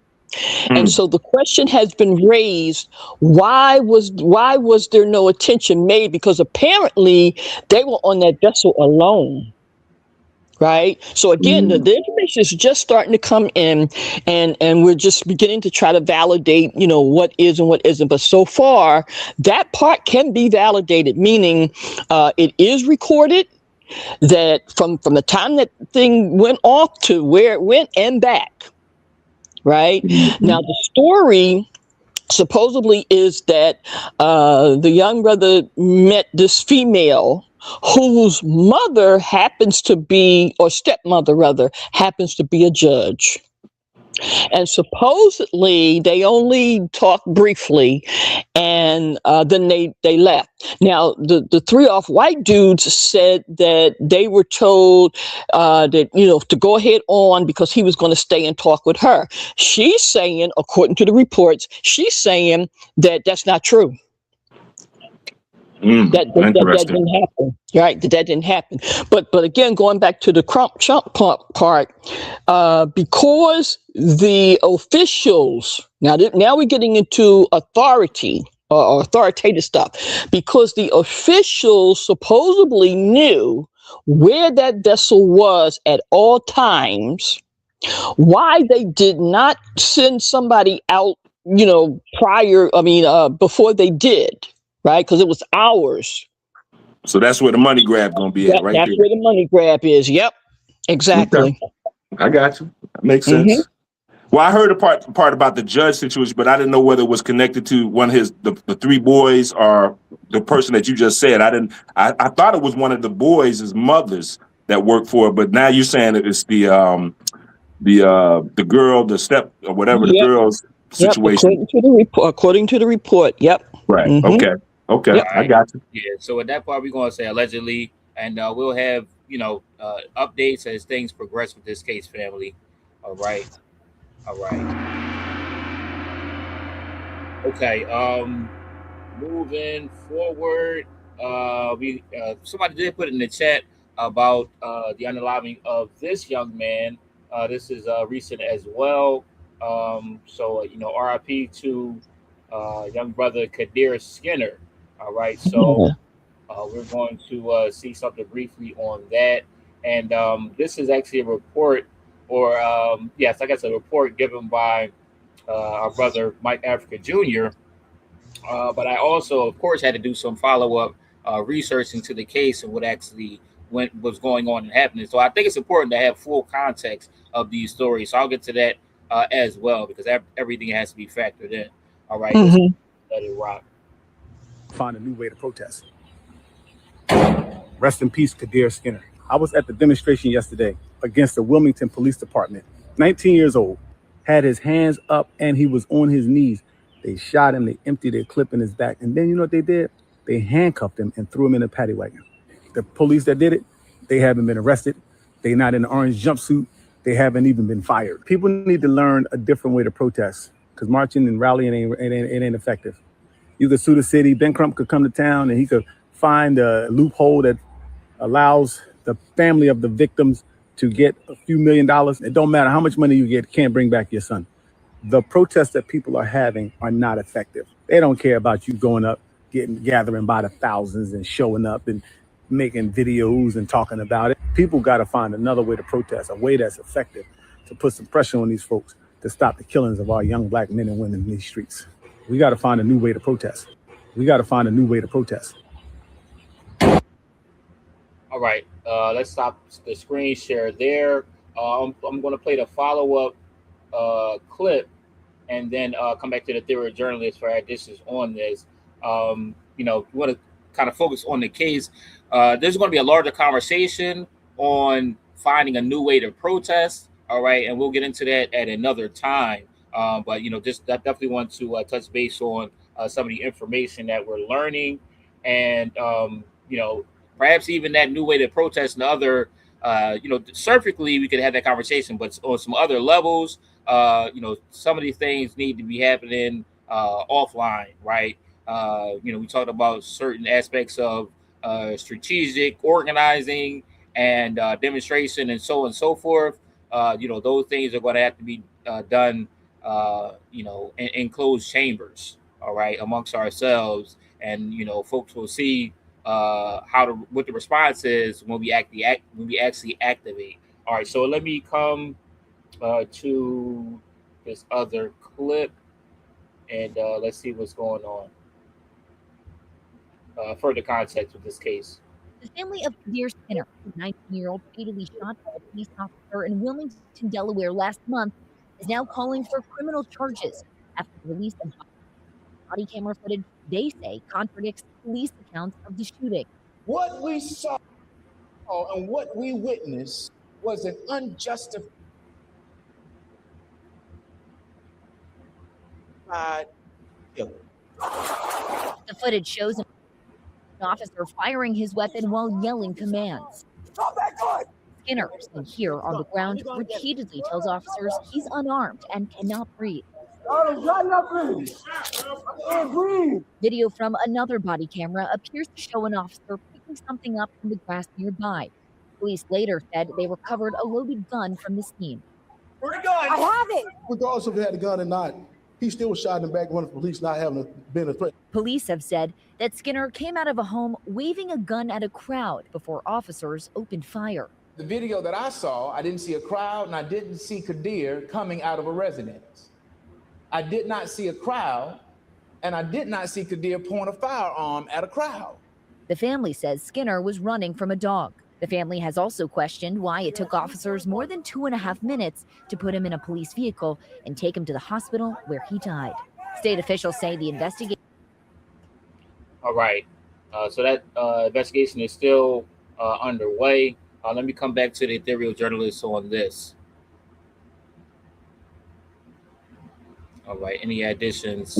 And so the question has been raised, why was there no attention made? Because apparently they were on that vessel alone, right? So again, the information is just starting to come in, and we're just beginning to try to validate, what is and what isn't. But so far, that part can be validated, meaning it is recorded, that from the time that thing went off to where it went and back. Right? Now, the story supposedly is that the young brother met this female whose mother happens to be, or stepmother rather, happens to be a judge. And supposedly they only talked briefly, and then they left. Now, the three off-white dudes said that they were told that, to go ahead on, because he was going to stay and talk with her. She's saying, according to the reports, that that's not true. That didn't happen, right? That didn't happen. But again, going back to the Chump part, because the officials, now we're getting into authority or authoritative stuff, because the officials supposedly knew where that vessel was at all times, why they did not send somebody out, before they did. Right, because it was hours. So that's where the money grab gonna be at, right That's there. where the money grab is. Yep, exactly. Okay. I got you. That makes sense. Well, I heard a part about the judge situation, but I didn't know whether it was connected to one of the three boys or the person that you just said. I thought it was one of the boys' mothers that worked for it, but now you're saying that it's the girl, the step or whatever, the girl's situation. According to the report. Yep. Right. Okay. Yep. I got you. Yeah. So at that part, we're going to say allegedly, and we'll have updates as things progress with this case, family. All right. Okay. Moving forward, somebody did put in the chat about the unaliving of this young man. This is recent as well. So RIP to young brother Kadir Skinner. All right, so we're going to see something briefly on that, and this is actually a report, or yes, I guess a report given by our brother Mike Africa Jr. But I also, of course, had to do some follow-up research into the case and what actually was going on and happening. So I think it's important to have full context of these stories. So I'll get to that as well, because everything has to be factored in. All right, let's let it rock. Find a new way to protest. Rest in peace, Kadir Skinner. I was at the demonstration yesterday against the Wilmington Police Department. 19 years old, had his hands up, and he was on his knees. They shot him, they emptied their clip in his back, and then you know what they did? They handcuffed him and threw him in a paddy wagon. The police that did it, they haven't been arrested. They're not in an orange jumpsuit. They haven't even been fired. People need to learn a different way to protest, because marching and rallying ain't effective. You could sue the city. Ben Crump could come to town and he could find a loophole that allows the family of the victims to get a few $1 million. It don't matter how much money you get, can't bring back your son. The protests that people are having are not effective. They don't care about you going up, gathering by the thousands and showing up and making videos and talking about it. People got to find another way to protest, a way that's effective to put some pressure on these folks to stop the killings of our young black men and women in these streets. We got to find a new way to protest. We got to find a new way to protest. All right, let's stop the screen share there. I'm going to play the follow-up clip and then come back to the Ethereal journalist for additions on this. We want to kind of focus on the case. There's going to be a larger conversation on finding a new way to protest. All right, and we'll get into that at another time. But just I definitely want to touch base on some of the information that we're learning, and perhaps even that new way to protest and other. Surgically we could have that conversation, but on some other levels, some of these things need to be happening offline, right? We talked about certain aspects of strategic organizing and demonstration and so on and so forth. Those things are going to have to be done, in closed chambers, all right, amongst ourselves, and folks will see what the response is when we actually activate. All right, so let me come to this other clip, and let's see what's going on. Further context with this case. The family of Kadir Skinner, a 19-year-old fatally shot by a police officer in Wilmington, Delaware last month, is now calling for criminal charges after the release of body camera footage they say contradicts police accounts of the shooting. What we saw and what we witnessed was an unjustified killing. The footage shows an officer firing his weapon while yelling commands. Skinner, seen here on the ground, repeatedly tells officers he's unarmed and cannot breathe. Video from another body camera appears to show an officer picking something up from the grass nearby. Police later said they recovered a loaded gun from the scene. I have it. Regardless if he had a gun or not, he still was shot in the back when the police not having been a threat. Police have said that Skinner came out of a home waving a gun at a crowd before officers opened fire. The video that I saw, I didn't see a crowd and I didn't see Kadir coming out of a residence. I did not see a crowd and I did not see Kadir point a firearm at a crowd. The family says Skinner was running from a dog. The family has also questioned why it took officers more than 2.5 minutes to put him in a police vehicle and take him to the hospital where he died. State officials say the investigation. All right. So that investigation is still underway. Let me come back to the Ethereal journalist on this. All right. Any additions?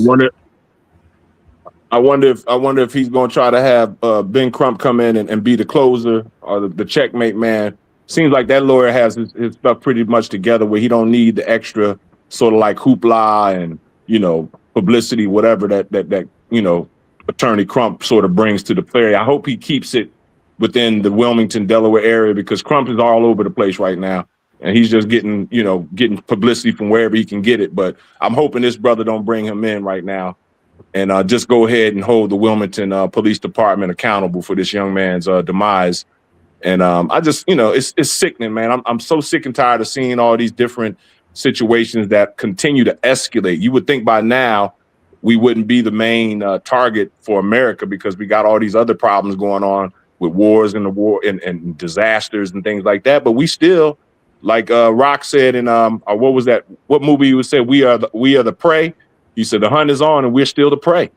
I wonder if he's going to try to have Ben Crump come in and be the closer or the checkmate man. Seems like that lawyer has his stuff pretty much together where he don't need the extra sort of like hoopla and publicity, whatever that Attorney Crump sort of brings to the play. I hope he keeps it within the Wilmington, Delaware area, because Crump is all over the place right now. And he's just getting publicity from wherever he can get it. But I'm hoping this brother don't bring him in right now and just go ahead and hold the Wilmington Police Department accountable for this young man's demise. And I just, it's sickening, man. I'm so sick and tired of seeing all these different situations that continue to escalate. You would think by now we wouldn't be the main target for America because we got all these other problems going on with wars and and disasters and things like that. But we still, like Rock said in what was that? What movie you would say? We are the prey. He said the hunt is on and we're still the prey.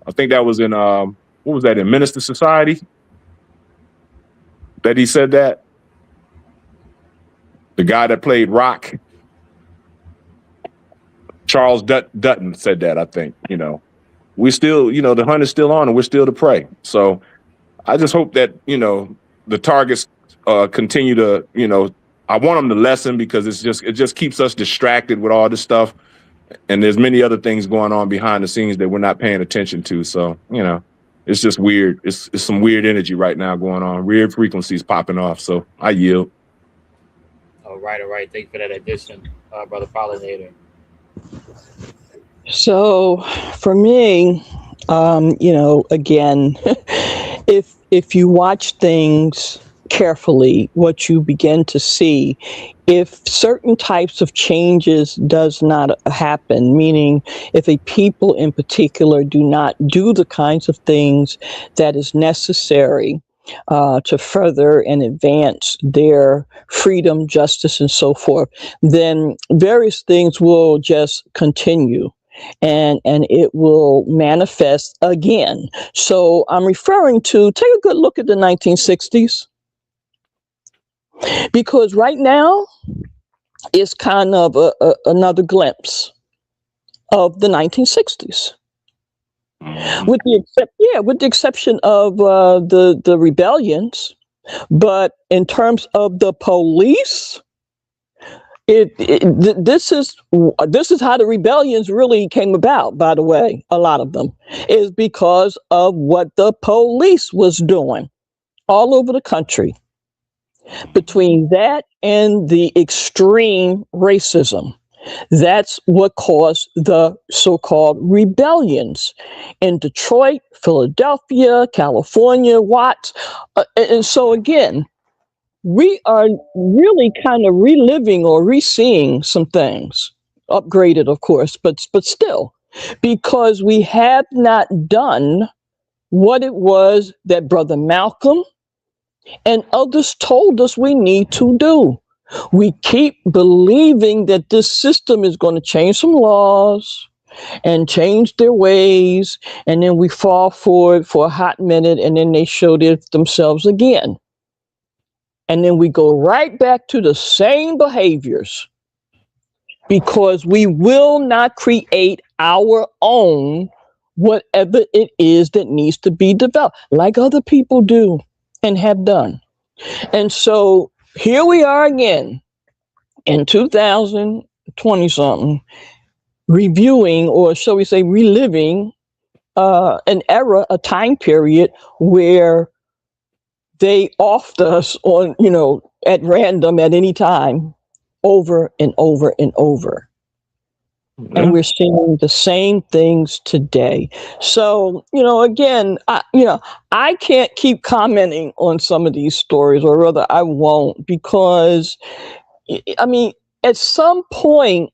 I think that was in what was that in Minister Society? That he said that. The guy that played Rock, Charles Dutton, said that. I think we still the hunt is still on and we're still the prey. So I just hope that the targets continue to I want them to lessen because it just keeps us distracted with all this stuff. And there's many other things going on behind the scenes that we're not paying attention to. So, it's just weird. It's some weird energy right now going on. Weird frequencies popping off. So I yield. All right. Thank you for that addition, Brother Pollinator. So for me, again, if if you watch things carefully, what you begin to see, if certain types of changes does not happen, meaning if a people in particular do not do the kinds of things that is necessary to further and advance their freedom, justice, and so forth, then various things will just continue. And it will manifest again. So I'm referring to, take a good look at the 1960s, because right now is kind of another glimpse of the 1960s. With the exception of the rebellions, but in terms of the police, this is how the rebellions really came about. By the way, a lot of them is because of what the police was doing all over the country. Between that and the extreme racism, that's what caused the so-called rebellions in Detroit, Philadelphia, California, Watts. And so again, we are really kind of reliving or re-seeing some things, upgraded, of course, but still, because we have not done what it was that Brother Malcolm and others told us we need to do. We keep believing that this system is going to change some laws and change their ways, and then we fall for it for a hot minute, and then they show themselves again. And then we go right back to the same behaviors, because we will not create our own whatever it is that needs to be developed, like other people do and have done. And so here we are again in 2020 something, reviewing, or shall we say reliving, an era, a time period where they offed us on, at random at any time, over and over and over. And we're seeing the same things today. So, again, I can't keep commenting on some of these stories, or rather I won't, because, at some point,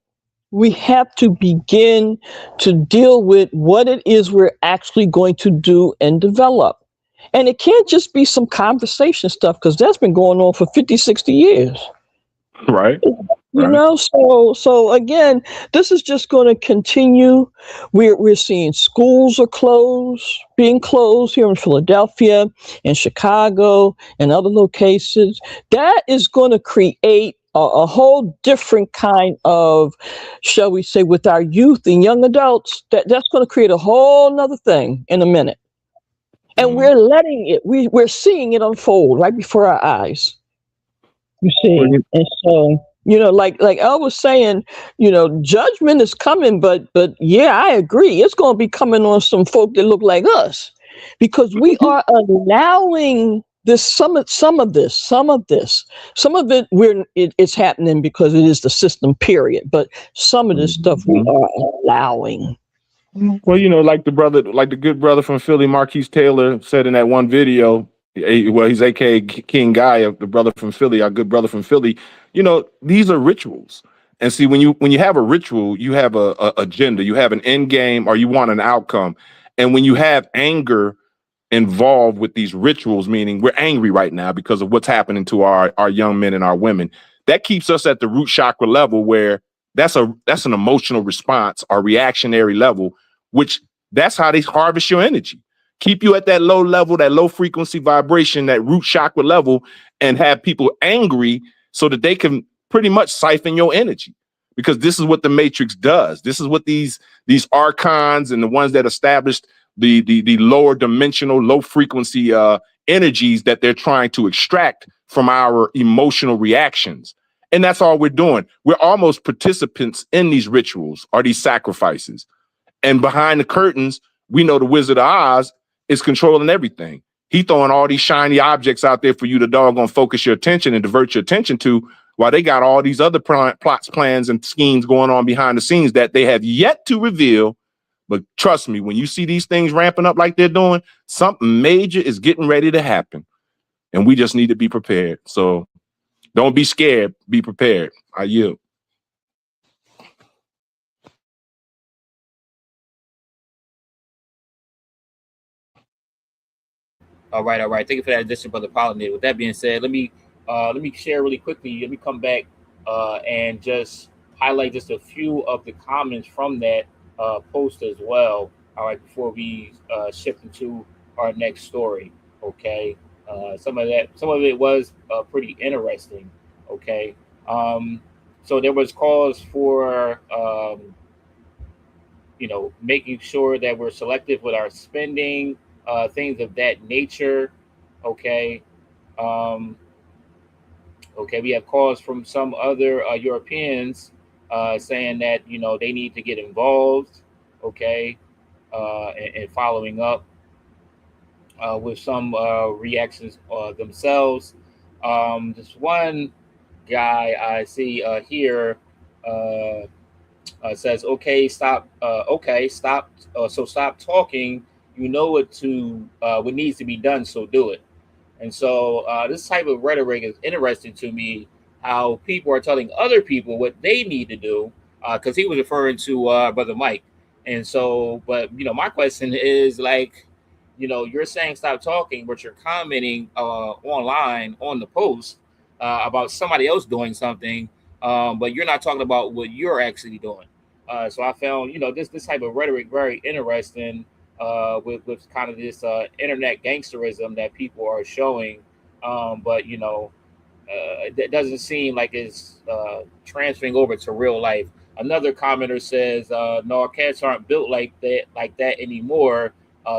we have to begin to deal with what it is we're actually going to do and develop. And it can't just be some conversation stuff, because that's been going on for 50, 60 years. Right. So again, this is just going to continue. We're seeing schools are being closed here in Philadelphia and Chicago and other locations. That is going to create a whole different kind of, shall we say, with our youth and young adults, that's going to create a whole nother thing in a minute. And we're letting it, we're seeing it unfold right before our eyes. You see, and so, like I was saying, judgment is coming, but yeah, I agree. It's going to be coming on some folk that look like us, because we are allowing this, some of it, it's happening because it is the system, period. But some of this stuff we are allowing. Well, like the good brother from Philly, Marquise Taylor, said in that one video, well, he's AKA King Guy, the brother from Philly, our good brother from Philly. These are rituals. And see, when you have a ritual, you have a agenda, you have an end game, or you want an outcome. And when you have anger involved with these rituals, meaning we're angry right now because of what's happening to our young men and our women, that keeps us at the root chakra level, where that's an emotional response or reactionary level, which that's how they harvest your energy. Keep you at that low level, that low frequency vibration, that root chakra level, and have people angry so that they can pretty much siphon your energy. Because this is what the matrix does. This is what these archons and the ones that established the lower dimensional, low frequency energies that they're trying to extract from our emotional reactions. And that's all we're doing. We're almost participants in these rituals or these sacrifices. And behind the curtains, we know the Wizard of Oz is controlling everything. He throwing all these shiny objects out there for you to doggone focus your attention and divert your attention to, while they got all these other plots, plans, and schemes going on behind the scenes that they have yet to reveal, But trust me, when you see these things ramping up like they're doing, something major is getting ready to happen. And we just need to be prepared. So don't be scared. Be prepared. I yield. All right, all right. Thank you for that addition, brother Pollinator. With that being said, let me share really quickly. Let me come back and just highlight just a few of the comments from that post as well. All right, before we shift into our next story. Okay, some of it was pretty interesting. Okay, so there was calls for making sure that we're selective with our spending, things of that nature. Okay. Um, okay, we have calls from some other Europeans saying that they need to get involved. Okay, and following up with some reactions themselves. This one guy I see here. Uh, says, "Okay, stop. Okay, stop. So stop talking. You know what needs to be done. So do it." And so this type of rhetoric is interesting to me. How people are telling other people what they need to do, because he was referring to brother Mike. And so, but my question is like, you're saying stop talking, but you're commenting online on the post about somebody else doing something, but you're not talking about what you're actually doing. So I found, this type of rhetoric very interesting with kind of this internet gangsterism that people are showing. But it doesn't seem like it's transferring over to real life. Another commenter says, "No, cats aren't built like that anymore.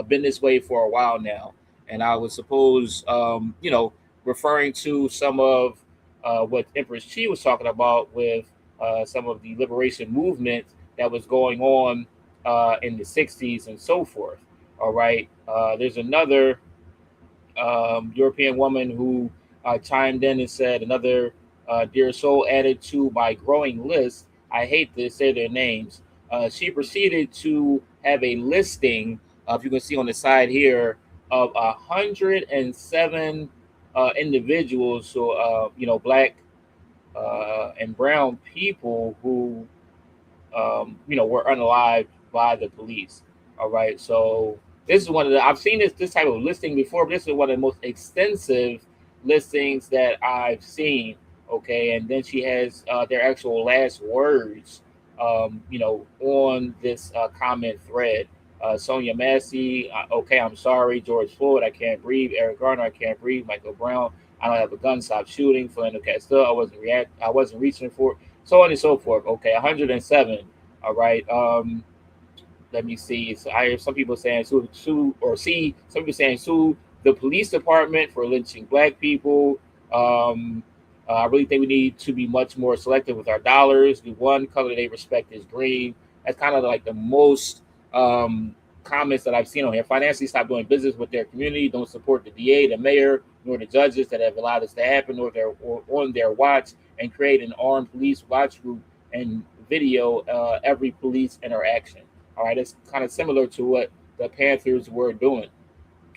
Been this way for a while now." And I would suppose, referring to some of what Empress Chi was talking about with some of the liberation movement that was going on in the '60s and so forth. All right. There's another European woman who chimed in and said, "Another dear soul added to my growing list. I hate to say their names." She proceeded to have a listing, if you can see on the side here, of 107 individuals, so black and brown people who were unalived by the police. All right. So this is one of I've seen this type of listing before, but this is one of the most extensive listings that I've seen. Okay. And then she has their actual last words, on this comment thread. Sonia Massey, okay, I'm sorry. George Floyd, I can't breathe. Eric Garner, I can't breathe. Michael Brown, I don't have a gun. Stop shooting. Philando Castile, I wasn't reaching for it. So on and so forth. Okay, 107. All right. Let me see. So I hear some people saying sue or see some people saying sue the police department for lynching black people. I really think we need to be much more selective with our dollars. The one color they respect is green. That's kind of like the most comments that I've seen on here. Financially, stop doing business with their community. Don't support the DA, the mayor, nor the judges that have allowed this to happen, or on their watch, and create an armed police watch group and video every police interaction. All right, it's kind of similar to what the Panthers were doing.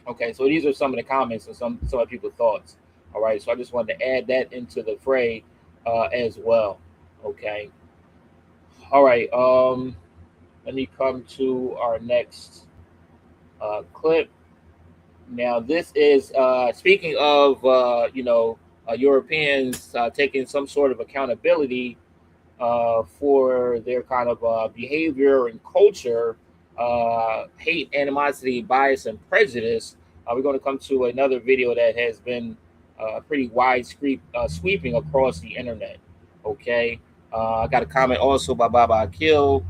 Okay, so these are some of the comments and some of people's thoughts. All right, so I just wanted to add that into the fray as well. Okay. All right. Let me come to our next clip. Now, this is speaking of Europeans taking some sort of accountability for their kind of behavior and culture, hate, animosity, bias, and prejudice. We're going to come to another video that has been pretty sweeping across the internet. Okay. I got a comment also by Baba Akil,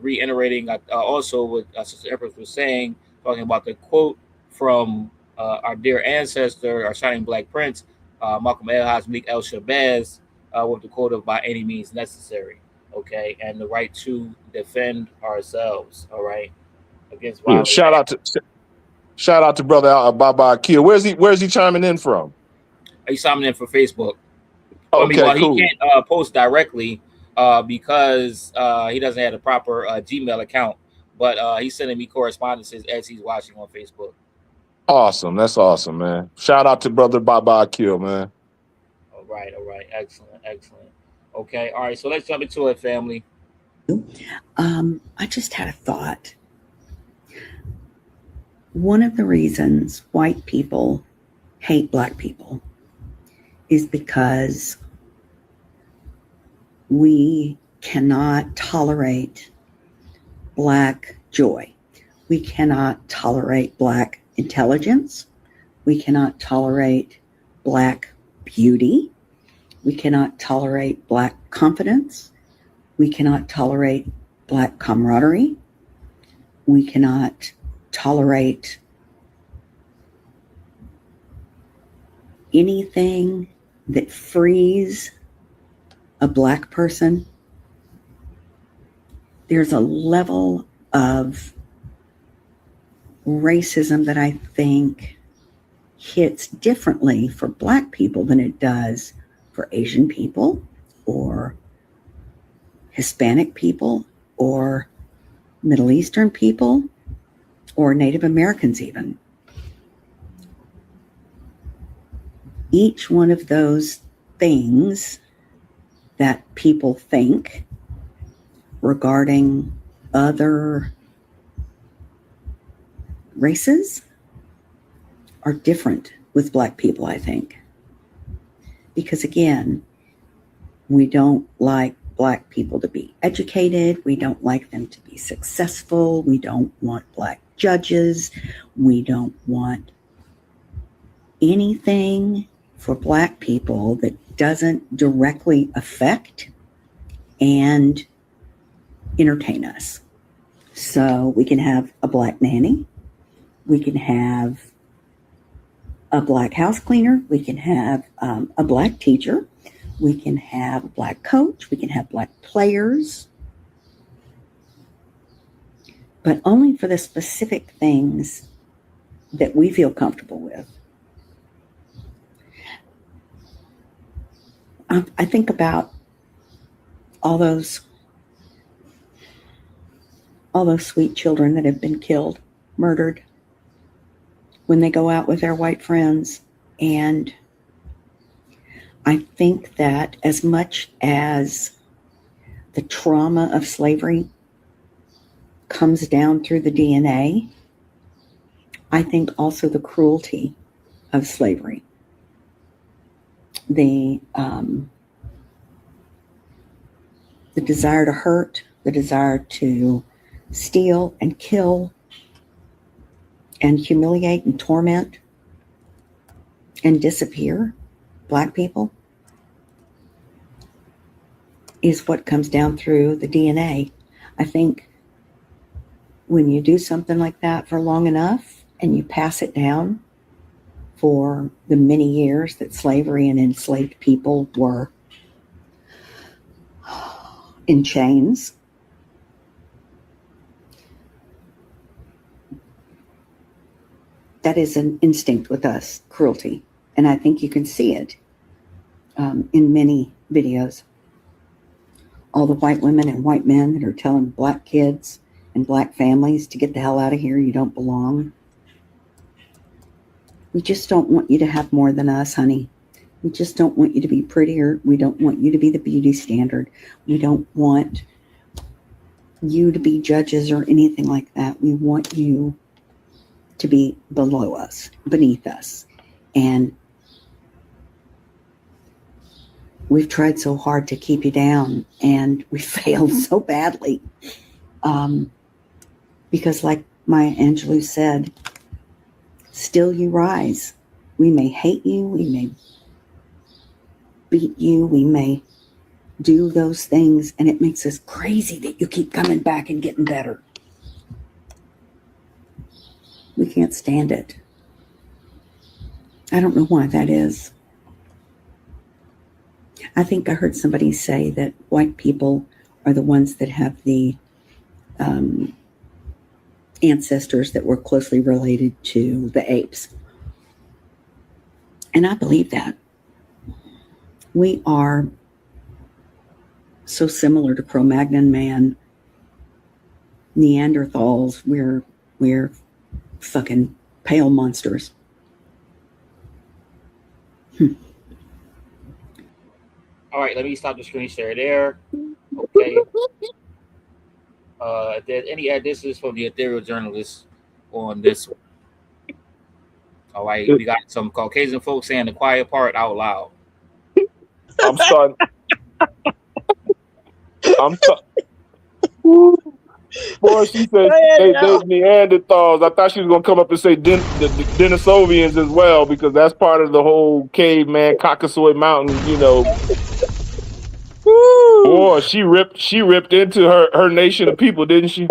reiterating also what Sister Empress was saying, talking about the quote from our dear ancestor, our shining black prince, Malcolm El Hasmik El Shabazz, with the quote of "by any means necessary," okay, and the right to defend ourselves, all right, against Yeah, violent shout out to brother Baba Akil. Where's he chiming in from? He's signing in for Facebook. Okay, He cool. can't post directly because he doesn't have a proper Gmail account. but he's sending me correspondences as he's watching on Facebook. Awesome. That's awesome, man. Shout out to brother Baba Kill, man. All right, excellent. Okay, all right, so let's jump into it, family. I just had a thought. One of the reasons white people hate black people is because we cannot tolerate black joy. We cannot tolerate black intelligence. We cannot tolerate black beauty. We cannot tolerate black confidence. We cannot tolerate black camaraderie. We cannot tolerate anything that frees a black person. There's a level of racism that I think hits differently for black people than it does for Asian people or Hispanic people or Middle Eastern people or Native Americans even. Each one of those things that people think regarding other races are different with black people, I think. Because again, we don't like black people to be educated. We don't like them to be successful. We don't want black judges. We don't want anything for black people that doesn't directly affect and entertain us. So we can have a black nanny. We can have a black house cleaner. We can have a black teacher. We can have a black coach. We can have black players. But only for the specific things that we feel comfortable with. I think about all those sweet children that have been killed, murdered, when they go out with their white friends. And I think that as much as the trauma of slavery comes down through the DNA, I think also the cruelty of slavery, the desire to hurt, the desire to steal and kill and humiliate and torment and disappear black people is what comes down through the DNA. I think when you do something like that for long enough and you pass it down for the many years that slavery and enslaved people were in chains, that is an instinct with us, cruelty. And I think you can see it in many videos. All the white women and white men that are telling black kids and black families to get the hell out of here, you don't belong. We just don't want you to have more than us, honey. We just don't want you to be prettier. We don't want you to be the beauty standard. We don't want you to be judges or anything like that. We want you to be below us, beneath us. And we've tried so hard to keep you down, and we failed so badly. Because like Maya Angelou said, still you rise. We may hate you, we may beat you, we may do those things, and it makes us crazy that you keep coming back and getting better. We can't stand it. I don't know why that is. I think I heard somebody say that white people are the ones that have the ancestors that were closely related to the apes. And I believe that. We are so similar to Cro-Magnon man Neanderthals, we're fucking pale monsters. All right, let me stop the screen share there. Okay. Did any additions from the Ethereal journalists on this one? All right, we got some Caucasian folks saying the quiet part out loud. I'm starting. Boy, she said they Neanderthals. I thought she was gonna come up and say the Denisovians as well, because that's part of the whole caveman Caucasoid Mountain, you know. Boy, she ripped into her nation of people, didn't she?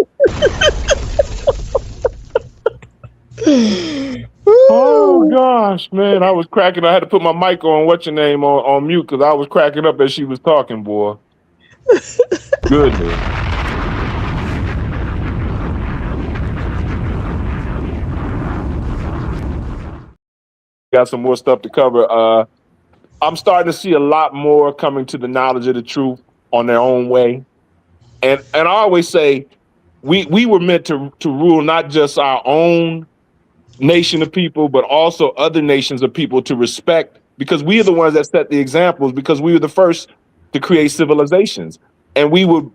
Oh gosh, man, I was cracking. I had to put my mic on, what's your name, on mute, because I was cracking up as she was talking, boy. Goodness. Got some more stuff to cover. I'm starting to see a lot more coming to the knowledge of the truth on their own way. And I always say we were meant to rule not just our own nation of people, but also other nations of people to respect, because we are the ones that set the examples, because we were the first to create civilizations. And we would,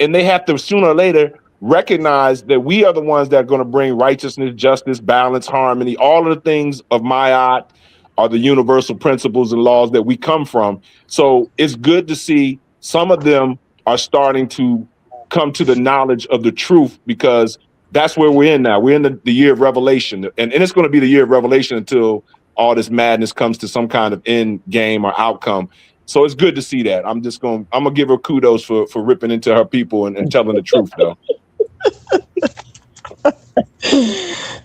and they have to sooner or later recognize that we are the ones that are going to bring righteousness, justice, balance, harmony. All of the things of Ma'at are the universal principles and laws that we come from. So it's good to see some of them are starting to come to the knowledge of the truth, because that's where we're in now. We're in the year of revelation, and it's going to be the year of revelation until all this madness comes to some kind of end game or outcome. So it's good to see that. I'm gonna give her kudos for ripping into her people and telling the truth, though.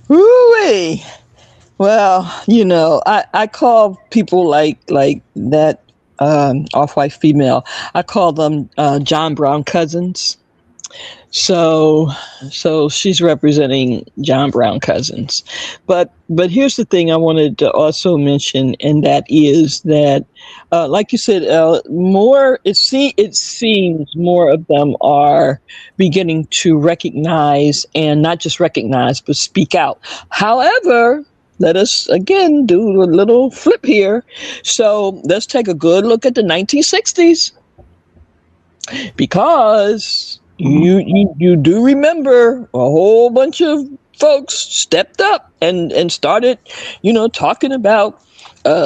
Woo-wee. Well, you know, I call people like that off-white female, I call them John Brown cousins. So she's representing John Brown cousins. But here's the thing I wanted to also mention, and that is that, like you said, it seems more of them are beginning to recognize, and not just recognize, but speak out. However, let us again do a little flip here. So let's take a good look at the 1960s, because you do remember a whole bunch of folks stepped up and started, talking about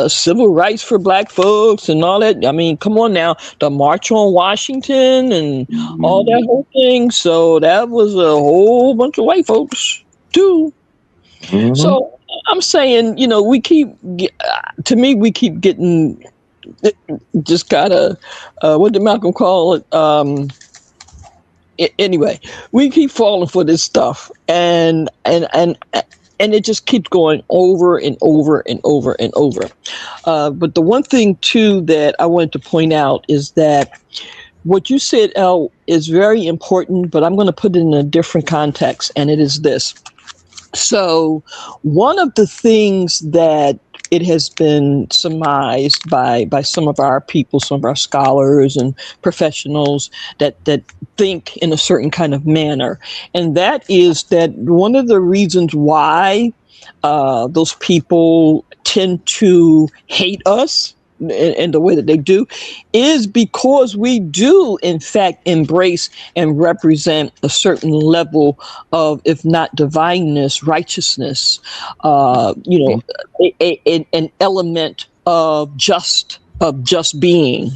civil rights for black folks and all that. I mean, come on now, the March on Washington and all that whole thing. So that was a whole bunch of white folks too. Mm-hmm. So I'm saying, we keep getting just gotta, what did Malcolm call it? Anyway, we keep falling for this stuff, and it just keeps going over and over and over and over. But the one thing too that I wanted to point out is that what you said, El, is very important, but I'm going to put it in a different context, and it is this. So one of the things that it has been surmised by some of our people, some of our scholars and professionals that think in a certain kind of manner, and that is that one of the reasons why those people tend to hate us in the way that they do is because we do in fact embrace and represent a certain level of, if not divineness, righteousness, an element of just being,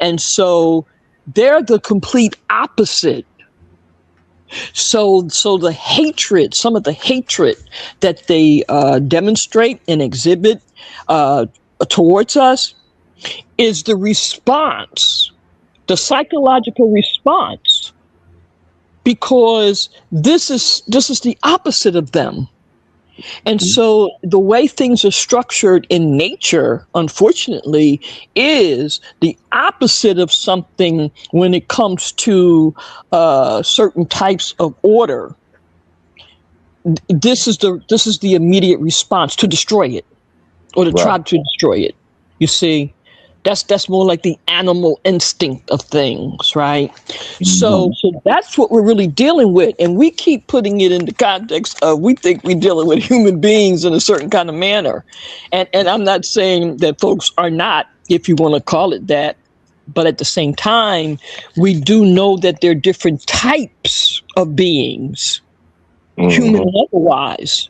and so they're the complete opposite. So the hatred, some of the hatred that they demonstrate and exhibit towards us is the response, the psychological response, because this is the opposite of them. And so the way things are structured in nature, unfortunately, is the opposite of something when it comes to certain types of order. This is the immediate response, to destroy it, or the tribe to destroy it. You see? That's more like the animal instinct of things, right? So that's what we're really dealing with, and we keep putting it in the context of we think we're dealing with human beings in a certain kind of manner, and I'm not saying that folks are not, if you want to call it that, but at the same time, we do know that there are different types of beings, human and otherwise.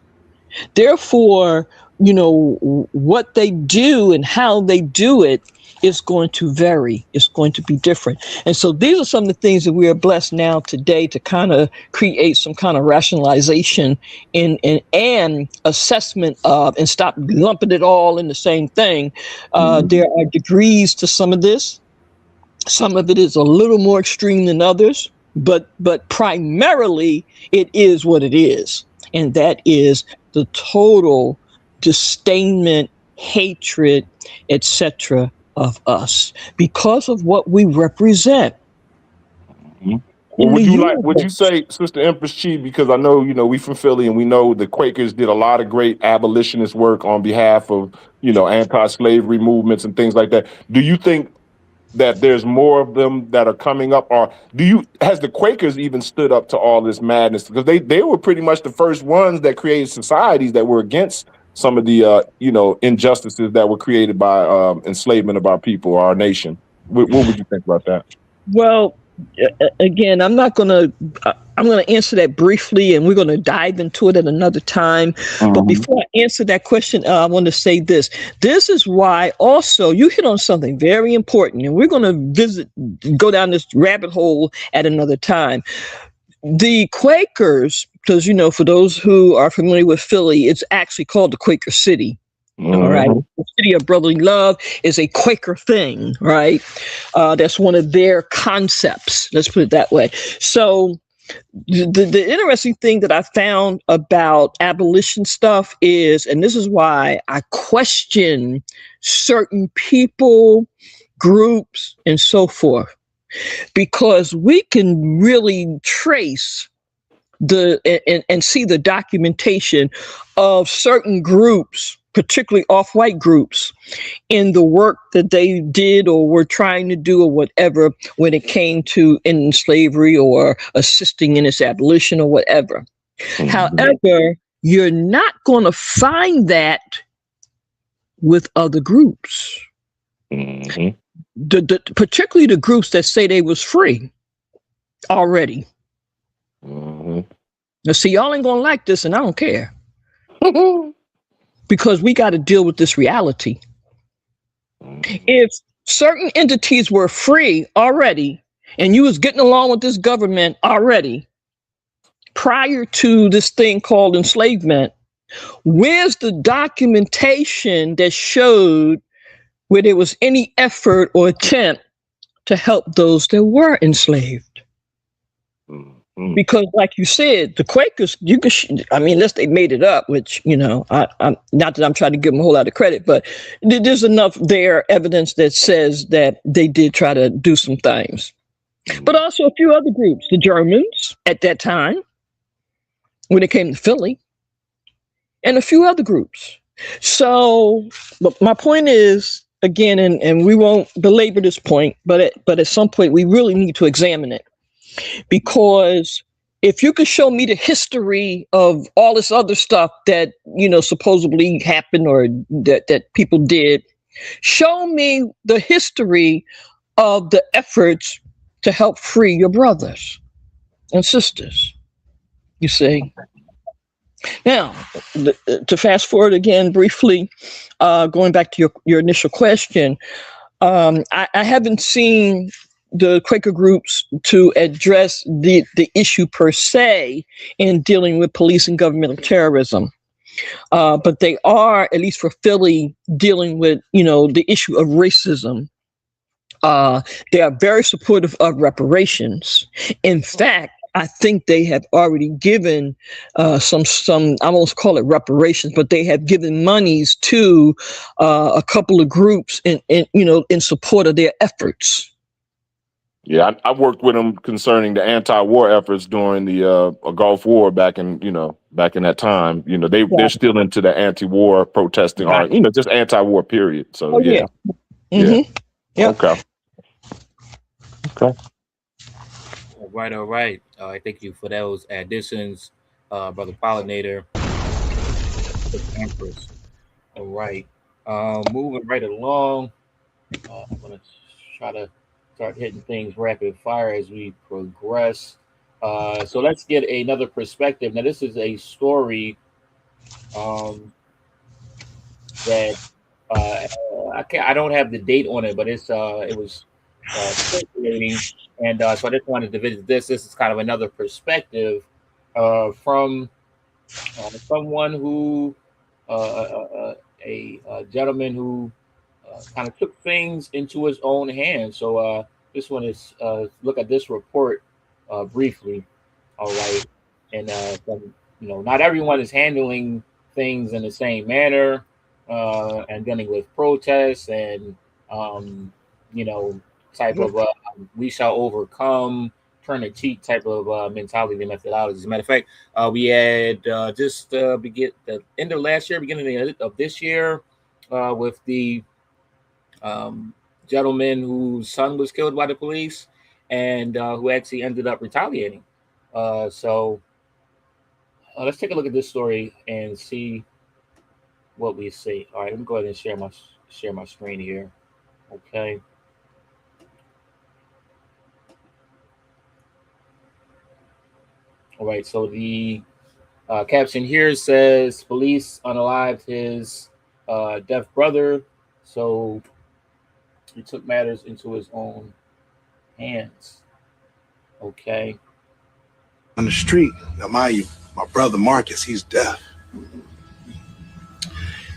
Therefore, what they do and how they do it is going to vary. It's going to be different. And so these are some of the things that we are blessed now today to kind of create some kind of rationalization and assessment of, and stop lumping it all in the same thing. There are degrees to some of this. Some of it is a little more extreme than others, but primarily it is what it is. And that is the total disdainment, hatred, etc. of us because of what we represent. Well, would you say, Sister Empress Chi, because I know, we from Philly and we know the Quakers did a lot of great abolitionist work on behalf of, anti-slavery movements and things like that. Do you think that there's more of them that are coming up, or has the Quakers even stood up to all this madness? Because they were pretty much the first ones that created societies that were against some of the injustices that were created by enslavement of our people, our nation. What would you think about that? Well, again, I'm going to answer that briefly, and we're going to dive into it at another time. But before I answer that question, I want to say this. This is why also you hit on something very important, and we're going to go down this rabbit hole at another time. The Quakers, because, for those who are familiar with Philly, it's actually called the Quaker City. All right. The city of brotherly love is a Quaker thing, right? That's one of their concepts. Let's put it that way. So the interesting thing that I found about abolition stuff is, and this is why I question certain people, groups, and so forth, because we can really trace and see the documentation of certain groups, particularly off-white groups, in the work that they did or were trying to do or whatever when it came to ending slavery or assisting in its abolition or whatever. However, you're not going to find that with other groups. Particularly the groups that say they was free already. Now, see, y'all ain't going to like this, and I don't care. Because we got to deal with this reality. If certain entities were free already, and you was getting along with this government already, prior to this thing called enslavement, where's the documentation that showed where there was any effort or attempt to help those that were enslaved? Because, like you said, the Quakers, unless they made it up, which, I'm not that I'm trying to give them a whole lot of credit, but there's enough there evidence that says that they did try to do some things. But also a few other groups, the Germans at that time, when it came to Philly, and a few other groups. So, but my point is, again, and we won't belabor this point, but at some point we really need to examine it. Because if you could show me the history of all this other stuff that, supposedly happened or that people did, show me the history of the efforts to help free your brothers and sisters, you see. Now, to fast forward again briefly, going back to your initial question, I haven't seen the Quaker groups to address the issue per se in dealing with police and governmental terrorism. But they are, at least for Philly, dealing with, the issue of racism. They are very supportive of reparations. In fact, I think they have already given some I almost call it reparations, but they have given monies to a couple of groups in support of their efforts. Yeah, I worked with them concerning the anti-war efforts during the Gulf War back in that time. They're still into the anti-war protesting, or just anti-war period. So yeah. Yep. Okay. Okay. All right, all right. Thank you for those additions, Brother Pollinator, Empress. All right. Moving right along. I'm gonna try to start hitting things rapid fire as we progress. So let's get another perspective. Now, this is a story um, that I don't have the date on it, but it was circulating, and so I just wanted to visit this. This is kind of another perspective from someone who a gentleman who kind of took things into his own hands. So this one is look at this report briefly. All right, and not everyone is handling things in the same manner and dealing with protests and you know type of we shall overcome turn the cheek type of mentality and methodology. As a matter of fact, we had just begin the end of last year, beginning of this year, with the gentleman whose son was killed by the police and who actually ended up retaliating. So let's take a look at this story and see what we see. All right, let me go ahead and share my screen here. Okay. All right. So the caption here says police unalived his deaf brother, so he took matters into his own hands. Okay. On the street, now mind you, my brother Marcus, he's deaf.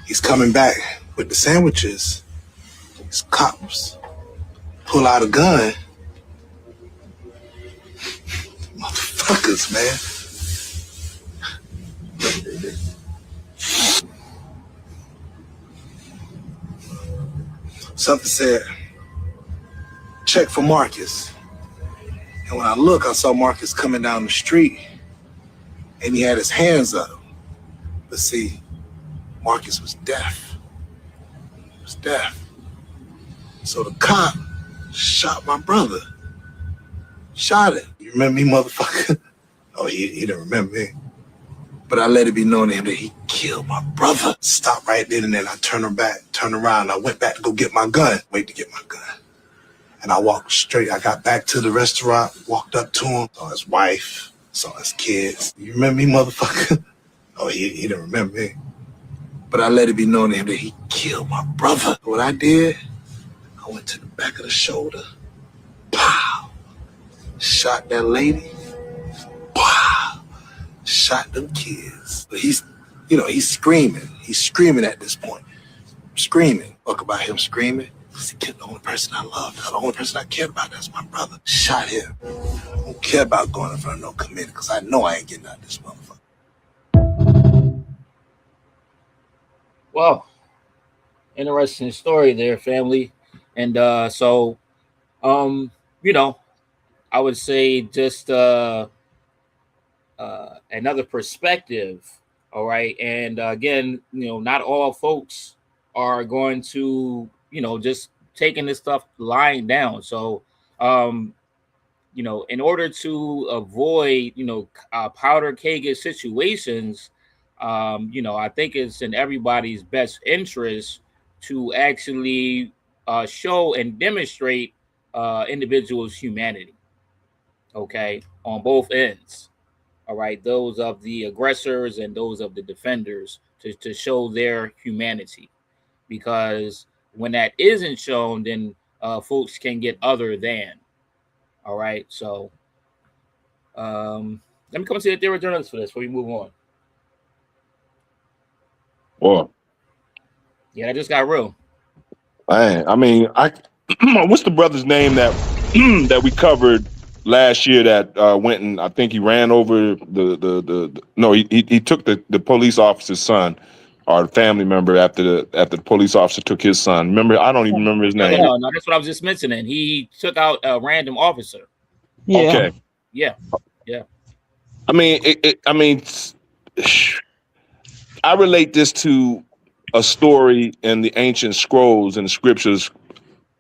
He's coming back with the sandwiches. These cops pull out a gun. Motherfuckers, man. Something said, check for Marcus. And when I look, I saw Marcus coming down the street and he had his hands up. But see, Marcus was deaf. He was deaf. So the cop shot my brother. Shot him. You remember me, motherfucker? Oh, he didn't remember me. But I let it be known to him that he killed my brother. Stopped right then and then. I turned around. I went back to go get my gun. Wait to get my gun. And I walked straight. I got back to the restaurant, walked up to him, saw his wife, saw his kids. You remember me, motherfucker? Oh, he didn't remember me. But I let it be known to him that he killed my brother. What I did, I went to the back of the shoulder, pow, shot that lady, pow, shot them kids. But he's screaming. He's screaming at this point. Screaming. Talk about him screaming. He killed the only person I loved. The only person I cared about, that's my brother. Shot him. I don't care about going in front of no committee because I know I ain't getting out of this motherfucker. Well, interesting story there, family. And so I would say just another perspective. All right. And again, not all folks are going to, just taking this stuff lying down. So, in order to avoid, powder keg situations, I think it's in everybody's best interest to actually show and demonstrate individuals' humanity. Okay, on both ends. All right, those of the aggressors and those of the defenders to show their humanity, because when that isn't shown, then folks can get other than. All right, so let me come to the Ethereal journalist for this before we move on. Well, yeah, that just got real. I mean, what's the brother's name that that we covered last year that went and I think he ran over he took the police officer's son or family member after the police officer took his son. Remember, I don't even remember his name. No, that's what I was just mentioning. He took out a random officer. Yeah. Okay. Yeah. I mean, I relate this to a story in the ancient scrolls and the scriptures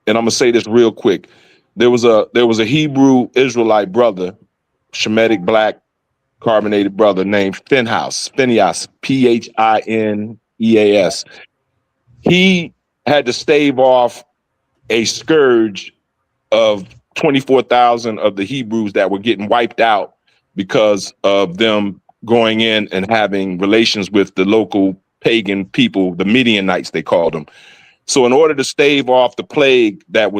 and I'm gonna say this real quick. There was a Hebrew Israelite brother, Shemitic black carbonated brother named Phineas, Phineas. He had to stave off a scourge of 24,000 of the Hebrews that were getting wiped out because of them going in and having relations with the local pagan people, the Midianites, they called them. So in order to stave off the plague that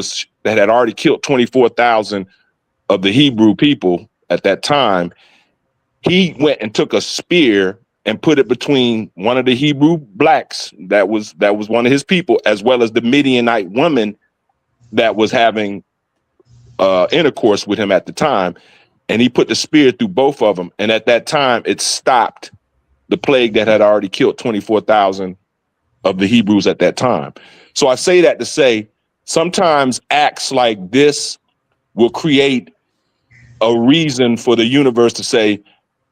had already killed 24,000 of the Hebrew people at that time, he went and took a spear and put it between one of the Hebrew blacks that was one of his people, as well as the Midianite woman that was having intercourse with him at the time. And he put the spear through both of them. And at that time, it stopped the plague that had already killed 24,000 of the Hebrews at that time. So I say that to say, sometimes acts like this will create a reason for the universe to say,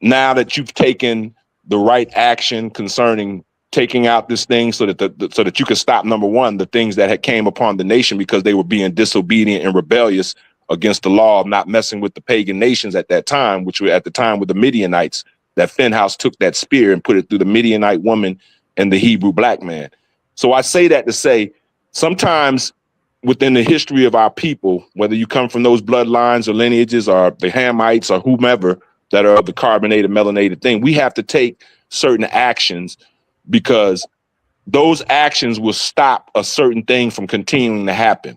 now that you've taken the right action concerning taking out this thing so that you can stop, number one, the things that had came upon the nation because they were being disobedient and rebellious against the law of not messing with the pagan nations at that time, which were at the time with the Midianites, that Phinehas took that spear and put it through the Midianite woman and the Hebrew black man. So I say that to say, sometimes within the history of our people, whether you come from those bloodlines or lineages or the Hamites or whomever that are of the carbonated, melanated thing, we have to take certain actions because those actions will stop a certain thing from continuing to happen.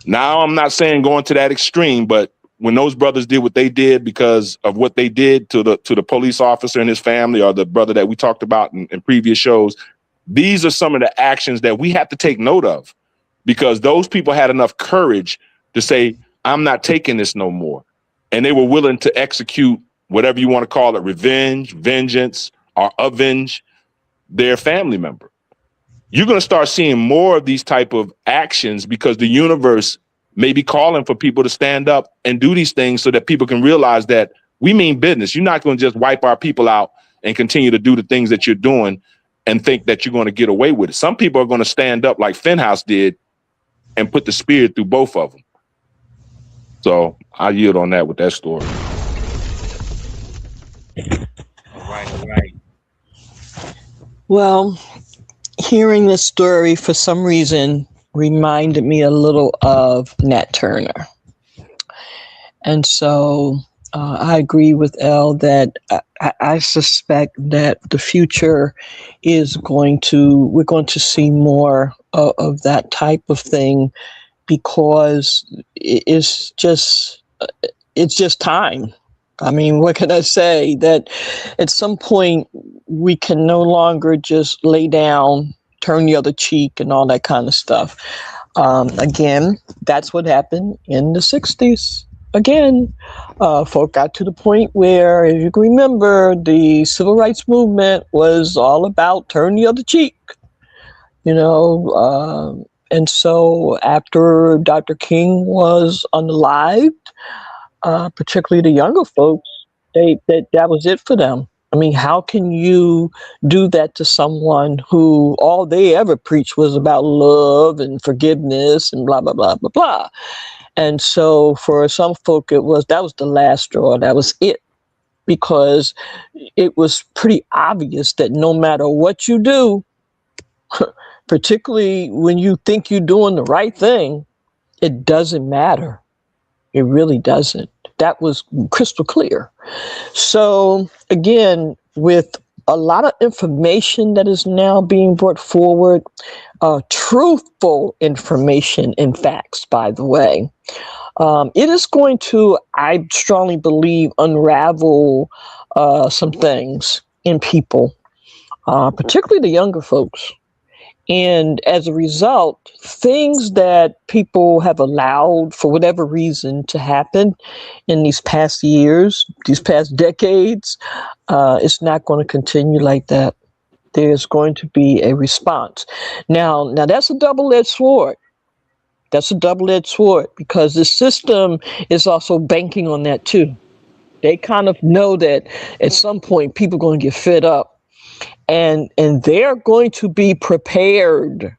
Now, I'm not saying going to that extreme, but when those brothers did what they did because of what they did to the police officer and his family, or the brother that we talked about in previous shows, these are some of the actions that we have to take note of, because those people had enough courage to say, I'm not taking this no more. And they were willing to execute whatever you want to call it, revenge, vengeance, or avenge their family member. You're going to start seeing more of these type of actions because the universe may be calling for people to stand up and do these things so that people can realize that we mean business. You're not going to just wipe our people out and continue to do the things that you're doing and think that you're going to get away with it. Some people are going to stand up like Phinehas did and put the spear through both of them. So I yield on that with that story. All right. Well, hearing this story for some reason reminded me a little of Nat Turner. And so I agree with Elle that I suspect that the future is we're going to see more of that type of thing, because it's just time. I mean, what can I say? That at some point we can no longer just lay down, turn the other cheek, and all that kind of stuff. Again, that's what happened in the 60s. Again, folk got to the point where, if you can remember, the civil rights movement was all about turn the other cheek, and so after Dr. King was unalived, particularly the younger folks, that was it for them. I mean, how can you do that to someone who all they ever preached was about love and forgiveness and blah, blah, blah, blah, blah. And so for some folk, that was the last straw. That was it, because it was pretty obvious that no matter what you do, particularly when you think you're doing the right thing, it doesn't matter. It really doesn't. That was crystal clear. So again, with a lot of information that is now being brought forward, truthful information and facts, by the way, it is going to, I strongly believe, unravel some things in people, particularly the younger folks. And as a result, things that people have allowed for whatever reason to happen in these past years, these past decades, it's not going to continue like that. There's going to be a response. Now that's a double-edged sword. That's a double-edged sword, because the system is also banking on that too. They kind of know that at some point people are going to get fed up. And they're going to be prepared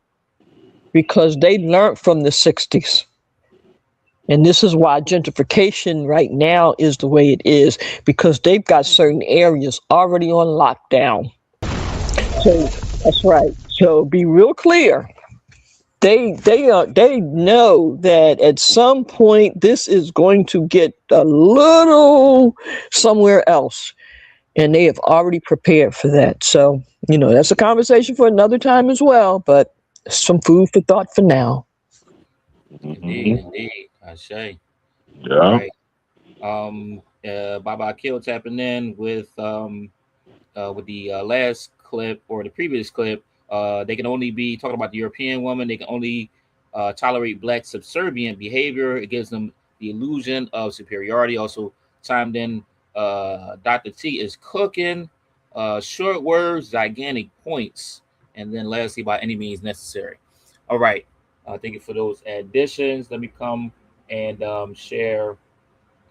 because they learned from the 60s. And this is why gentrification right now is the way it is, because they've got certain areas already on lockdown. So that's right. So be real clear. They know that at some point this is going to get a little somewhere else, and they have already prepared for that. So that's a conversation for another time as well. But some food for thought for now. Indeed. I say. All Yeah. right. Baba Kill tapping in with the last clip or the previous clip. They can only be talking about the European woman. They can only tolerate black subservient behavior. It gives them the illusion of superiority. Also chimed in, Dr. T is cooking. Short words, gigantic points. And then lastly, by any means necessary. All right. Thank you for those additions. Let me come and share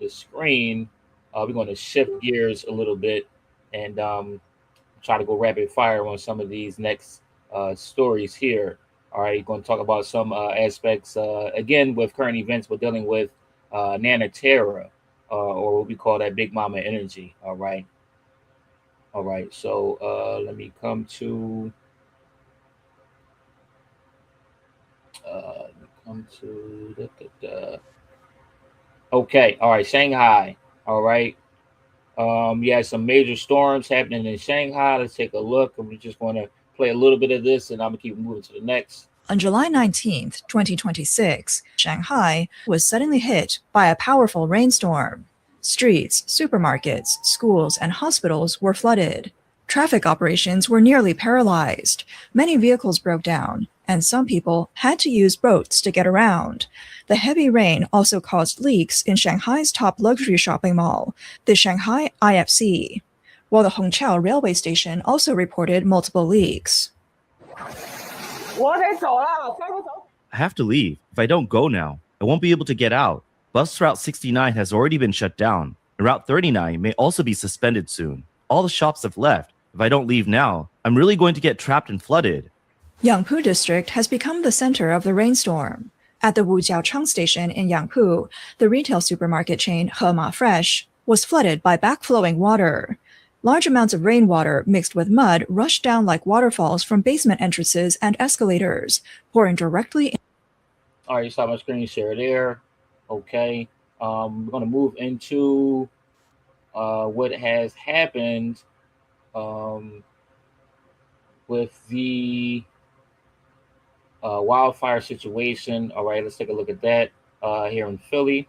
the screen. We're going to shift gears a little bit and try to go rapid fire on some of these next stories here. All right, going to talk about some aspects again with current events. We're dealing with Nanoterra, or what we call that Big Mama energy. All right. So let me come to. Okay. All right. Shanghai. All right. You had some major storms happening in Shanghai. Let's take a look. And we just want to play a little bit of this, and I'm gonna keep moving to the next. On July 19th, 2026, Shanghai was suddenly hit by a powerful rainstorm. Streets, supermarkets, schools, and hospitals were flooded. Traffic operations were nearly paralyzed. Many vehicles broke down, and some people had to use boats to get around. The heavy rain also caused leaks in Shanghai's top luxury shopping mall, the Shanghai IFC, while the Hongqiao railway station also reported multiple leaks. I have to leave. If I don't go now, I won't be able to get out. Bus Route 69 has already been shut down, and Route 39 may also be suspended soon. All the shops have left. If I don't leave now, I'm really going to get trapped and flooded. Yangpu District has become the center of the rainstorm. At the Wujiaochang station in Yangpu, the retail supermarket chain Hema Fresh was flooded by backflowing water. Large amounts of rainwater mixed with mud rushed down like waterfalls from basement entrances and escalators, pouring directly in. All right, you saw my screen share there. Okay. We're going to move into what has happened with the wildfire situation. All right, let's take a look at that here in Philly.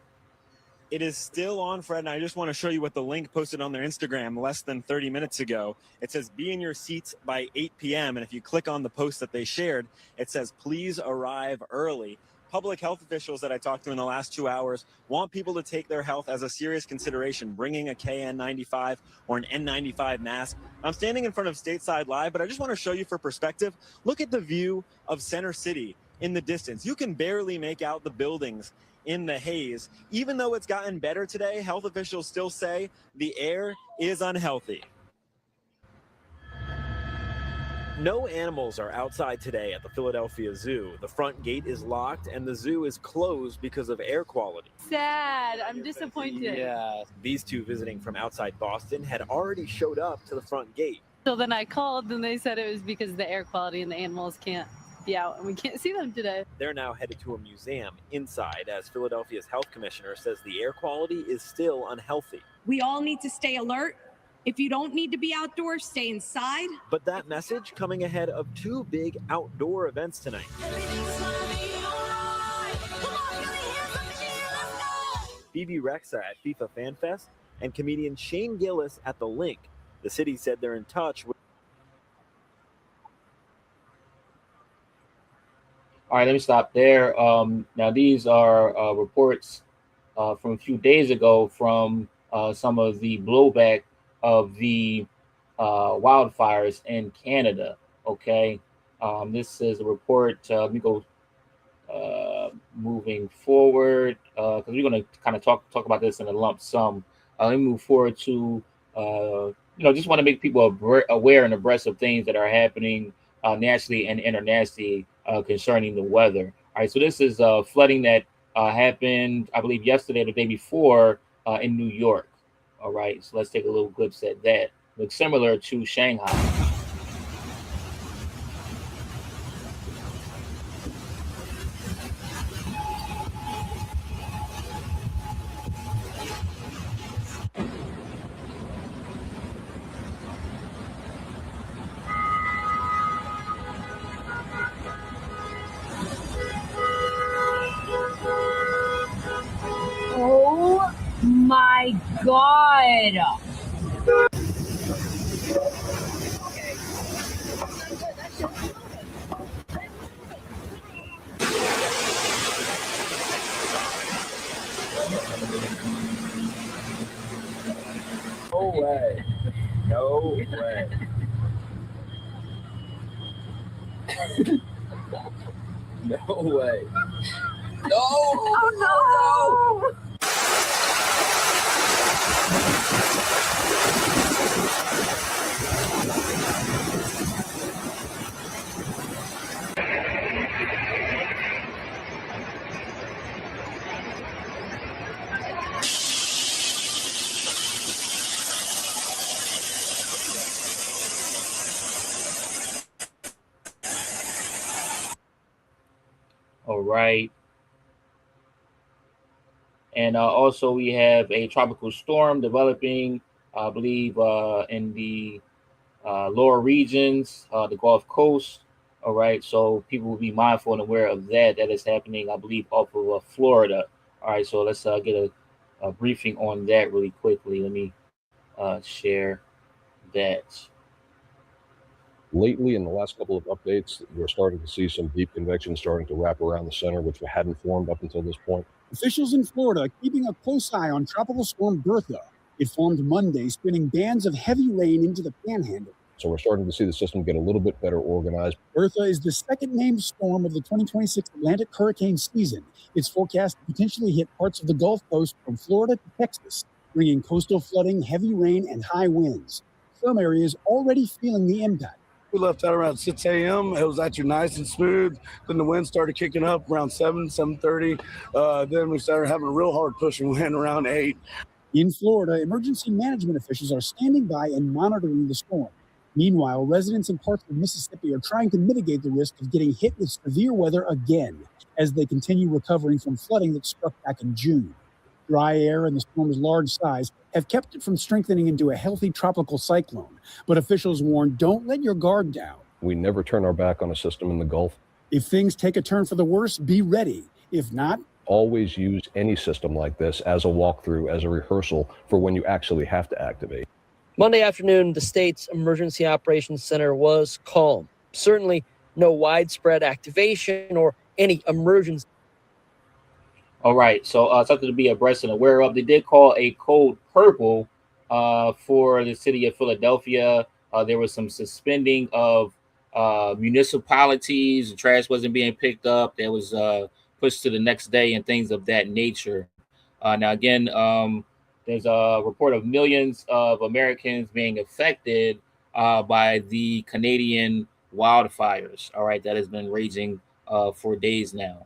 It is still on, Fred, and I just want to show you what the link posted on their Instagram less than 30 minutes ago. It says, be in your seats by 8 p.m. And if you click on the post that they shared, it says, please arrive early. Public health officials that I talked to in the last 2 hours want people to take their health as a serious consideration, bringing a KN95 or an N95 mask. I'm standing in front of Stateside Live, but I just want to show you for perspective. Look at the view of Center City in the distance. You can barely make out the buildings in the haze. Even though it's gotten better today, health officials still say the air is unhealthy. No animals are outside today at the Philadelphia Zoo. The front gate is locked and the zoo is closed because of air quality. Sad. I'm disappointed. Yeah. These two visiting from outside Boston had already showed up to the front gate. So then I called and they said it was because of the air quality and the animals can't be out and we can't see them today. They're now headed to a museum inside as Philadelphia's health commissioner says the air quality is still unhealthy. We all need to stay alert. If you don't need to be outdoors, stay inside. But that message coming ahead of two big outdoor events tonight. Phoebe Rexa at FIFA Fan Fest and comedian Shane Gillis at The Link. The city said they're in touch with. All right, let me stop there. Now, these are reports from a few days ago from some of the blowback of the wildfires in Canada. Okay, this is a report. Let me go moving forward because we're going to kind of talk about this in a lump sum. Let me move forward to just want to make people aware and abreast of things that are happening nationally and internationally concerning the weather. All right, so this is flooding that happened, I believe, yesterday or the day before in New York. All right, so let's take a little glimpse at that. Looks similar to Shanghai. Oh my God. No way. No way. No way. No. Oh no. All right. And also, we have a tropical storm developing, I believe, in the lower regions, the Gulf Coast. All right. So people will be mindful and aware of that. That is happening, I believe, off of Florida. All right. So let's get a briefing on that really quickly. Let me share that. Lately, in the last couple of updates, we're starting to see some deep convection starting to wrap around the center, which hadn't formed up until this point. Officials in Florida keeping a close eye on Tropical Storm Bertha. It formed Monday, spinning bands of heavy rain into the panhandle. So we're starting to see the system get a little bit better organized. Bertha is the second named storm of the 2026 Atlantic hurricane season. It's forecast to potentially hit parts of the Gulf Coast from Florida to Texas, bringing coastal flooding, heavy rain, and high winds. Some areas already feeling the impact. We left out around 6 a.m. It was actually nice and smooth. Then the wind started kicking up around 7:30. Then we started having a real hard pushing wind around 8. In Florida, emergency management officials are standing by and monitoring the storm. Meanwhile, residents in parts of Mississippi are trying to mitigate the risk of getting hit with severe weather again as they continue recovering from flooding that struck back in June. Dry air and the storm's large size have kept it from strengthening into a healthy tropical cyclone. But officials warn, don't let your guard down. We never turn our back on a system in the Gulf. If things take a turn for the worse, be ready. If not, always use any system like this as a walkthrough, as a rehearsal for when you actually have to activate. Monday afternoon, the state's Emergency Operations Center was calm. Certainly no widespread activation or any emergency. All right, so something to be abreast and aware of. They did call a code purple for the city of Philadelphia. There was some suspending of municipalities. The trash wasn't being picked up. That was pushed to the next day and things of that nature. Now, again, there's a report of millions of Americans being affected by the Canadian wildfires. All right, that has been raging for days now.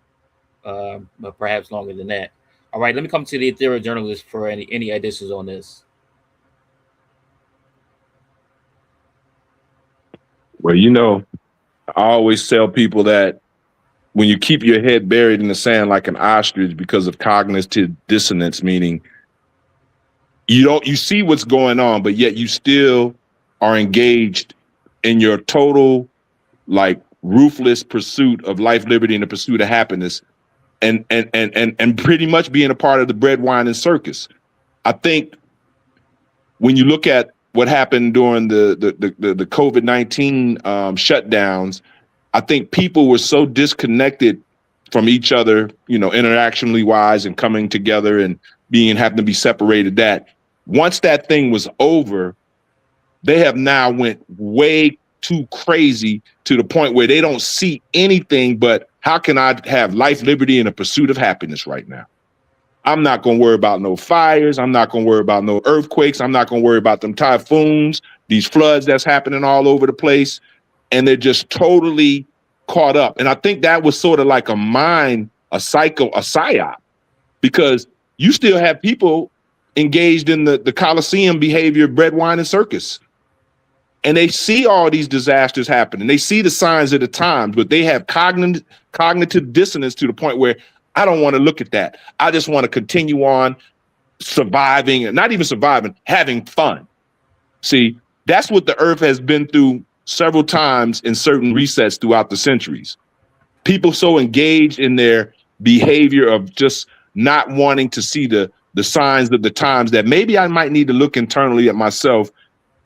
But perhaps longer than that. All right, let me come to the Ethereal journalist for any additions on this. Well, you know, I always tell people that when you keep your head buried in the sand like an ostrich because of cognitive dissonance, meaning you see what's going on, but yet you still are engaged in your total, like, ruthless pursuit of life, liberty, and the pursuit of happiness. And pretty much being a part of the bread, wine, and circus. I think when you look at what happened during the COVID-19 shutdowns, I think people were so disconnected from each other, you know, interactionally wise and coming together and having to be separated, that once that thing was over, they have now went way too crazy to the point where they don't see anything but how can I have life, liberty, and a pursuit of happiness right now? I'm not going to worry about no fires. I'm not going to worry about no earthquakes. I'm not going to worry about them typhoons, these floods that's happening all over the place. And they're just totally caught up. And I think that was sort of like a psyop, because you still have people engaged in the Coliseum behavior, bread, wine, and circus. And they see all these disasters happening. They see the signs of the times, but they have cognitive dissonance to the point where I don't want to look at that. I just want to continue on surviving, and not even surviving, having fun. See, that's what the earth has been through several times in certain resets throughout the centuries. People so engaged in their behavior of just not wanting to see the signs of the times that maybe I might need to look internally at myself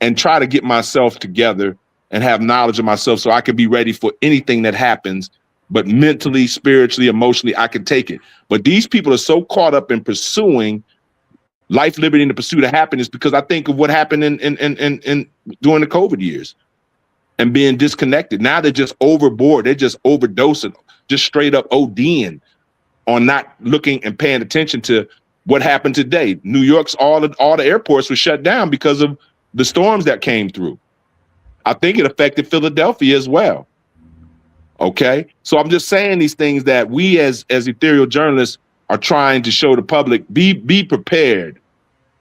and try to get myself together and have knowledge of myself so I can be ready for anything that happens. But mentally, spiritually, emotionally, I can take it. But these people are so caught up in pursuing life, liberty, and the pursuit of happiness, because I think of what happened in during the COVID years and being disconnected. Now they're just overboard. They're just overdosing, just straight up ODing on not looking and paying attention to what happened today. New York's all the airports were shut down because of the storms that came through. I think it affected Philadelphia as well. Okay, so I'm just saying these things that we as ethereal journalists are trying to show the public. Be prepared.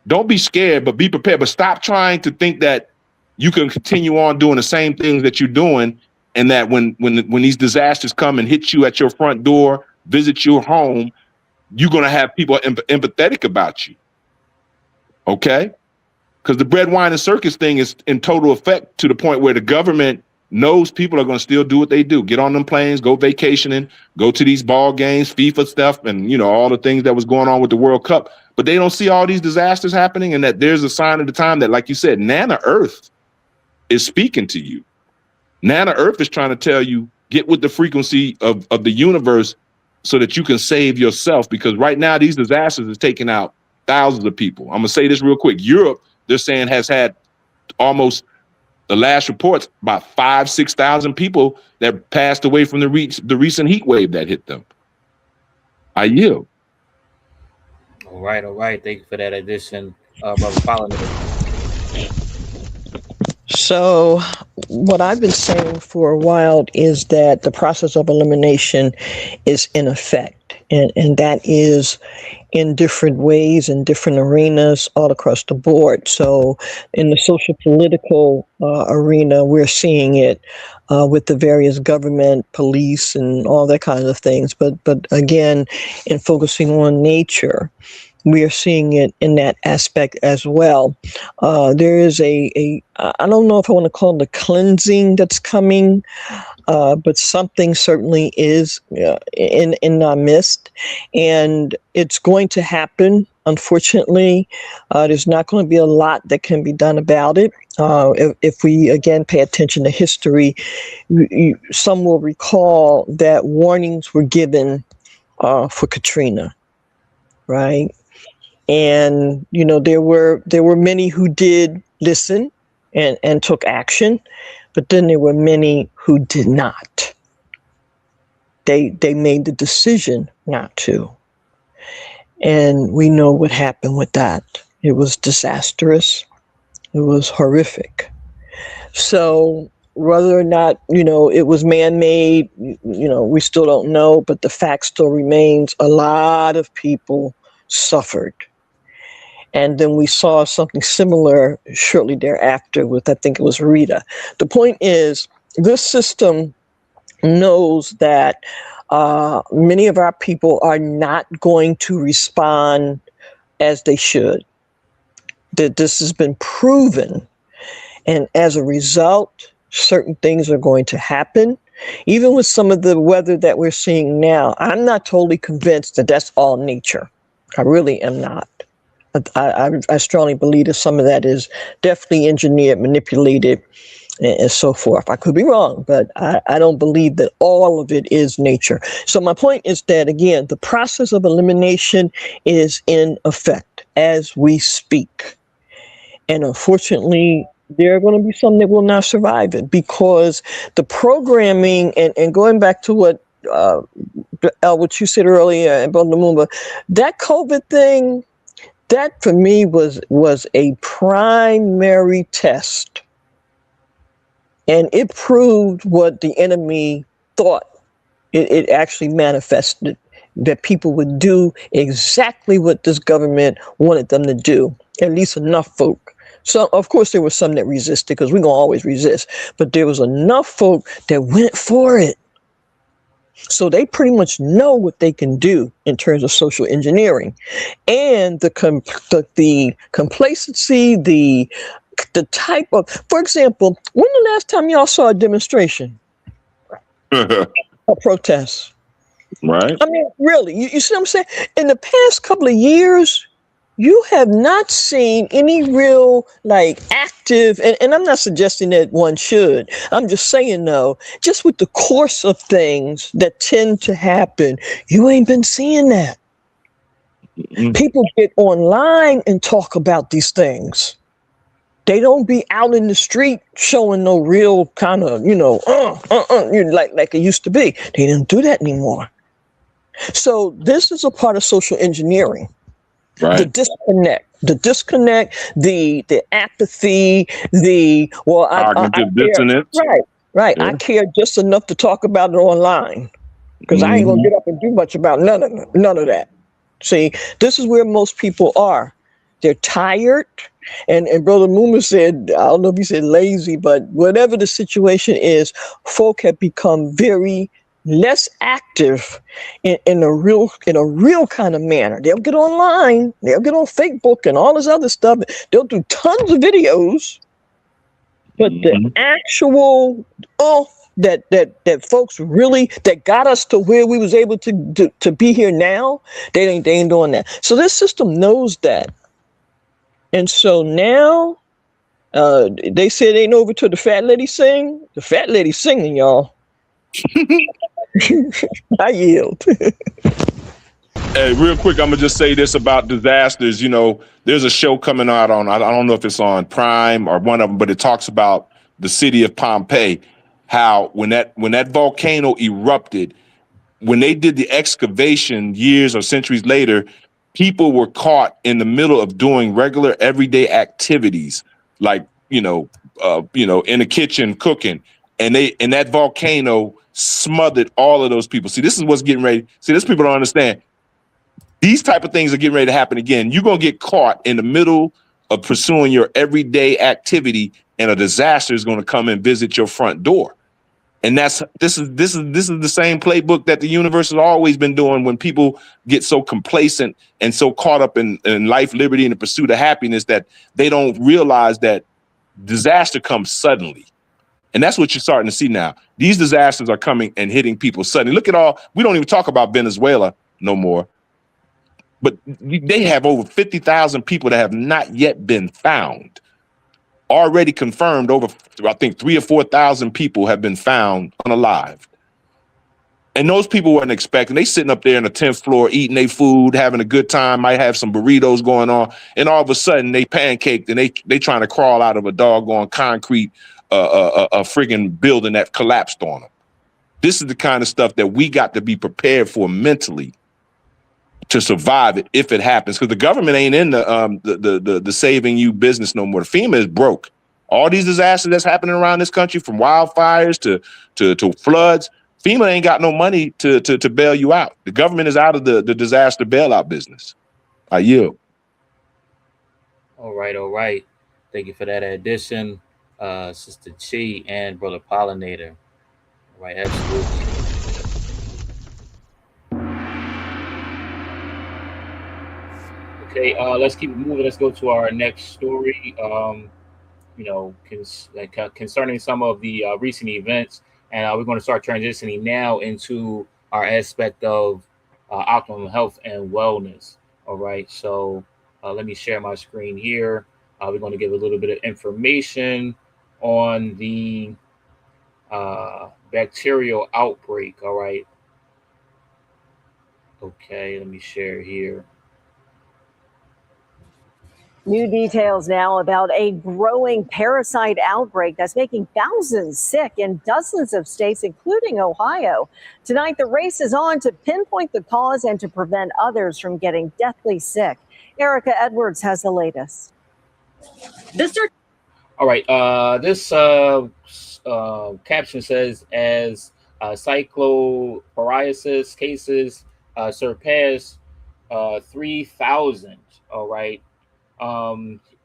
Don't be scared, but be prepared. But stop trying to think that you can continue on doing the same things that you're doing, and that when these disasters come and hit you at your front door, visit your home, you're going to have people empathetic about you. Okay? Because the bread, wine, and circus thing is in total effect to the point where the government knows people are going to still do what they do. Get on them planes, go vacationing, go to these ball games, FIFA stuff, and, you know, all the things that was going on with the World Cup. But they don't see all these disasters happening, and that there's a sign of the time that, like you said, Nana Earth is speaking to you. Nana Earth is trying to tell you, get with the frequency of the universe so that you can save yourself. Because right now, these disasters are taking out thousands of people. I'm going to say this real quick. Europe, they're saying, has had almost, the last reports, about 6,000 people that passed away from the recent heat wave that hit them. I yield. All right. Thank you for that addition, Brother Pollinator. So what I've been saying for a while is that the process of elimination is in effect, and that is in different ways, in different arenas all across the board. So in the social political arena, we're seeing it with the various government, police, and all that kind of things. But again, in focusing on nature, we are seeing it in that aspect as well. There is I don't know if I want to call it a cleansing that's coming, but something certainly is in our midst, and it's going to happen. Unfortunately, there's not going to be a lot that can be done about it. If we, again, pay attention to history, some will recall that warnings were given for Katrina, right? And, you know, there were many who did listen and took action, but then there were many who did not. They made the decision not to. And we know what happened with that. It was disastrous. It was horrific. So whether or not, you know, it was man-made, you know, we still don't know, but the fact still remains a lot of people suffered. And then we saw something similar shortly thereafter with, I think it was Rita. The point is, this system knows that many of our people are not going to respond as they should. That this has been proven. And as a result, certain things are going to happen. Even with some of the weather that we're seeing now, I'm not totally convinced that that's all nature. I really am not. I strongly believe that some of that is definitely engineered, manipulated, and so forth. I could be wrong, but I don't believe that all of it is nature. So my point is that, again, the process of elimination is in effect as we speak. And unfortunately, there are going to be some that will not survive it, because the programming, and going back to what you said earlier, and Brother Lumumba, that COVID thing, that for me was a primary test. And it proved what the enemy thought it actually manifested, that people would do exactly what this government wanted them to do, at least enough folk. So, of course, there were some that resisted, because we're going to always resist, but there was enough folk that went for it. So they pretty much know what they can do in terms of social engineering, and the complacency, the type of, for example, when the last time y'all saw a demonstration, a protest? Right. I mean, really, you see what I'm saying? In the past couple of years, you have not seen any real, like, active, and I'm not suggesting that one should. I'm just saying, though, just with the course of things that tend to happen, you ain't been seeing that. People get online and talk about these things. They don't be out in the street showing no real kind of, like it used to be. They don't do that anymore. So this is a part of social engineering. Right. The disconnect, the apathy, I cognitive care. dissonance. Right. Yeah. I care just enough to talk about it online, because I ain't gonna get up and do much about none of that. See, this is where most people are. They're tired, and Brother Muma said, I don't know if he said lazy, but whatever the situation is, folk have become very less active in a real kind of manner. They'll get online, they'll get on Facebook and all this other stuff. They'll do tons of videos, but the actual that folks really that got us to where we was able to be here now, they ain't doing that. So this system knows that, and so now they said ain't over till the fat lady sing. The fat lady singing, y'all. I yield. Hey, real quick, I'm gonna just say this about disasters. You know, there's a show coming out on, I don't know if it's on Prime or one of them, but it talks about the city of Pompeii, how when that volcano erupted, when they did the excavation years or centuries later, people were caught in the middle of doing regular everyday activities, like in the kitchen cooking, and that volcano smothered all of those people. See, this is what's getting ready. See, this people don't understand. These type of things are getting ready to happen again. You're gonna get caught in the middle of pursuing your everyday activity, and a disaster is gonna come and visit your front door. And this is the same playbook that the universe has always been doing when people get so complacent and so caught up in life, liberty, and the pursuit of happiness that they don't realize that disaster comes suddenly. And that's what you're starting to see now. These disasters are coming and hitting people suddenly. Look at we don't even talk about Venezuela no more, but they have over 50,000 people that have not yet been found. Already confirmed, over, I think, 3,000 or 4,000 people have been found unalive. And those people weren't expecting. They sitting up there on the 10th floor, eating their food, having a good time, might have some burritos going on. And all of a sudden they pancaked and they trying to crawl out of a doggone concrete, a friggin' building that collapsed on them. This is the kind of stuff that we got to be prepared for mentally to survive it if it happens, because the government ain't in the saving you business no more. The FEMA is broke. All these disasters that's happening around this country, from wildfires to floods, FEMA ain't got no money to bail you out. The government is out of the disaster bailout business. I yield. All right. Thank you for that addition, Sister Chi and Brother Pollinator. All right, absolutely. Okay, let's keep it moving. Let's go to our next story. Concerning some of the recent events, and we're going to start transitioning now into our aspect of optimum health and wellness. All right, so let me share my screen here. We're going to give a little bit of information on the bacterial outbreak. All right. Okay, let me share here. New details now about a growing parasite outbreak that's making thousands sick in dozens of states, including Ohio. Tonight, the race is on to pinpoint the cause and to prevent others from getting deathly sick. Erica Edwards has the latest. All right. This caption says, as cyclopsoriasis cases surpassed 3,000. All right.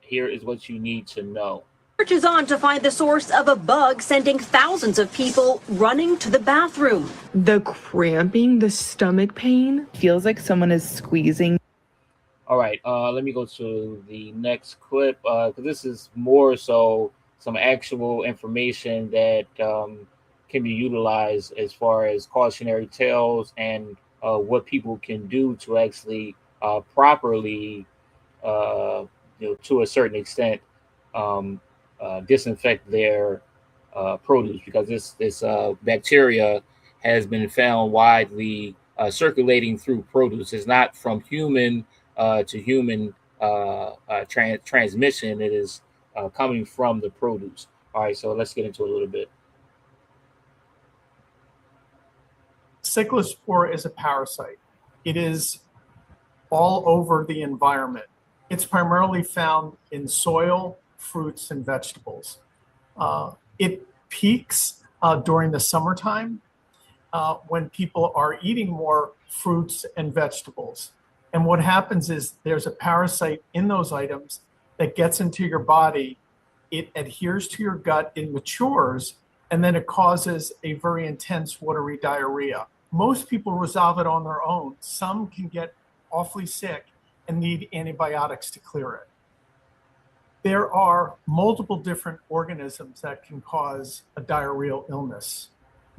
Here is what you need to know. Search is on to find the source of a bug sending thousands of people running to the bathroom. The cramping, the stomach pain, feels like someone is squeezing. All right, let me go to the next clip because this is more so some actual information that can be utilized as far as cautionary tales and what people can do to actually properly, to a certain extent, disinfect their produce, because this bacteria has been found widely circulating through produce. It's not from human to human transmission. It is coming from the produce. All right, so let's get into it a little bit. Cyclospora is a parasite. It is all over the environment. It's primarily found in soil, fruits, and vegetables. It peaks during the summertime when people are eating more fruits and vegetables. And what happens is there's a parasite in those items that gets into your body. It adheres to your gut, it matures, and then it causes a very intense watery diarrhea. Most people resolve it on their own. Some can get awfully sick and need antibiotics to clear it. There are multiple different organisms that can cause a diarrheal illness: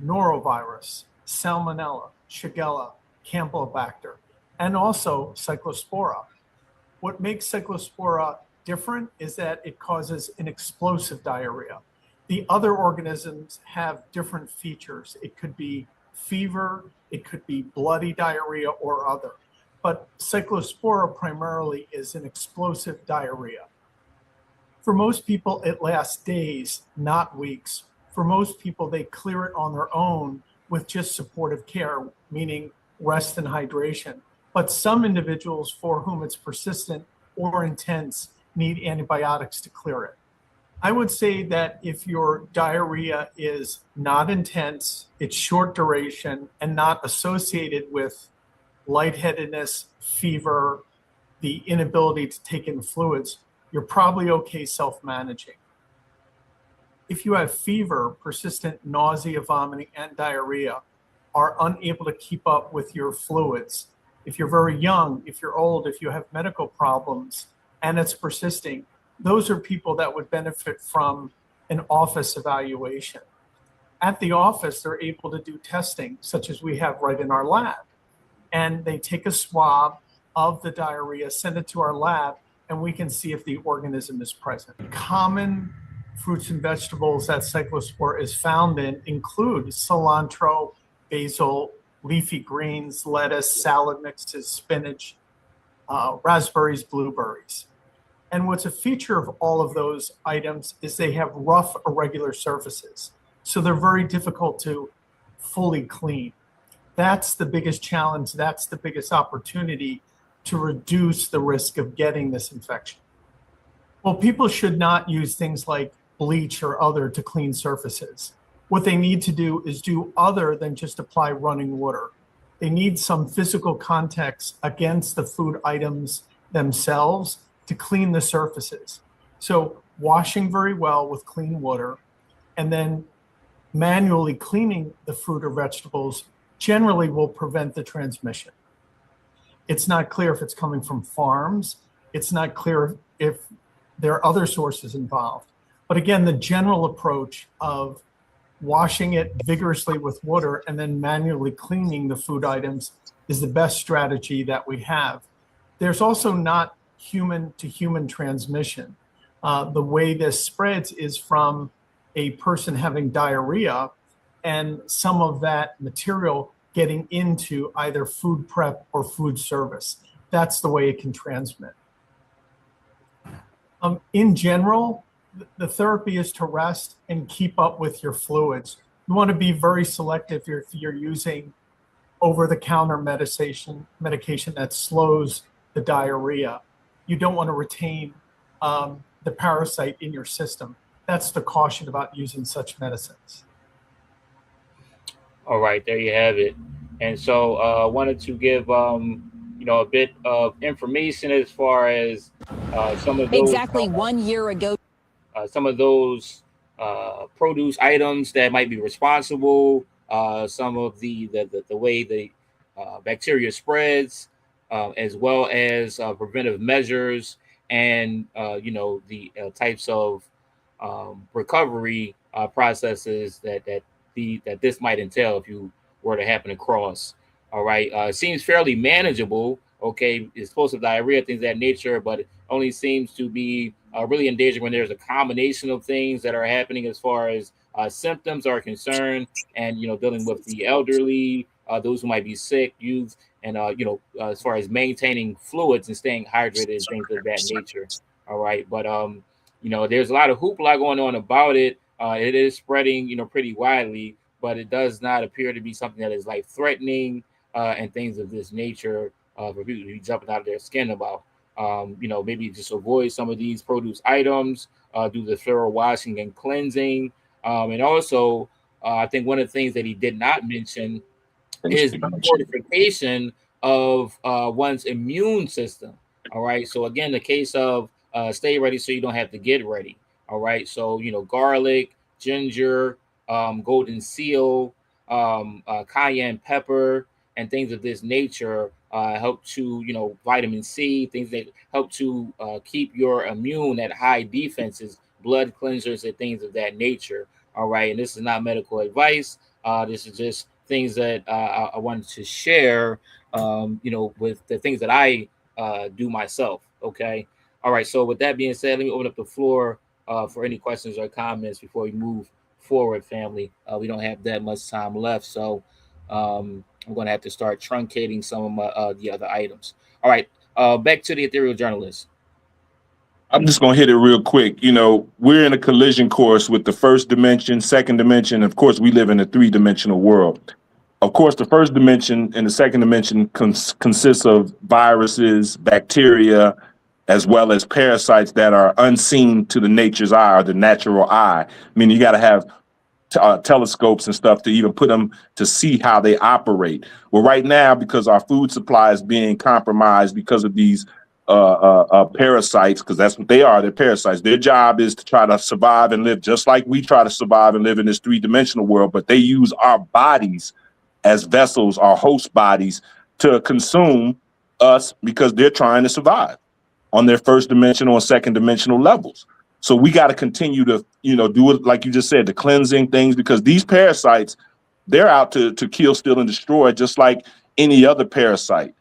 norovirus, salmonella, shigella, campylobacter, and also cyclospora. What makes cyclospora different is that it causes an explosive diarrhea. The other organisms have different features. It could be fever, it could be bloody diarrhea or other. But cyclospora primarily is an explosive diarrhea. For most people, it lasts days, not weeks. For most people, they clear it on their own with just supportive care, meaning rest and hydration. But some individuals for whom it's persistent or intense need antibiotics to clear it. I would say that if your diarrhea is not intense, it's short duration, and not associated with lightheadedness, fever, the inability to take in fluids, you're probably okay self-managing. If you have fever, persistent nausea, vomiting, and diarrhea, are unable to keep up with your fluids, if you're very young, if you're old, if you have medical problems, and it's persisting, those are people that would benefit from an office evaluation. At the office, they're able to do testing, such as we have right in our lab. And they take a swab of the diarrhea, send it to our lab, and we can see if the organism is present. Common fruits and vegetables that cyclospora is found in include cilantro, basil, leafy greens, lettuce, salad mixes, spinach, raspberries, blueberries. And what's a feature of all of those items is they have rough, irregular surfaces. So they're very difficult to fully clean. That's the biggest challenge. That's the biggest opportunity to reduce the risk of getting this infection. Well, people should not use things like bleach or other to clean surfaces. What they need to do is do other than just apply running water. They need some physical context against the food items themselves to clean the surfaces. So washing very well with clean water and then manually cleaning the fruit or vegetables generally will prevent the transmission. It's not clear if it's coming from farms. It's not clear if there are other sources involved. But again, the general approach of washing it vigorously with water and then manually cleaning the food items is the best strategy that we have. There's also not human to human transmission. The way this spreads is from a person having diarrhea and some of that material getting into either food prep or food service. That's the way it can transmit. In general, the therapy is to rest and keep up with your fluids. You want to be very selective if you're using over-the-counter medication that slows the diarrhea. You don't want to retain the parasite in your system. That's the caution about using such medicines. All right, there you have it. And so wanted to give a bit of information as far as some of those Exactly 1 year ago. some of those produce items that might be responsible, some of the way the bacteria spreads, as well as preventive measures, and the types of recovery processes that this might entail if you were to happen across. All right, seems fairly manageable. Okay, explosive diarrhea, things of that nature, but it only seems to be really in danger when there's a combination of things that are happening as far as symptoms are concerned, and dealing with the elderly, those who might be sick, youth, and as far as maintaining fluids and staying hydrated and things of that nature. All right, but there's a lot of hoopla going on about it. It is spreading, pretty widely, but it does not appear to be something that is life threatening and things of this nature for people to be jumping out of their skin about. Maybe just avoid some of these produce items, do the thorough washing and cleansing. And also, I think one of the things that he did not mention is the fortification of one's immune system. All right. So again, the case of stay ready so you don't have to get ready. All right. So garlic, ginger, golden seal, cayenne pepper, and things of this nature help to vitamin C, things that help to keep your immune at high defenses, blood cleansers, and things of that nature. All right. And this is not medical advice. This is just things that I wanted to share, with the things that I do myself. Okay. All right. So with that being said, let me open up the floor for any questions or comments before we move forward, family. We don't have that much time left, so I'm going to have to start truncating some of my the other items. All right. Back to the ethereal journalist. I'm just going to hit it real quick. We're in a collision course with the first dimension, second dimension. Of course, we live in a three-dimensional world. Of course, the first dimension and the second dimension consists of viruses, bacteria, as well as parasites that are unseen to the nature's eye or the natural eye. I mean, you got to have telescopes and stuff to even put them to see how they operate. Well, right now, because our food supply is being compromised because of these parasites, because that's what they are. They're parasites. Their job is to try to survive and live just like we try to survive and live in this three-dimensional world, but they use our bodies as vessels, our host bodies, to consume us because they're trying to survive on their first dimensional and second dimensional levels. So we got to continue to, do it like you just said, the cleansing things, because these parasites, they're out to kill, steal, and destroy, just like any other parasite.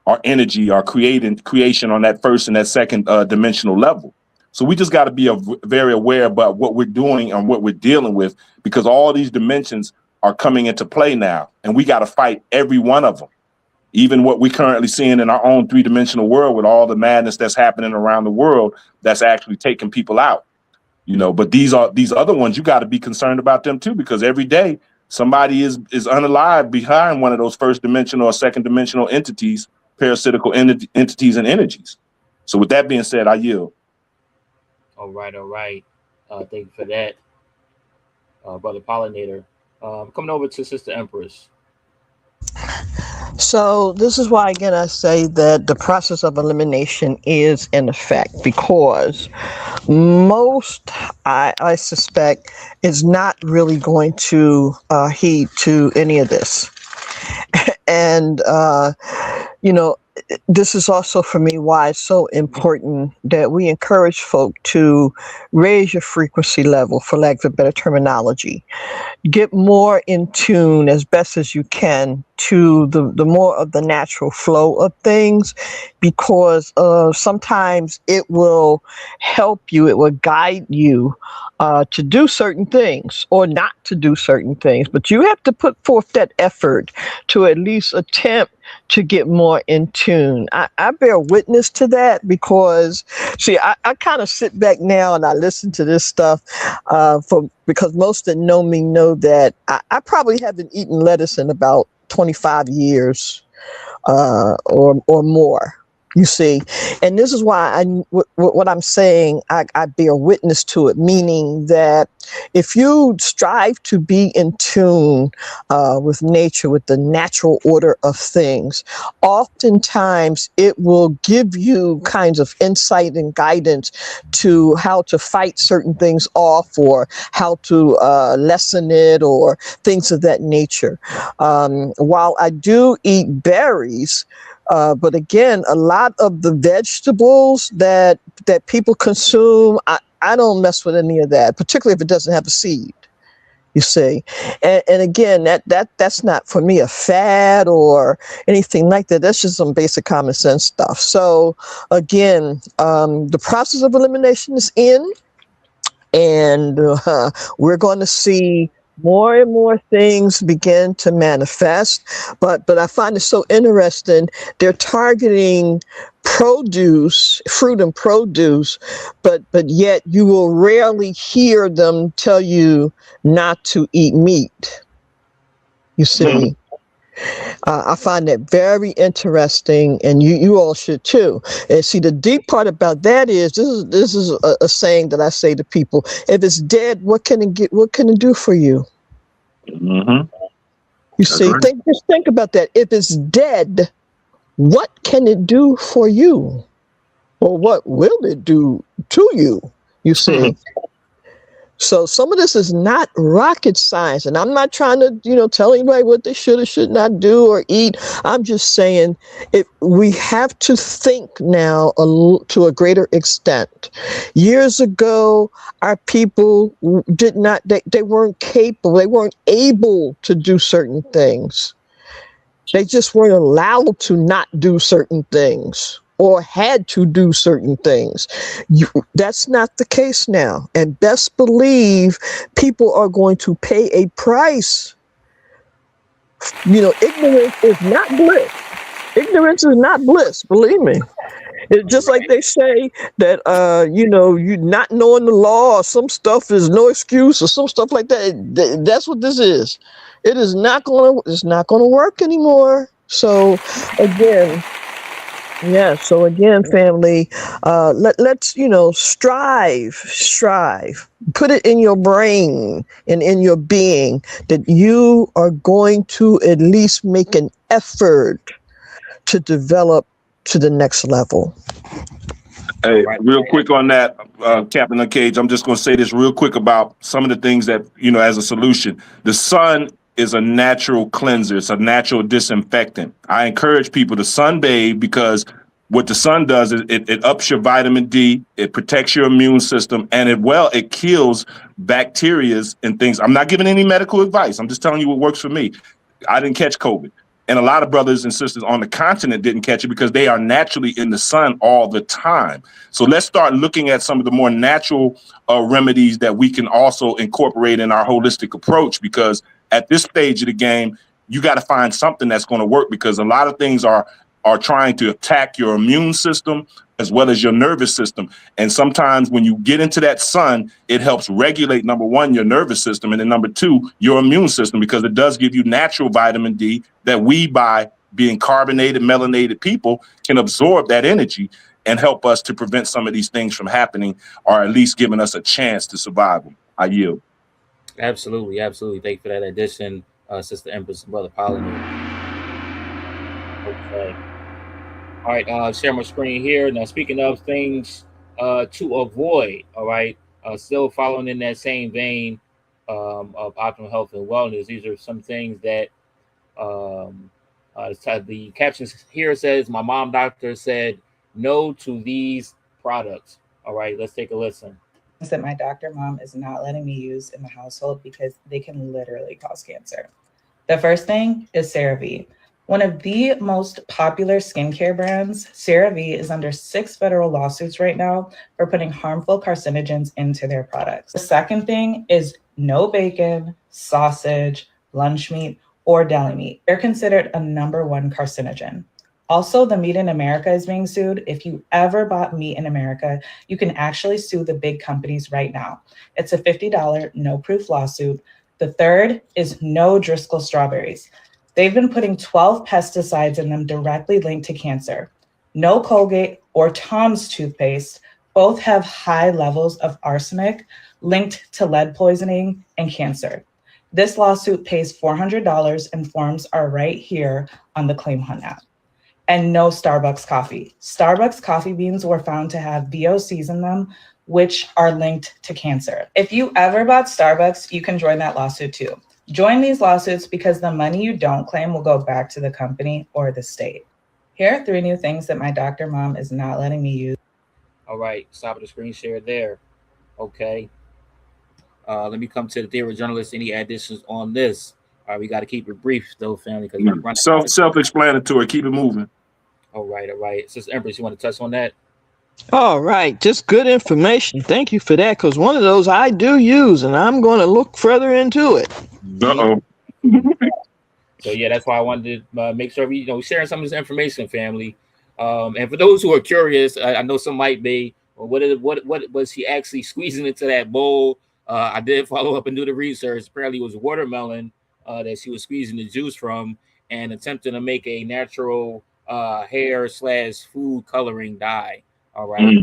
Our energy, our creation on that first and that second dimensional level. So we just got to be very aware about what we're doing and what we're dealing with, because all these dimensions are coming into play now, and we got to fight every one of them. Even what we're currently seeing in our own three-dimensional world with all the madness that's happening around the world, that's actually taking people out. But these other ones, you got to be concerned about them too, because every day somebody is unalive behind one of those first dimensional or second dimensional entities, parasitical entities and energies. So with that being said, I yield. All right. Thank you for that, brother Pollinator. Coming over to Sister Empress. So this is why, again, I say that the process of elimination is in effect, because most, I suspect, is not really going to heed to any of this. And, this is also for me why it's so important that we encourage folk to raise your frequency level, for lack of better terminology. Get more in tune as best as you can to the more of the natural flow of things, because sometimes it will help you, it will guide you to do certain things or not to do certain things. But you have to put forth that effort to at least attempt to get more in tune. I bear witness to that, because, see, I kind of sit back now and I listen to this stuff because most that know me know that I probably haven't eaten lettuce in about 25 years or more. You see, and this is why what I'm saying, I bear witness to it, meaning that if you strive to be in tune with nature, with the natural order of things, oftentimes it will give you kinds of insight and guidance to how to fight certain things off, or how to lessen it, or things of that nature. While I do eat berries, but again, a lot of the vegetables that people consume, I don't mess with any of that, particularly if it doesn't have a seed. You see, and again, that's not for me a fad or anything like that. That's just some basic common sense stuff. So again, the process of elimination is in. And we're going to see more and more things begin to manifest. But I find it so interesting. They're targeting produce, fruit and produce, but yet you will rarely hear them tell you not to eat meat. You see. I find that very interesting, and you all should too. And see, the deep part about that is this is a saying that I say to people: if it's dead, what can it get? What can it do for you? Mm-hmm. You see, just think about that. If it's dead, what can it do for you, or what will it do to you? You see. So some of this is not rocket science, and I'm not trying to, tell anybody what they should or should not do or eat. I'm just saying we have to think now to a greater extent. Years ago, our people did not, they weren't capable, they weren't able to do certain things. They just weren't allowed to not do certain things, or had to do certain things. That's not the case now. And best believe people are going to pay a price. Ignorance is not bliss. Ignorance is not bliss, believe me. It's just like they say that, you not knowing the law or some stuff is no excuse or some stuff like that. That's what this is. It is not going to work anymore. So again, family, let's strive. Put it in your brain and in your being that you are going to at least make an effort to develop to the next level. Hey, real quick on that, Captain Cage, I'm just going to say this real quick about some of the things that, as a solution. The sun is a natural cleanser. It's a natural disinfectant. I encourage people to sunbathe because what the sun does is it ups your vitamin D, it protects your immune system, and it kills bacteria and things. I'm not giving any medical advice. I'm just telling you what works for me. I didn't catch COVID. And a lot of brothers and sisters on the continent didn't catch it because they are naturally in the sun all the time. So let's start looking at some of the more natural remedies that we can also incorporate in our holistic approach, because at this stage of the game, you got to find something that's going to work, because a lot of things are trying to attack your immune system as well as your nervous system. And sometimes when you get into that sun, it helps regulate, number one, your nervous system, and then number two, your immune system, because it does give you natural vitamin D that we, by being carbonated, melanated people, can absorb that energy and help us to prevent some of these things from happening, or at least giving us a chance to survive them. I yield. Absolutely. Thank you for that addition, Sister Empress and Brother Polliner. Okay. All right, share my screen here. Now, speaking of things to avoid, all right, still following in that same vein of optimal health and wellness, these are some things that the caption here says, my mom doctor said no to these products. All right, let's take a listen. That my doctor mom is not letting me use in the household because they can literally cause cancer. The first thing is CeraVe. One of the most popular skincare brands, CeraVe, is under 6 federal lawsuits right now for putting harmful carcinogens into their products. The second thing is no bacon, sausage, lunch meat, or deli meat. They're considered a #1 carcinogen. Also, the Meat in America is being sued. If you ever bought meat in America, you can actually sue the big companies right now. It's a $50 no-proof lawsuit. The third is no Driscoll strawberries. They've been putting 12 pesticides in them directly linked to cancer. No Colgate or Tom's toothpaste. Both have high levels of arsenic linked to lead poisoning and cancer. This lawsuit pays $400 and forms are right here on the Claim Hunt app. And no Starbucks coffee. Starbucks coffee beans were found to have VOCs in them, which are linked to cancer. If you ever bought Starbucks, you can join that lawsuit too. Join these lawsuits because the money you don't claim will go back to the company or the state. Here are 3 new things that my doctor mom is not letting me use. All right, stop the screen share there. Okay. Let me come to the theory journalist. Any additions on this? All right, we got to keep it brief though, family, because we're running. Self-explanatory. Keep it moving. All right, all right. Sister Empress, you want to touch on that? All right, just good information. Thank you for that, because one of those I do use, and I'm going to look further into it. Uh-oh. So yeah, that's why I wanted to make sure we, sharing some of this information, family. And for those who are curious, I know some might be, well, what was she actually squeezing into that bowl? I did follow up and do the research. Apparently, it was watermelon that she was squeezing the juice from and attempting to make a natural hair/food coloring dye. All right.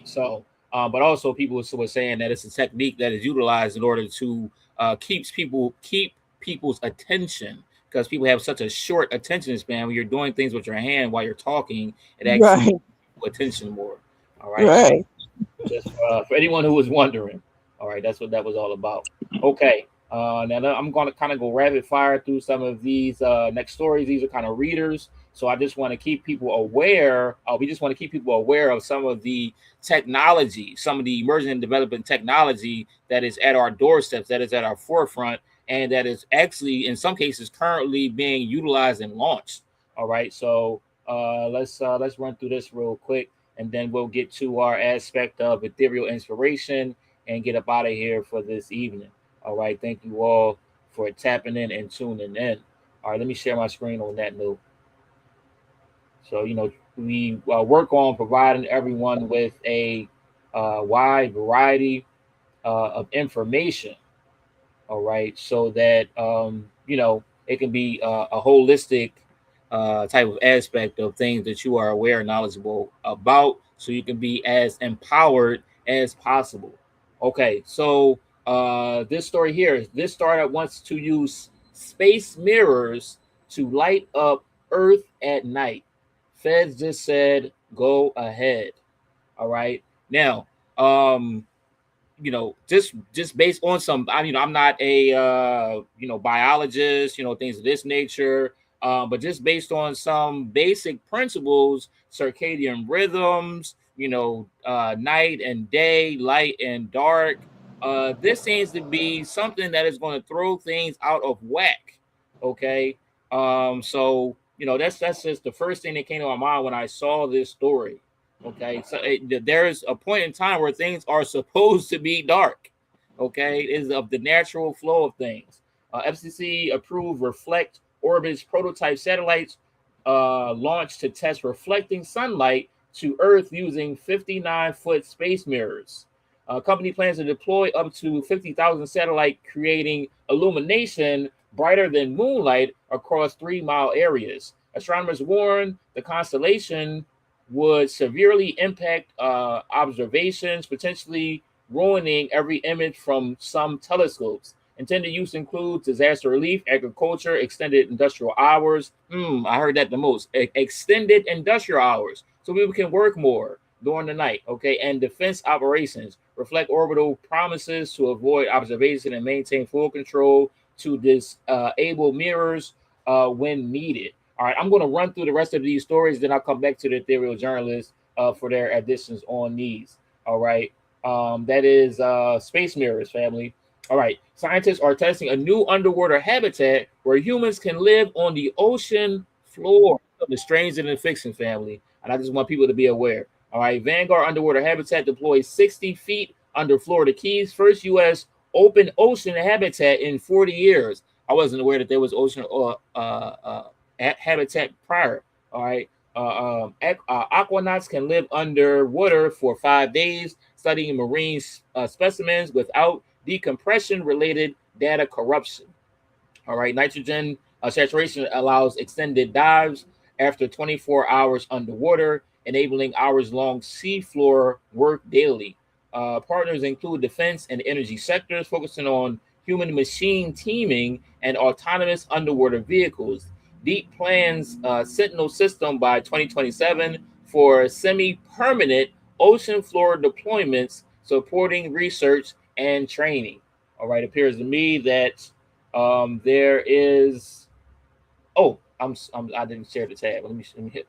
So, but also people were saying that it's a technique that is utilized in order to keep people's attention, because people have such a short attention span. When you're doing things with your hand while you're talking, it actually keeps people attention more. All right. Right. Just for anyone who was wondering. All right, that's what that was all about. Okay. Now I'm going to kind of go rapid fire through some of these next stories. These are kind of readers. So I just want to keep people aware. We just want to keep people aware of some of the technology, some of the emerging and developing technology that is at our doorsteps, that is at our forefront, and that is actually, in some cases, currently being utilized and launched. All right. So let's run through this real quick, and then we'll get to our aspect of ethereal inspiration and get up out of here for this evening. All right. Thank you all for tapping in and tuning in. All right. Let me share my screen on that note. So, we work on providing everyone with a wide variety of information. All right. So that, it can be a holistic type of aspect of things that you are aware and knowledgeable about, so you can be as empowered as possible. Okay. So this story here, this startup wants to use space mirrors to light up Earth at night. Feds just said, go ahead. All right. Now, just based on some, I'm not a, biologist, things of this nature. But just based on some basic principles, circadian rhythms, night and day, light and dark. This seems to be something that is going to throw things out of whack. Okay. So, that's just the first thing that came to my mind when I saw this story. Okay, so there's a point in time where things are supposed to be dark. Okay, it is of the natural flow of things. FCC approved Reflect Orbit's prototype satellites launched to test reflecting sunlight to Earth using 59-foot space mirrors. Company plans to deploy up to 50,000 satellite, creating illumination brighter than moonlight across 3-mile areas. Astronomers warn the constellation would severely impact observations, potentially ruining every image from some telescopes. Intended use includes disaster relief, agriculture, extended industrial hours. I heard that the most. Extended industrial hours, so people can work more during the night, okay? And defense operations. Reflect orbital promises to avoid observation and maintain full control to disable mirrors when needed. All right, I'm going to run through the rest of these stories, then I'll come back to the ethereal journalists for their additions on these. All right, that is space mirrors, family. All right, scientists are testing a new underwater habitat where humans can live on the ocean floor. The strange and the fiction, family, and I just want people to be aware. All right, Vanguard Underwater Habitat deploys 60 feet under Florida Keys, first U.S. open ocean habitat in 40 years. I wasn't aware that there was ocean habitat prior. All right. Aquanauts can live underwater for 5 days, studying marine specimens without decompression related data corruption. All right. Nitrogen saturation allows extended dives. after 24 hours underwater, enabling hours-long seafloor work daily. Partners include defense and energy sectors, focusing on human-machine teaming and autonomous underwater vehicles. Deep plans Sentinel system by 2027 for semi-permanent ocean floor deployments, supporting research and training. All right, appears to me that there is. Oh, I didn't share the tab. Let me hit.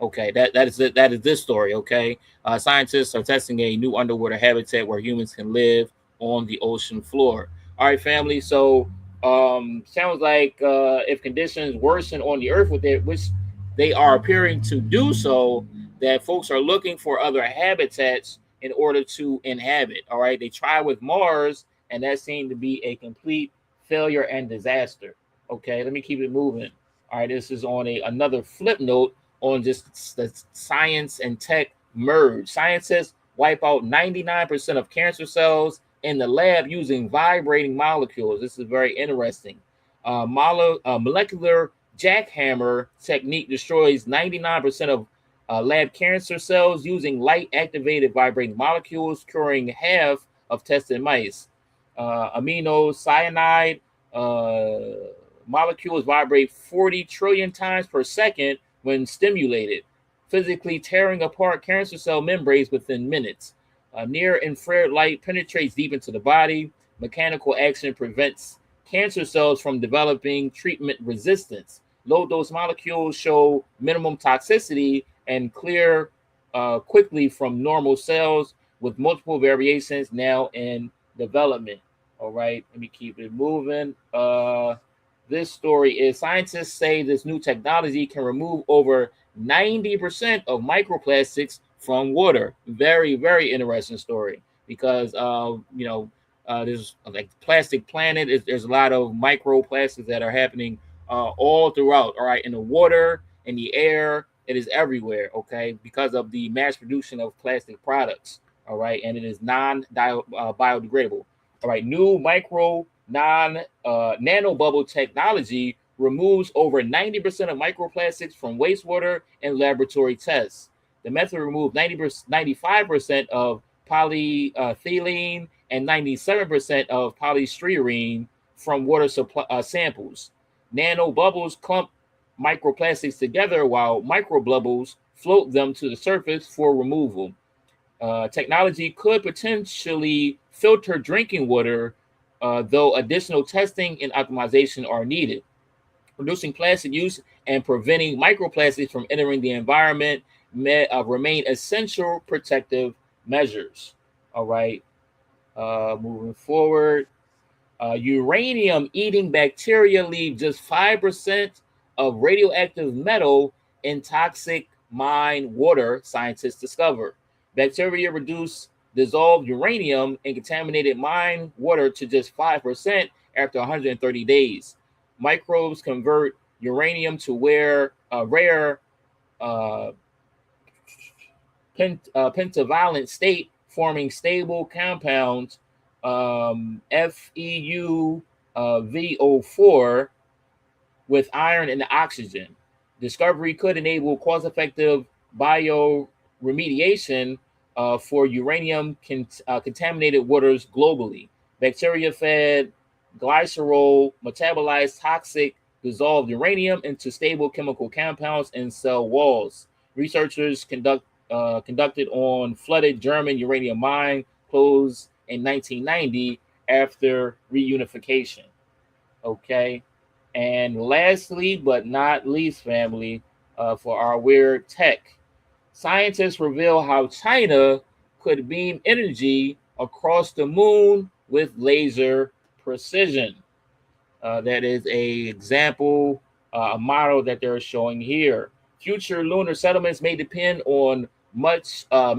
Okay, that is it. That is this story. Okay, scientists are testing a new underwater habitat where humans can live on the ocean floor. All right, family. So sounds like if conditions worsen on the Earth with it, which they are appearing to do so, that folks are looking for other habitats in order to inhabit. All right, they try with Mars, and that seemed to be a complete failure and disaster. Okay, let me keep it moving. All right, this is on another flip note on just the science and tech merge. Scientists wipe out 99% of cancer cells in the lab using vibrating molecules. This is very interesting. Molecular jackhammer technique destroys 99% of lab cancer cells using light activated vibrating molecules, curing half of tested mice. Amino cyanide molecules vibrate 40 trillion times per second when stimulated, physically tearing apart cancer cell membranes within minutes. Near infrared light penetrates deep into the body. Mechanical action prevents cancer cells from developing treatment resistance. Low dose molecules show minimum toxicity and clear quickly from normal cells, with multiple variations now in development. All right, let me keep it moving. This story is scientists say this new technology can remove over 90% of microplastics from water. Very, very interesting story because, there's like Plastic Planet. There's a lot of microplastics that are happening all throughout. All right, in the water, in the air, it is everywhere. Okay, because of the mass production of plastic products. All right, and it is biodegradable. All right, new micro nano bubble technology removes over 90% of microplastics from wastewater and laboratory tests. The method removed 95% of polyethylene and 97% of polystyrene from water samples. Nano bubbles clump microplastics together while microbubbles float them to the surface for removal. Technology could potentially filter drinking water, though additional testing and optimization are needed. Reducing plastic use and preventing microplastics from entering the environment remain essential protective measures. All right, moving forward. Uranium eating bacteria leave just 5% of radioactive metal in toxic mine water, scientists discover. Bacteria reduce dissolved uranium in contaminated mine water to just 5% after 130 days. Microbes convert uranium to rare uh, pentavalent state, forming stable compounds FeU VO4 with iron and oxygen. Discovery could enable cost-effective bioremediation for uranium contaminated waters globally. Bacteria-fed glycerol metabolize toxic dissolved uranium into stable chemical compounds in cell walls. Researchers conducted on flooded German uranium mine closed in 1990 after reunification. Okay. And lastly, but not least, family, for our weird tech, scientists reveal how China could beam energy across the moon with laser precision. That is a example, a model that they're showing here. Future lunar settlements may depend much on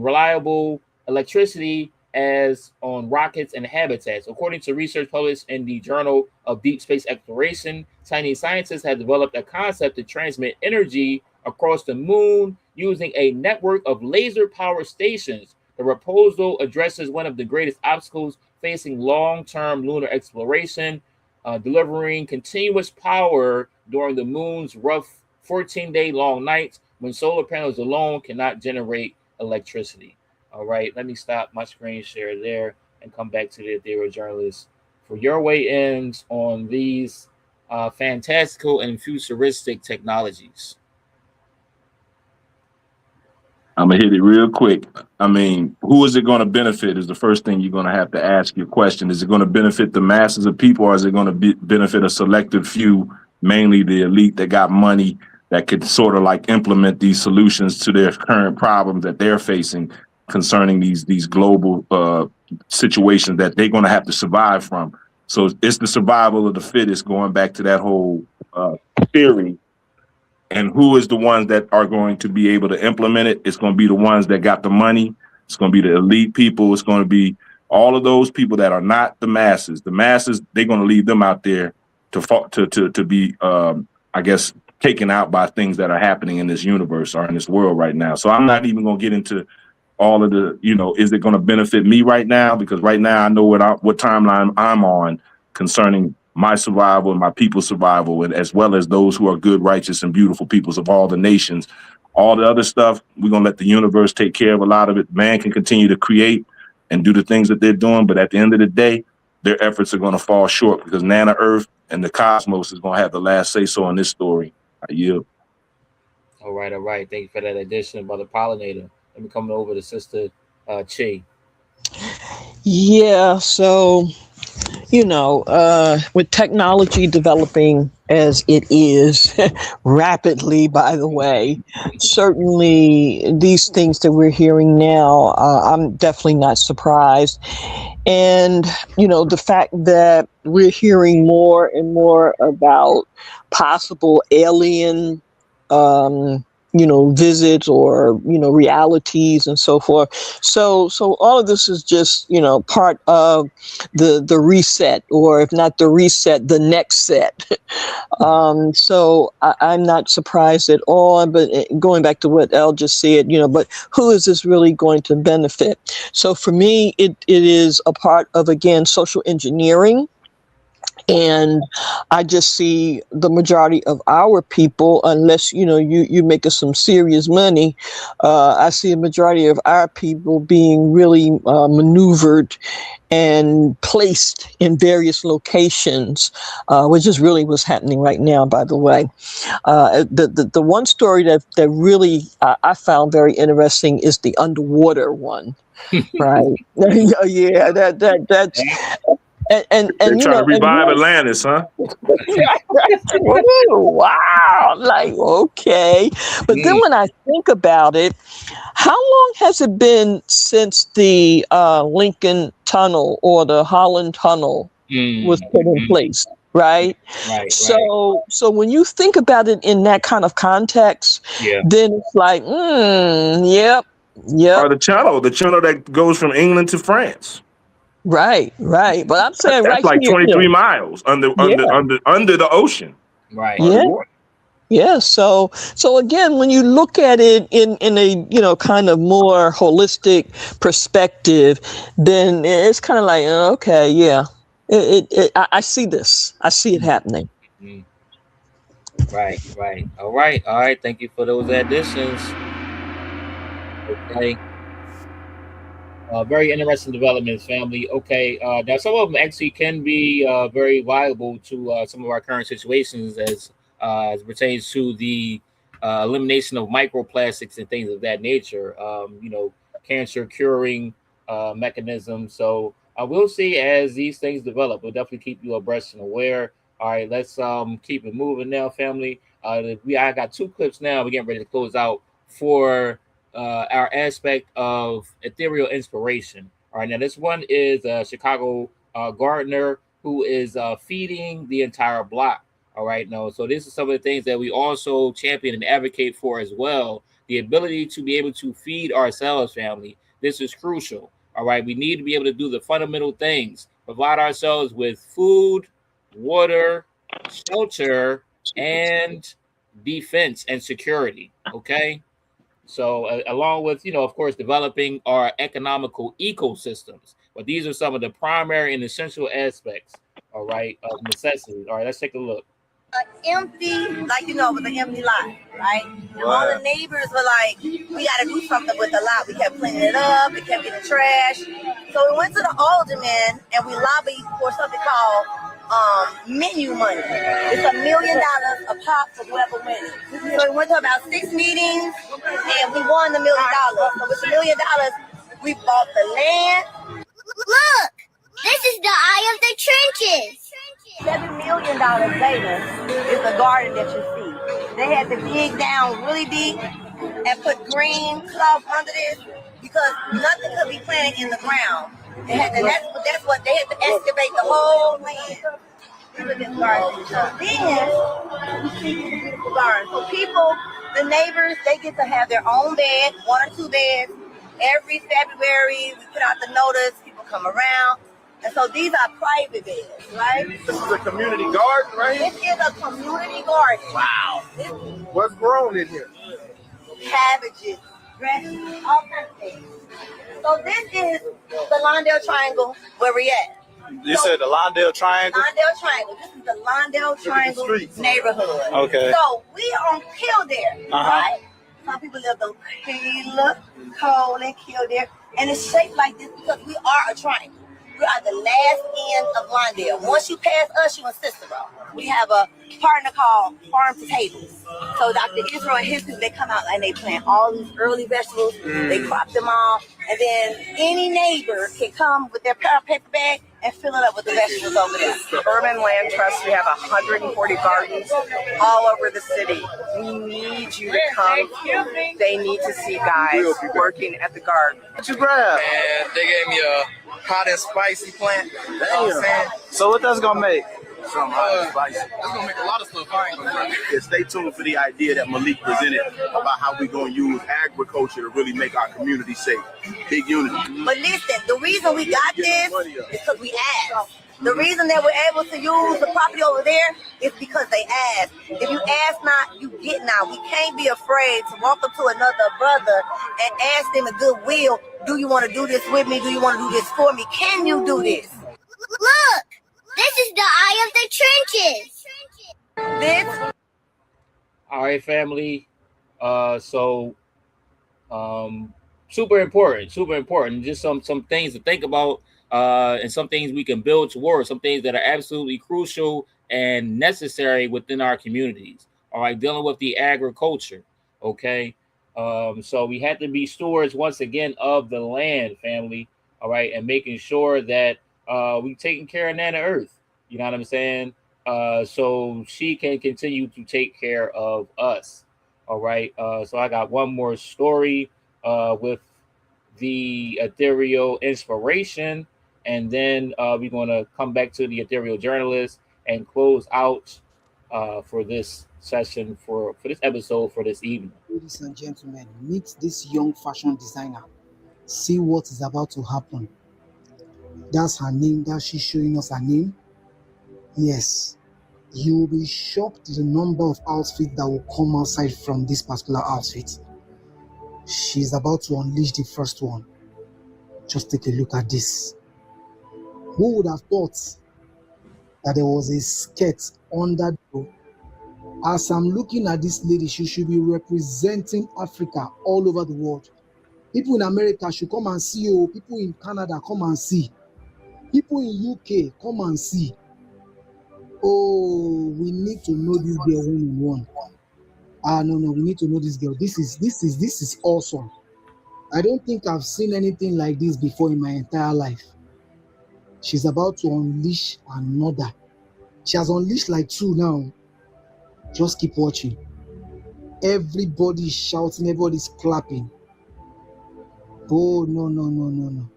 reliable electricity as on rockets and habitats. According to research published in the Journal of Deep Space Exploration, Chinese scientists have developed a concept to transmit energy across the moon using a network of laser power stations. The proposal addresses one of the greatest obstacles facing long-term lunar exploration, delivering continuous power during the moon's rough 14-day long nights when solar panels alone cannot generate electricity. All right, let me stop my screen share there and come back to the Ethereal Journalist for your weigh-ins on these fantastical and futuristic technologies. I'm gonna hit it real quick. I mean, who is it going to benefit? Is the first thing you're going to have to ask your question. Is it going to benefit the masses of people, or is it going to benefit a selected few, mainly the elite that got money that could sort of like implement these solutions to their current problems that they're facing concerning these global situations that they're going to have to survive from? So it's the survival of the fittest, going back to that whole theory. And who is the ones that are going to be able to implement it? It's going to be the ones that got the money. It's going to be the elite people. It's going to be all of those people that are not the masses. The masses, they're going to leave them out there to be, I guess, taken out by things that are happening in this universe or in this world right now. So I'm not even going to get into all of the, is it going to benefit me right now? Because right now I know what timeline I'm on concerning my survival and my people's survival, and as well as those who are good, righteous, and beautiful peoples of all the nations. All the other stuff, we're going to let the universe take care of a lot of it. Man can continue to create and do the things that they're doing, but at the end of the day, their efforts are going to fall short because Nana Earth and the cosmos is going to have the last say-so in this story. I yield. All right. Thank you for that addition, Brother Pollinator. Let me come over to Sister Chi. Yeah, so with technology developing as it is rapidly, by the way, certainly these things that we're hearing now, I'm definitely not surprised. And, the fact that we're hearing more and more about possible alien, visits or, realities and so forth. So all of this is just, part of the reset, or if not the reset, the next set. So I'm not surprised at all, but going back to what El just said, but who is this really going to benefit? So for me, it is a part of, again, social engineering. And I just see the majority of our people, unless, you make us some serious money, I see a majority of our people being really maneuvered and placed in various locations, which is really what's happening right now, by the way. The one story that really I found very interesting is the underwater one. Right. Yeah, that's and They're trying to revive Atlantis, huh? wow, like, okay. But then when I think about it, how long has it been since the Lincoln Tunnel or the Holland Tunnel was put in place? Right. So when you think about it in that kind of context, then it's like, yep. Or the channel that goes from England to France. Right. But I'm saying that's like here, 23 miles under the ocean. Right. Yeah. So again, when you look at it in a kind of more holistic perspective, then it's kind of like, okay, yeah, I see this. I see it happening. Right. All right. Thank you for those additions. Okay. Very interesting developments, family. Okay, now some of them actually can be very viable to some of our current situations as it pertains to the elimination of microplastics and things of that nature. Cancer curing mechanisms. So we'll see as these things develop. We'll definitely keep you abreast and aware. All right, let's keep it moving now, family. I got two clips now. We're getting ready to close out for our aspect of ethereal inspiration. All right, now this one is a Chicago gardener who is feeding the entire block. All right, now, so this is some of the things that we also champion and advocate for as well. The ability to be able to feed ourselves, family. This is crucial. All right, we need to be able to do the fundamental things, provide ourselves with food, water, shelter, and defense and security. Okay. So along with, of course, developing our economical ecosystems. But these are some of the primary and essential aspects, all right, of necessity. All right, let's take a look. empty, like, it was an empty lot, right? And all the neighbors were like, we got to do something with the lot. We kept cleaning it up, we kept getting trash. So we went to the alderman and we lobbied for something called menu money. It's $1 million a pop for whoever wins. So we went to about 6 meetings and we won the $1 million. So with $1 million, we bought the land. Look, this is the eye of the trenches. $7 million later is the garden that you see. They had to dig down really deep and put green stuff under this because nothing could be planted in the ground. They had to, that's what they had to excavate the whole land. Look at this garden. So then you see this beautiful garden. So people, the neighbors, they get to have their own bed, 1 or 2 beds. Every February, we put out the notice, people come around. And so these are private beds, right? This is a community garden, right? This is a community garden. Wow. What's grown in here? Cabbages, dressings, all kinds of things. So this is the Lawndale Triangle where we at. You said the Lawndale Triangle? Lawndale Triangle. This is the Lawndale Triangle neighborhood. Okay. So we are on Kildare, right? Some people live on Caleb, Cole, and Kildare. And it's shaped like this because we are a triangle. We are the last end of Lawndale. Once you pass us, you're in Cicero. We have a partner called Farm to Tables. So Dr. Israel and his people, they come out and they plant all these early vegetables. They crop them all. And then any neighbor can come with their paper bag and fill it up with the vegetables over there. Urban Land Trust, we have 140 gardens all over the city. We need you to come. They need to see guys working at the garden. What you grab? And they gave me a hot and spicy plant. You know what I'm saying? So what that's gonna make? Something hot and spicy. That's gonna make a lot of stuff. I ain't gonna Yeah, stay tuned for the idea that Malik presented about how we're gonna use agriculture to really make our community safe. Big unity. But listen, the reason we got this is because we asked. The reason that we're able to use the property over there is because they asked. If you ask not, you get not. We can't be afraid to walk up to another brother and ask them in goodwill, do you want to do this with me? Do you want to do this for me? Can you do this? Look, this is the eye of the trenches. This. All right, family. Super important. Just some things to think about, and some things we can build towards, some things that are absolutely crucial and necessary within our communities. All right, dealing with the agriculture. Okay. So we have to be stewards once again of the land, family. All right, and making sure that we taking care of Nana Earth. You know what I'm saying? So she can continue to take care of us. All right. So I got one more story with the Ethereal Inspiration, and then we're going to come back to the Ethereal Journalist and close out for this session, for this episode, for this evening. Ladies and gentlemen, meet this young fashion designer. See what is about to happen. That's her name. That's she showing us her name. Yes, you will be shocked the number of outfits that will come outside from this particular outfit. She's about to unleash the first one. Just take a look at this. Who would have thought that there was a skirt under the... As I'm looking at this lady, she should be representing Africa all over the world. People in America should come and see. Oh, people in Canada, come and see. People in UK, come and see. Oh, we need to know this girl one-on-one. No, we need to know this girl. This is awesome. I don't think I've seen anything like this before in my entire life. She's about to unleash another. She has unleashed like 2 now. Just keep watching. Everybody's shouting, everybody's clapping. Oh, no.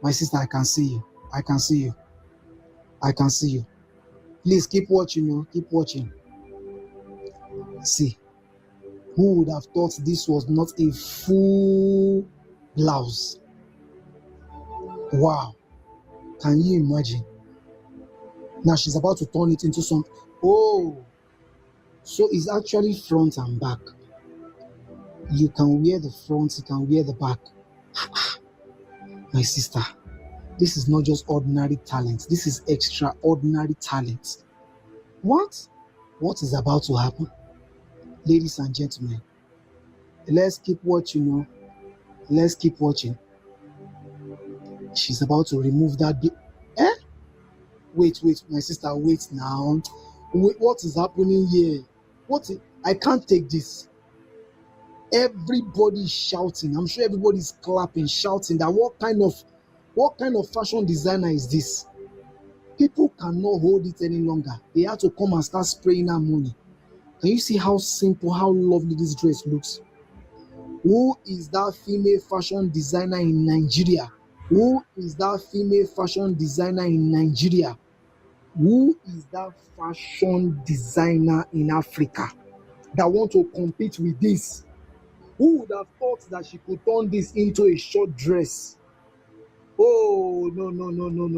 My sister, I can see you. I can see you. I can see you. Please keep watching, keep watching. See, who would have thought this was not a full blouse? Wow. Can you imagine? Now she's about to turn it into some... Oh, so it's actually front and back. You can wear the front, you can wear the back. My sister, this is not just ordinary talent. This is extraordinary talent. What? what is about to happen? Ladies and gentlemen, let's keep watching. Let's keep watching. She's about to remove that bit. Wait, my sister, wait now. Wait, what is happening here? I can't take this. Everybody's shouting. I'm sure everybody's clapping, shouting that what kind of fashion designer is this? People cannot hold it any longer. They have to come and start spraying her money. Can you see how simple, how lovely this dress looks? Who is that female fashion designer in Nigeria? Who is that female fashion designer in Nigeria? Who is that fashion designer in Africa that want to compete with this? Who would have thought that she could turn this into a short dress? Oh, no,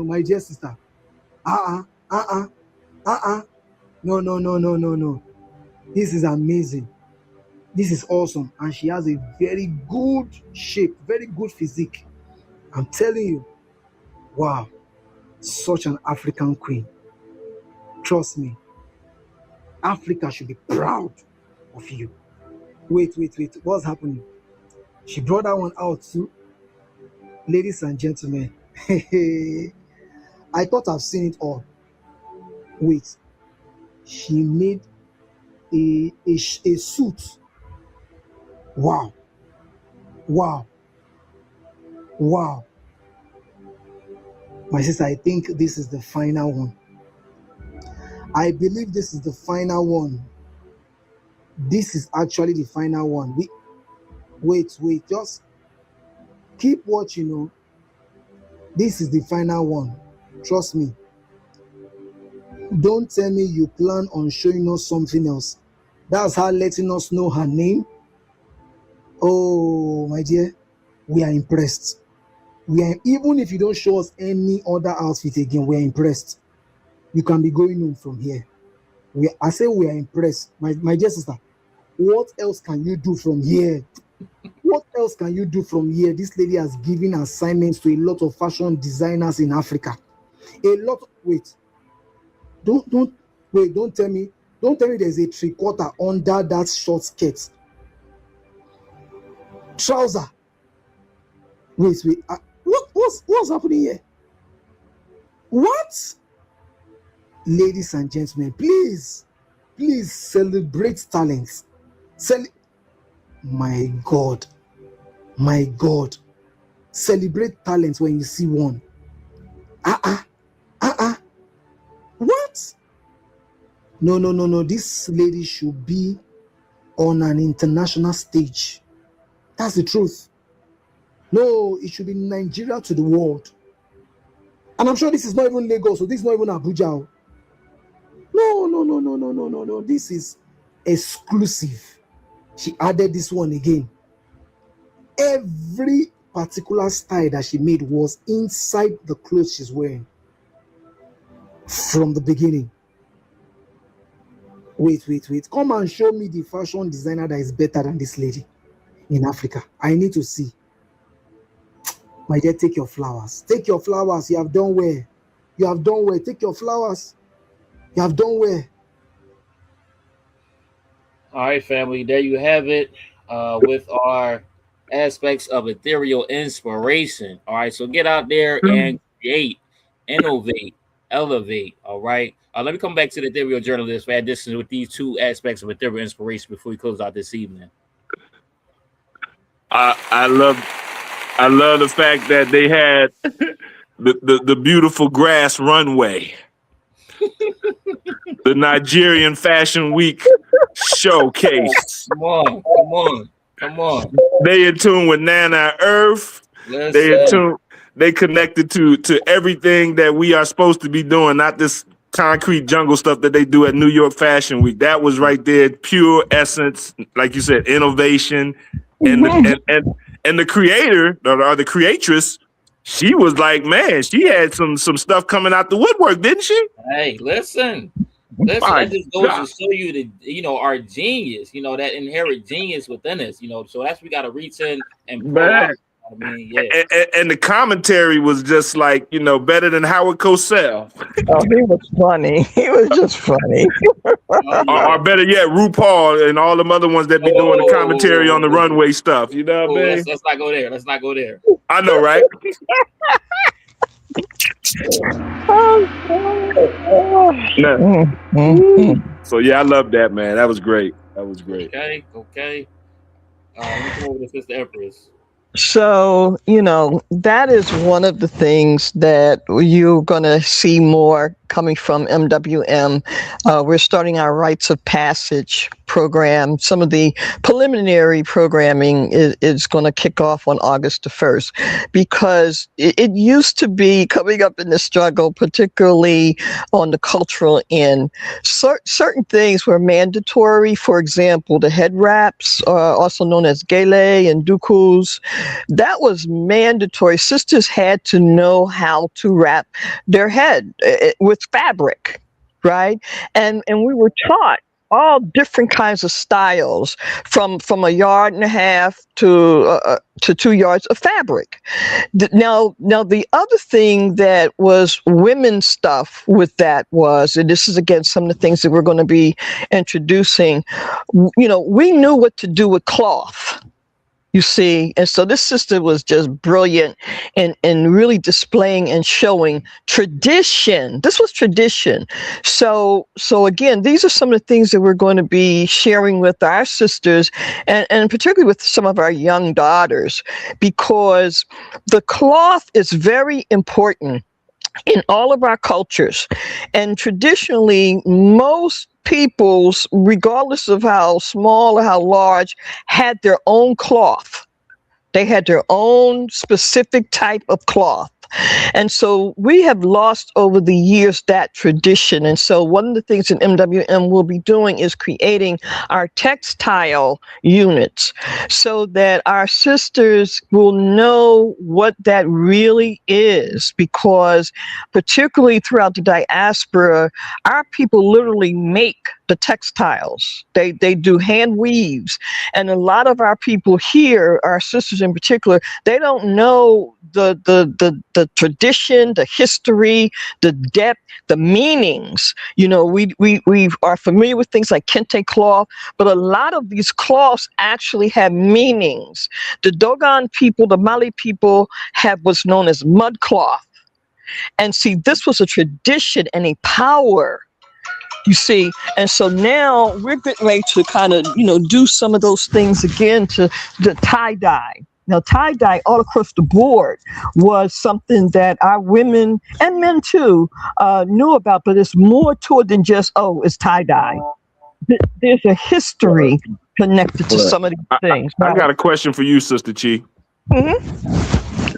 my dear sister. No. This is amazing. This is awesome. And she has a very good shape, very good physique. I'm telling you, wow, such an African queen. Trust me, Africa should be proud of you. Wait, what's happening? She brought that one out too. Ladies and gentlemen, I thought I've seen it all. Wait, she made a suit. Wow. My sister, I think this is the final one. I believe this is the final one. This is actually the final one. Wait, just keep watching. This is the final one. Trust me. Don't tell me you plan on showing us something else. That's her letting us know her name. Oh, my dear, we are impressed. Even if you don't show us any other outfit again, we are impressed. You can be going home from here. I say we are impressed. My dear sister, what else can you do from here? What else can you do from here? This lady has given assignments to a lot of fashion designers in Africa. Wait. Don't tell me there's a 3/4 under that short skirt. Trouser. Wait. What's happening here? What? Ladies and gentlemen, please celebrate talents. My God. Celebrate talents when you see one. What? No. This lady should be on an international stage. That's the truth. No, it should be Nigeria to the world. And I'm sure this is not even Lagos, so this is not even Abuja. No. This is exclusive. She added this one again. Every particular style that she made was inside the clothes she's wearing from the beginning. Wait. Come and show me the fashion designer that is better than this lady in Africa. I need to see. My dear, take your flowers. You have done well. Take your flowers. You have done well. All right, family. There you have it. With our aspects of ethereal inspiration. All right. So get out there and create, innovate, elevate. All right. Let me come back to the ethereal journalist for addition with these two aspects of ethereal inspiration before we close out this evening. I love the fact that they had the beautiful grass runway. The Nigerian Fashion Week showcase. Come on. They in tune with Nana Earth. Listen. They in tune. They connected to everything that we are supposed to be doing, not this concrete jungle stuff that they do at New York Fashion Week. That was right there, pure essence, like you said, innovation, and the creator or the creatress. She was like, man, she had some stuff coming out the woodwork, didn't she? Hey, listen. That just goes to show you our genius, that inherent genius within us, so that's we got to reach in and pull out. I mean, yeah. And the commentary was just like, you know, better than Howard Cosell. Oh, he was funny. He was just funny. Or better yet, RuPaul and all them other ones that be doing the commentary on the runway stuff. You know what I mean? Let's not go there. Let's not go there. I know, right? So yeah, I love that, man. That was great. That was great. Okay. Let me come over to Sister Empress. So, that is one of the things that you're going to see more coming from MWM. We're starting our rites of passage program. Some of the preliminary programming is going to kick off on August the 1st, because it used to be coming up in the struggle, particularly on the cultural end. Certain things were mandatory. For example, the head wraps, also known as gele and dukus, that was mandatory. Sisters had to know how to wrap their head with fabric, right? And we were taught all different kinds of styles, from 1.5 yards to 2 yards of fabric. Now the other thing that was women's stuff with that was, and this is again some of the things that we're going to be introducing, we knew what to do with cloth. You see, and so this sister was just brilliant in really displaying and showing tradition. This was tradition. So again, these are some of the things that we're going to be sharing with our sisters, and particularly with some of our young daughters, because the cloth is very important in all of our cultures. And traditionally, most peoples, regardless of how small or how large, had their own cloth. They had their own specific type of cloth. And so we have lost over the years that tradition. And so one of the things that MWM will be doing is creating our textile units so that our sisters will know what that really is, because particularly throughout the diaspora, our people literally make the textiles. They do hand weaves. And a lot of our people here, our sisters in particular, they don't know the tradition, the history, the depth, the meanings. We are familiar with things like kente cloth, but a lot of these cloths actually have meanings. The Dogon people, the Mali people, have what's known as mud cloth. And see, this was a tradition and a power. You see, and so now we're getting ready to kind of, do some of those things again to the tie-dye. Now, tie-dye all across the board was something that our women and men too knew about, but it's more to it than just, it's tie-dye. There's a history connected to some of these things. I got a question for you, Sister Chi. Mm-hmm.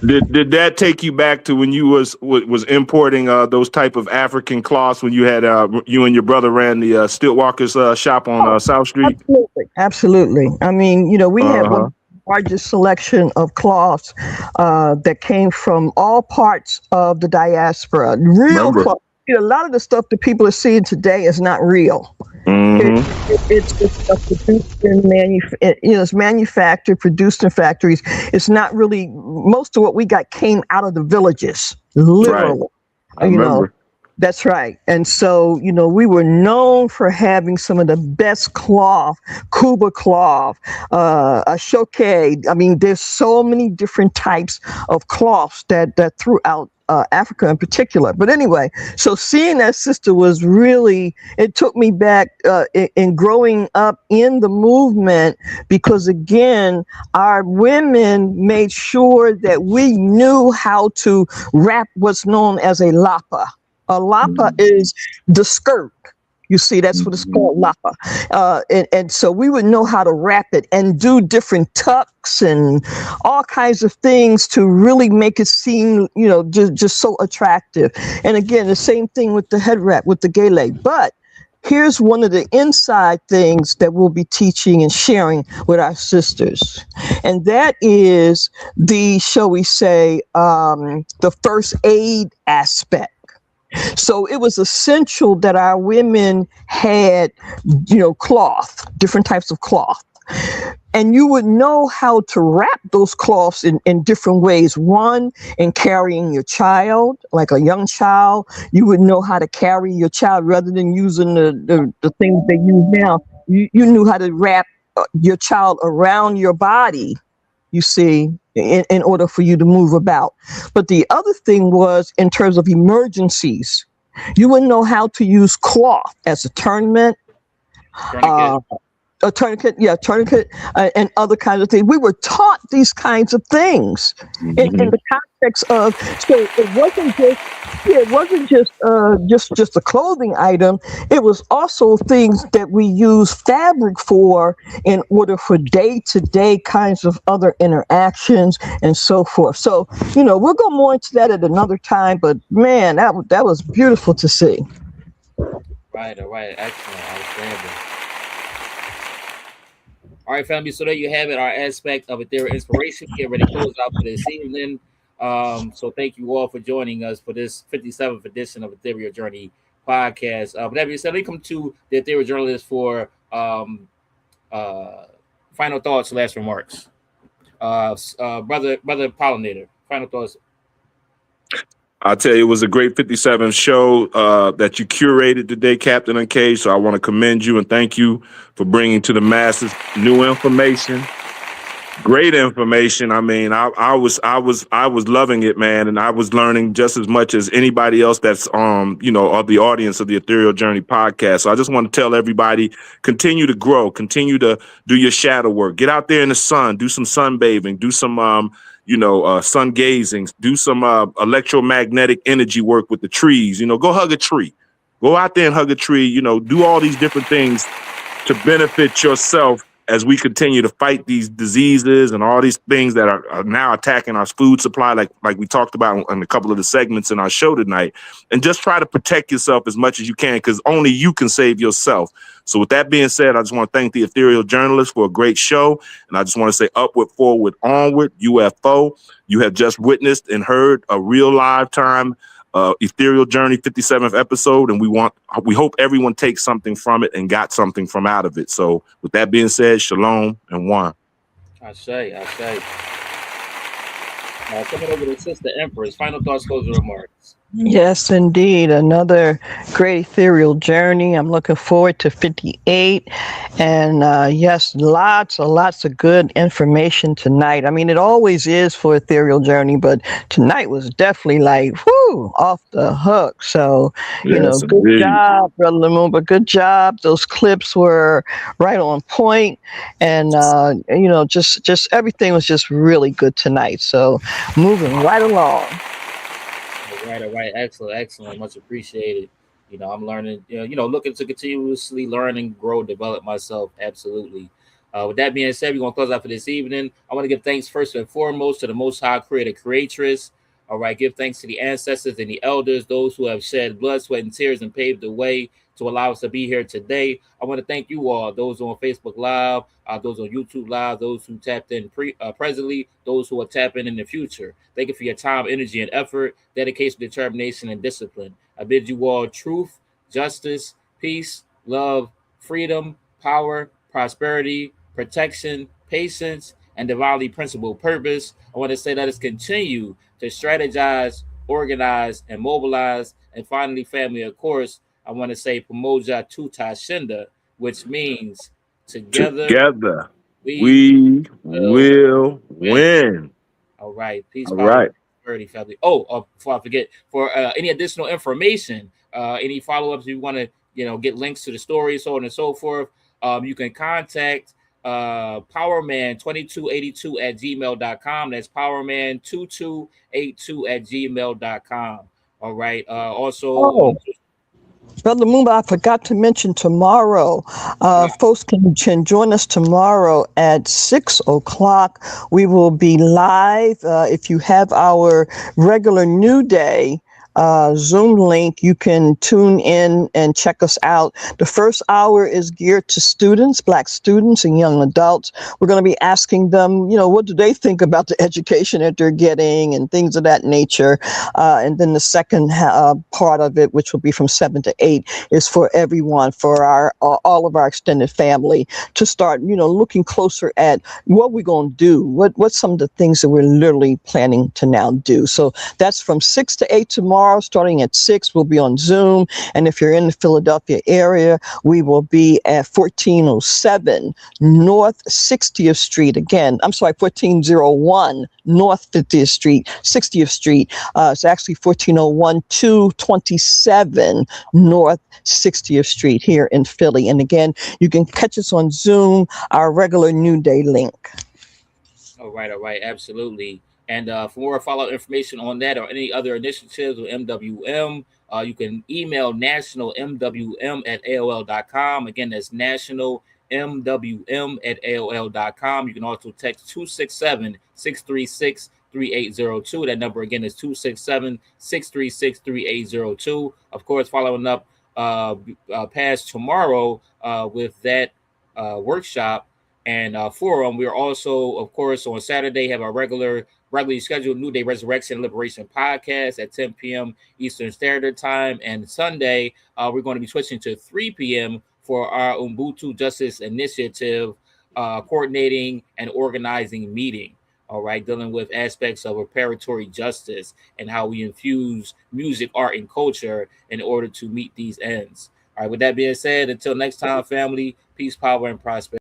Did that take you back to when you was importing those type of African cloths, when you had you and your brother ran the Stiltwalkers shop on South Street? Absolutely. I mean, we had one of the largest selection of cloths that came from all parts of the diaspora. Real cloth. A lot of the stuff that people are seeing today is not real. Mm-hmm. It's stuff produced in it's manufactured, produced in factories. It's not really, most of what we got came out of the villages, literally. Right. I remember. That's right. And so, we were known for having some of the best cloth, Kuba cloth, Ashoke. I mean, there's so many different types of cloths that throughout Africa in particular. But anyway, so seeing that sister was really, it took me back in growing up in the movement, because again, our women made sure that we knew how to wrap what's known as a lapa. A lapa is the skirt. You see, that's what it's called, lapa. And so we would know how to wrap it and do different tucks and all kinds of things to really make it seem, just so attractive. And again, the same thing with the head wrap, with the gele. But here's one of the inside things that we'll be teaching and sharing with our sisters. And that is the, shall we say, the first aid aspect. So it was essential that our women had, cloth, different types of cloth. And you would know how to wrap those cloths in different ways. One, in carrying your child, like a young child, you would know how to carry your child rather than using the things they use now. You knew how to wrap your child around your body, you see, in order for you to move about. But the other thing was in terms of emergencies, you would know how to use cloth as a tourniquet. A tourniquet, and other kinds of things. We were taught these kinds of things in the context of. So it wasn't just a clothing item. It was also things that we use fabric for in order for day-to-day kinds of other interactions and so forth. So we'll go more into that at another time. But man, that was beautiful to see. Right. All right. Excellent. Outstanding. All right, family. So there you have it. Our aspect of Ethereal Inspiration. Get ready to close out for this evening. So thank you all for joining us for this 57th edition of Ethereal Journey podcast. With that being said, let me come to the Ethereal Journalist for final thoughts, last remarks. Brother Pollinator, final thoughts. I'll tell you, it was a great 57th show that you curated today, Captain Uncaged. So I want to commend you and thank you for bringing to the masses new information, great information. I mean, I was loving it, man, and I was learning just as much as anybody else that's of the audience of the Ethereal Journey podcast. So I just want to tell everybody, continue to grow, continue to do your shadow work, get out there in the sun, do some sunbathing, do some sun gazing, do some electromagnetic energy work with the trees. Go hug a tree, go out there and hug a tree. Do all these different things to benefit yourself as we continue to fight these diseases and all these things that are now attacking our food supply, like we talked about in a couple of the segments in our show tonight. And just try to protect yourself as much as you can, because only you can save yourself. So with that being said, I just want to thank the Ethereal Journalist for a great show. And I just want to say upward, forward, onward, UFO. You have just witnessed and heard a real live time Ethereal Journey 57th episode, and we hope everyone takes something from it and got something from out of it. So with that being said, shalom and one. I say. Coming over to Sister Empress, final thoughts, closing remarks. Yes, indeed. Another great ethereal journey. I'm looking forward to 58. And yes, lots of good information tonight. I mean, it always is for Ethereal Journey, but tonight was definitely like, whoo, off the hook. So, yes, good indeed. job, Brother Lumumba. Good job. Those clips were right on point. And, just everything was just really good tonight. So moving right along. All right. Excellent. Much appreciated. I'm learning, looking to continuously learn and grow, develop myself. Absolutely. With that being said, we're going to close out for this evening. I want to give thanks first and foremost to the Most High Creator, Creatress. All right. Give thanks to the ancestors and the elders, those who have shed blood, sweat, and tears and paved the way to allow us to be here today. I want to thank you all, those on Facebook Live, those on YouTube Live, those who tapped in presently, those who are tapping in the future. Thank you for your time, energy, and effort, dedication, determination, and discipline. I bid you all truth, justice, peace, love, freedom, power, prosperity, protection, patience, and divinely principled purpose. I want to say let us continue to strategize, organize, and mobilize. And finally, family, of course, I want to say Pamoja Tuta Shinda, which means together we will win. All right. Peace, all power, right. prosperity, family. Before I forget, for any additional information, any follow-ups, you want to, get links to the story, so on and so forth, you can contact powerman2282 at gmail.com. That's powerman2282 at gmail.com. All right. Also, Brother Lumumba, I forgot to mention tomorrow. Folks can join us tomorrow at 6:00. We will be live. If you have our regular new day, Zoom link, you can tune in and check us out. The first hour is geared to students, Black students and young adults. We're going to be asking them, what do they think about the education that they're getting and things of that nature. And then the second part of it, which will be from 7 to 8, is for everyone, for our all of our extended family to start, looking closer at what we're going to do, what's some of the things that we're literally planning to now do. So that's from 6 to 8 tomorrow. Starting at 6, we'll be on Zoom. And if you're in the Philadelphia area, we will be at 1407 North 60th Street. Again, I'm sorry, 1401 North 50th Street, 60th Street. It's actually 1401 227 North 60th Street here in Philly. And again, you can catch us on Zoom, our regular New Day link. All right, absolutely. And for more follow-up information on that or any other initiatives with MWM, you can email nationalmwm@aol.com. Again, that's nationalmwm@aol.com. You can also text 267-636-3802. That number again is 267-636-3802. Of course, following up past tomorrow with that workshop and forum. We're also, of course, on Saturday have our regularly scheduled New Day Resurrection and Liberation podcast at 10 p.m. Eastern Standard Time. And Sunday, we're going to be switching to 3 p.m. for our Ubuntu Justice Initiative coordinating and organizing meeting. All right, dealing with aspects of reparatory justice and how we infuse music, art, and culture in order to meet these ends. All right, with that being said, until next time, family, peace, power, and prosperity.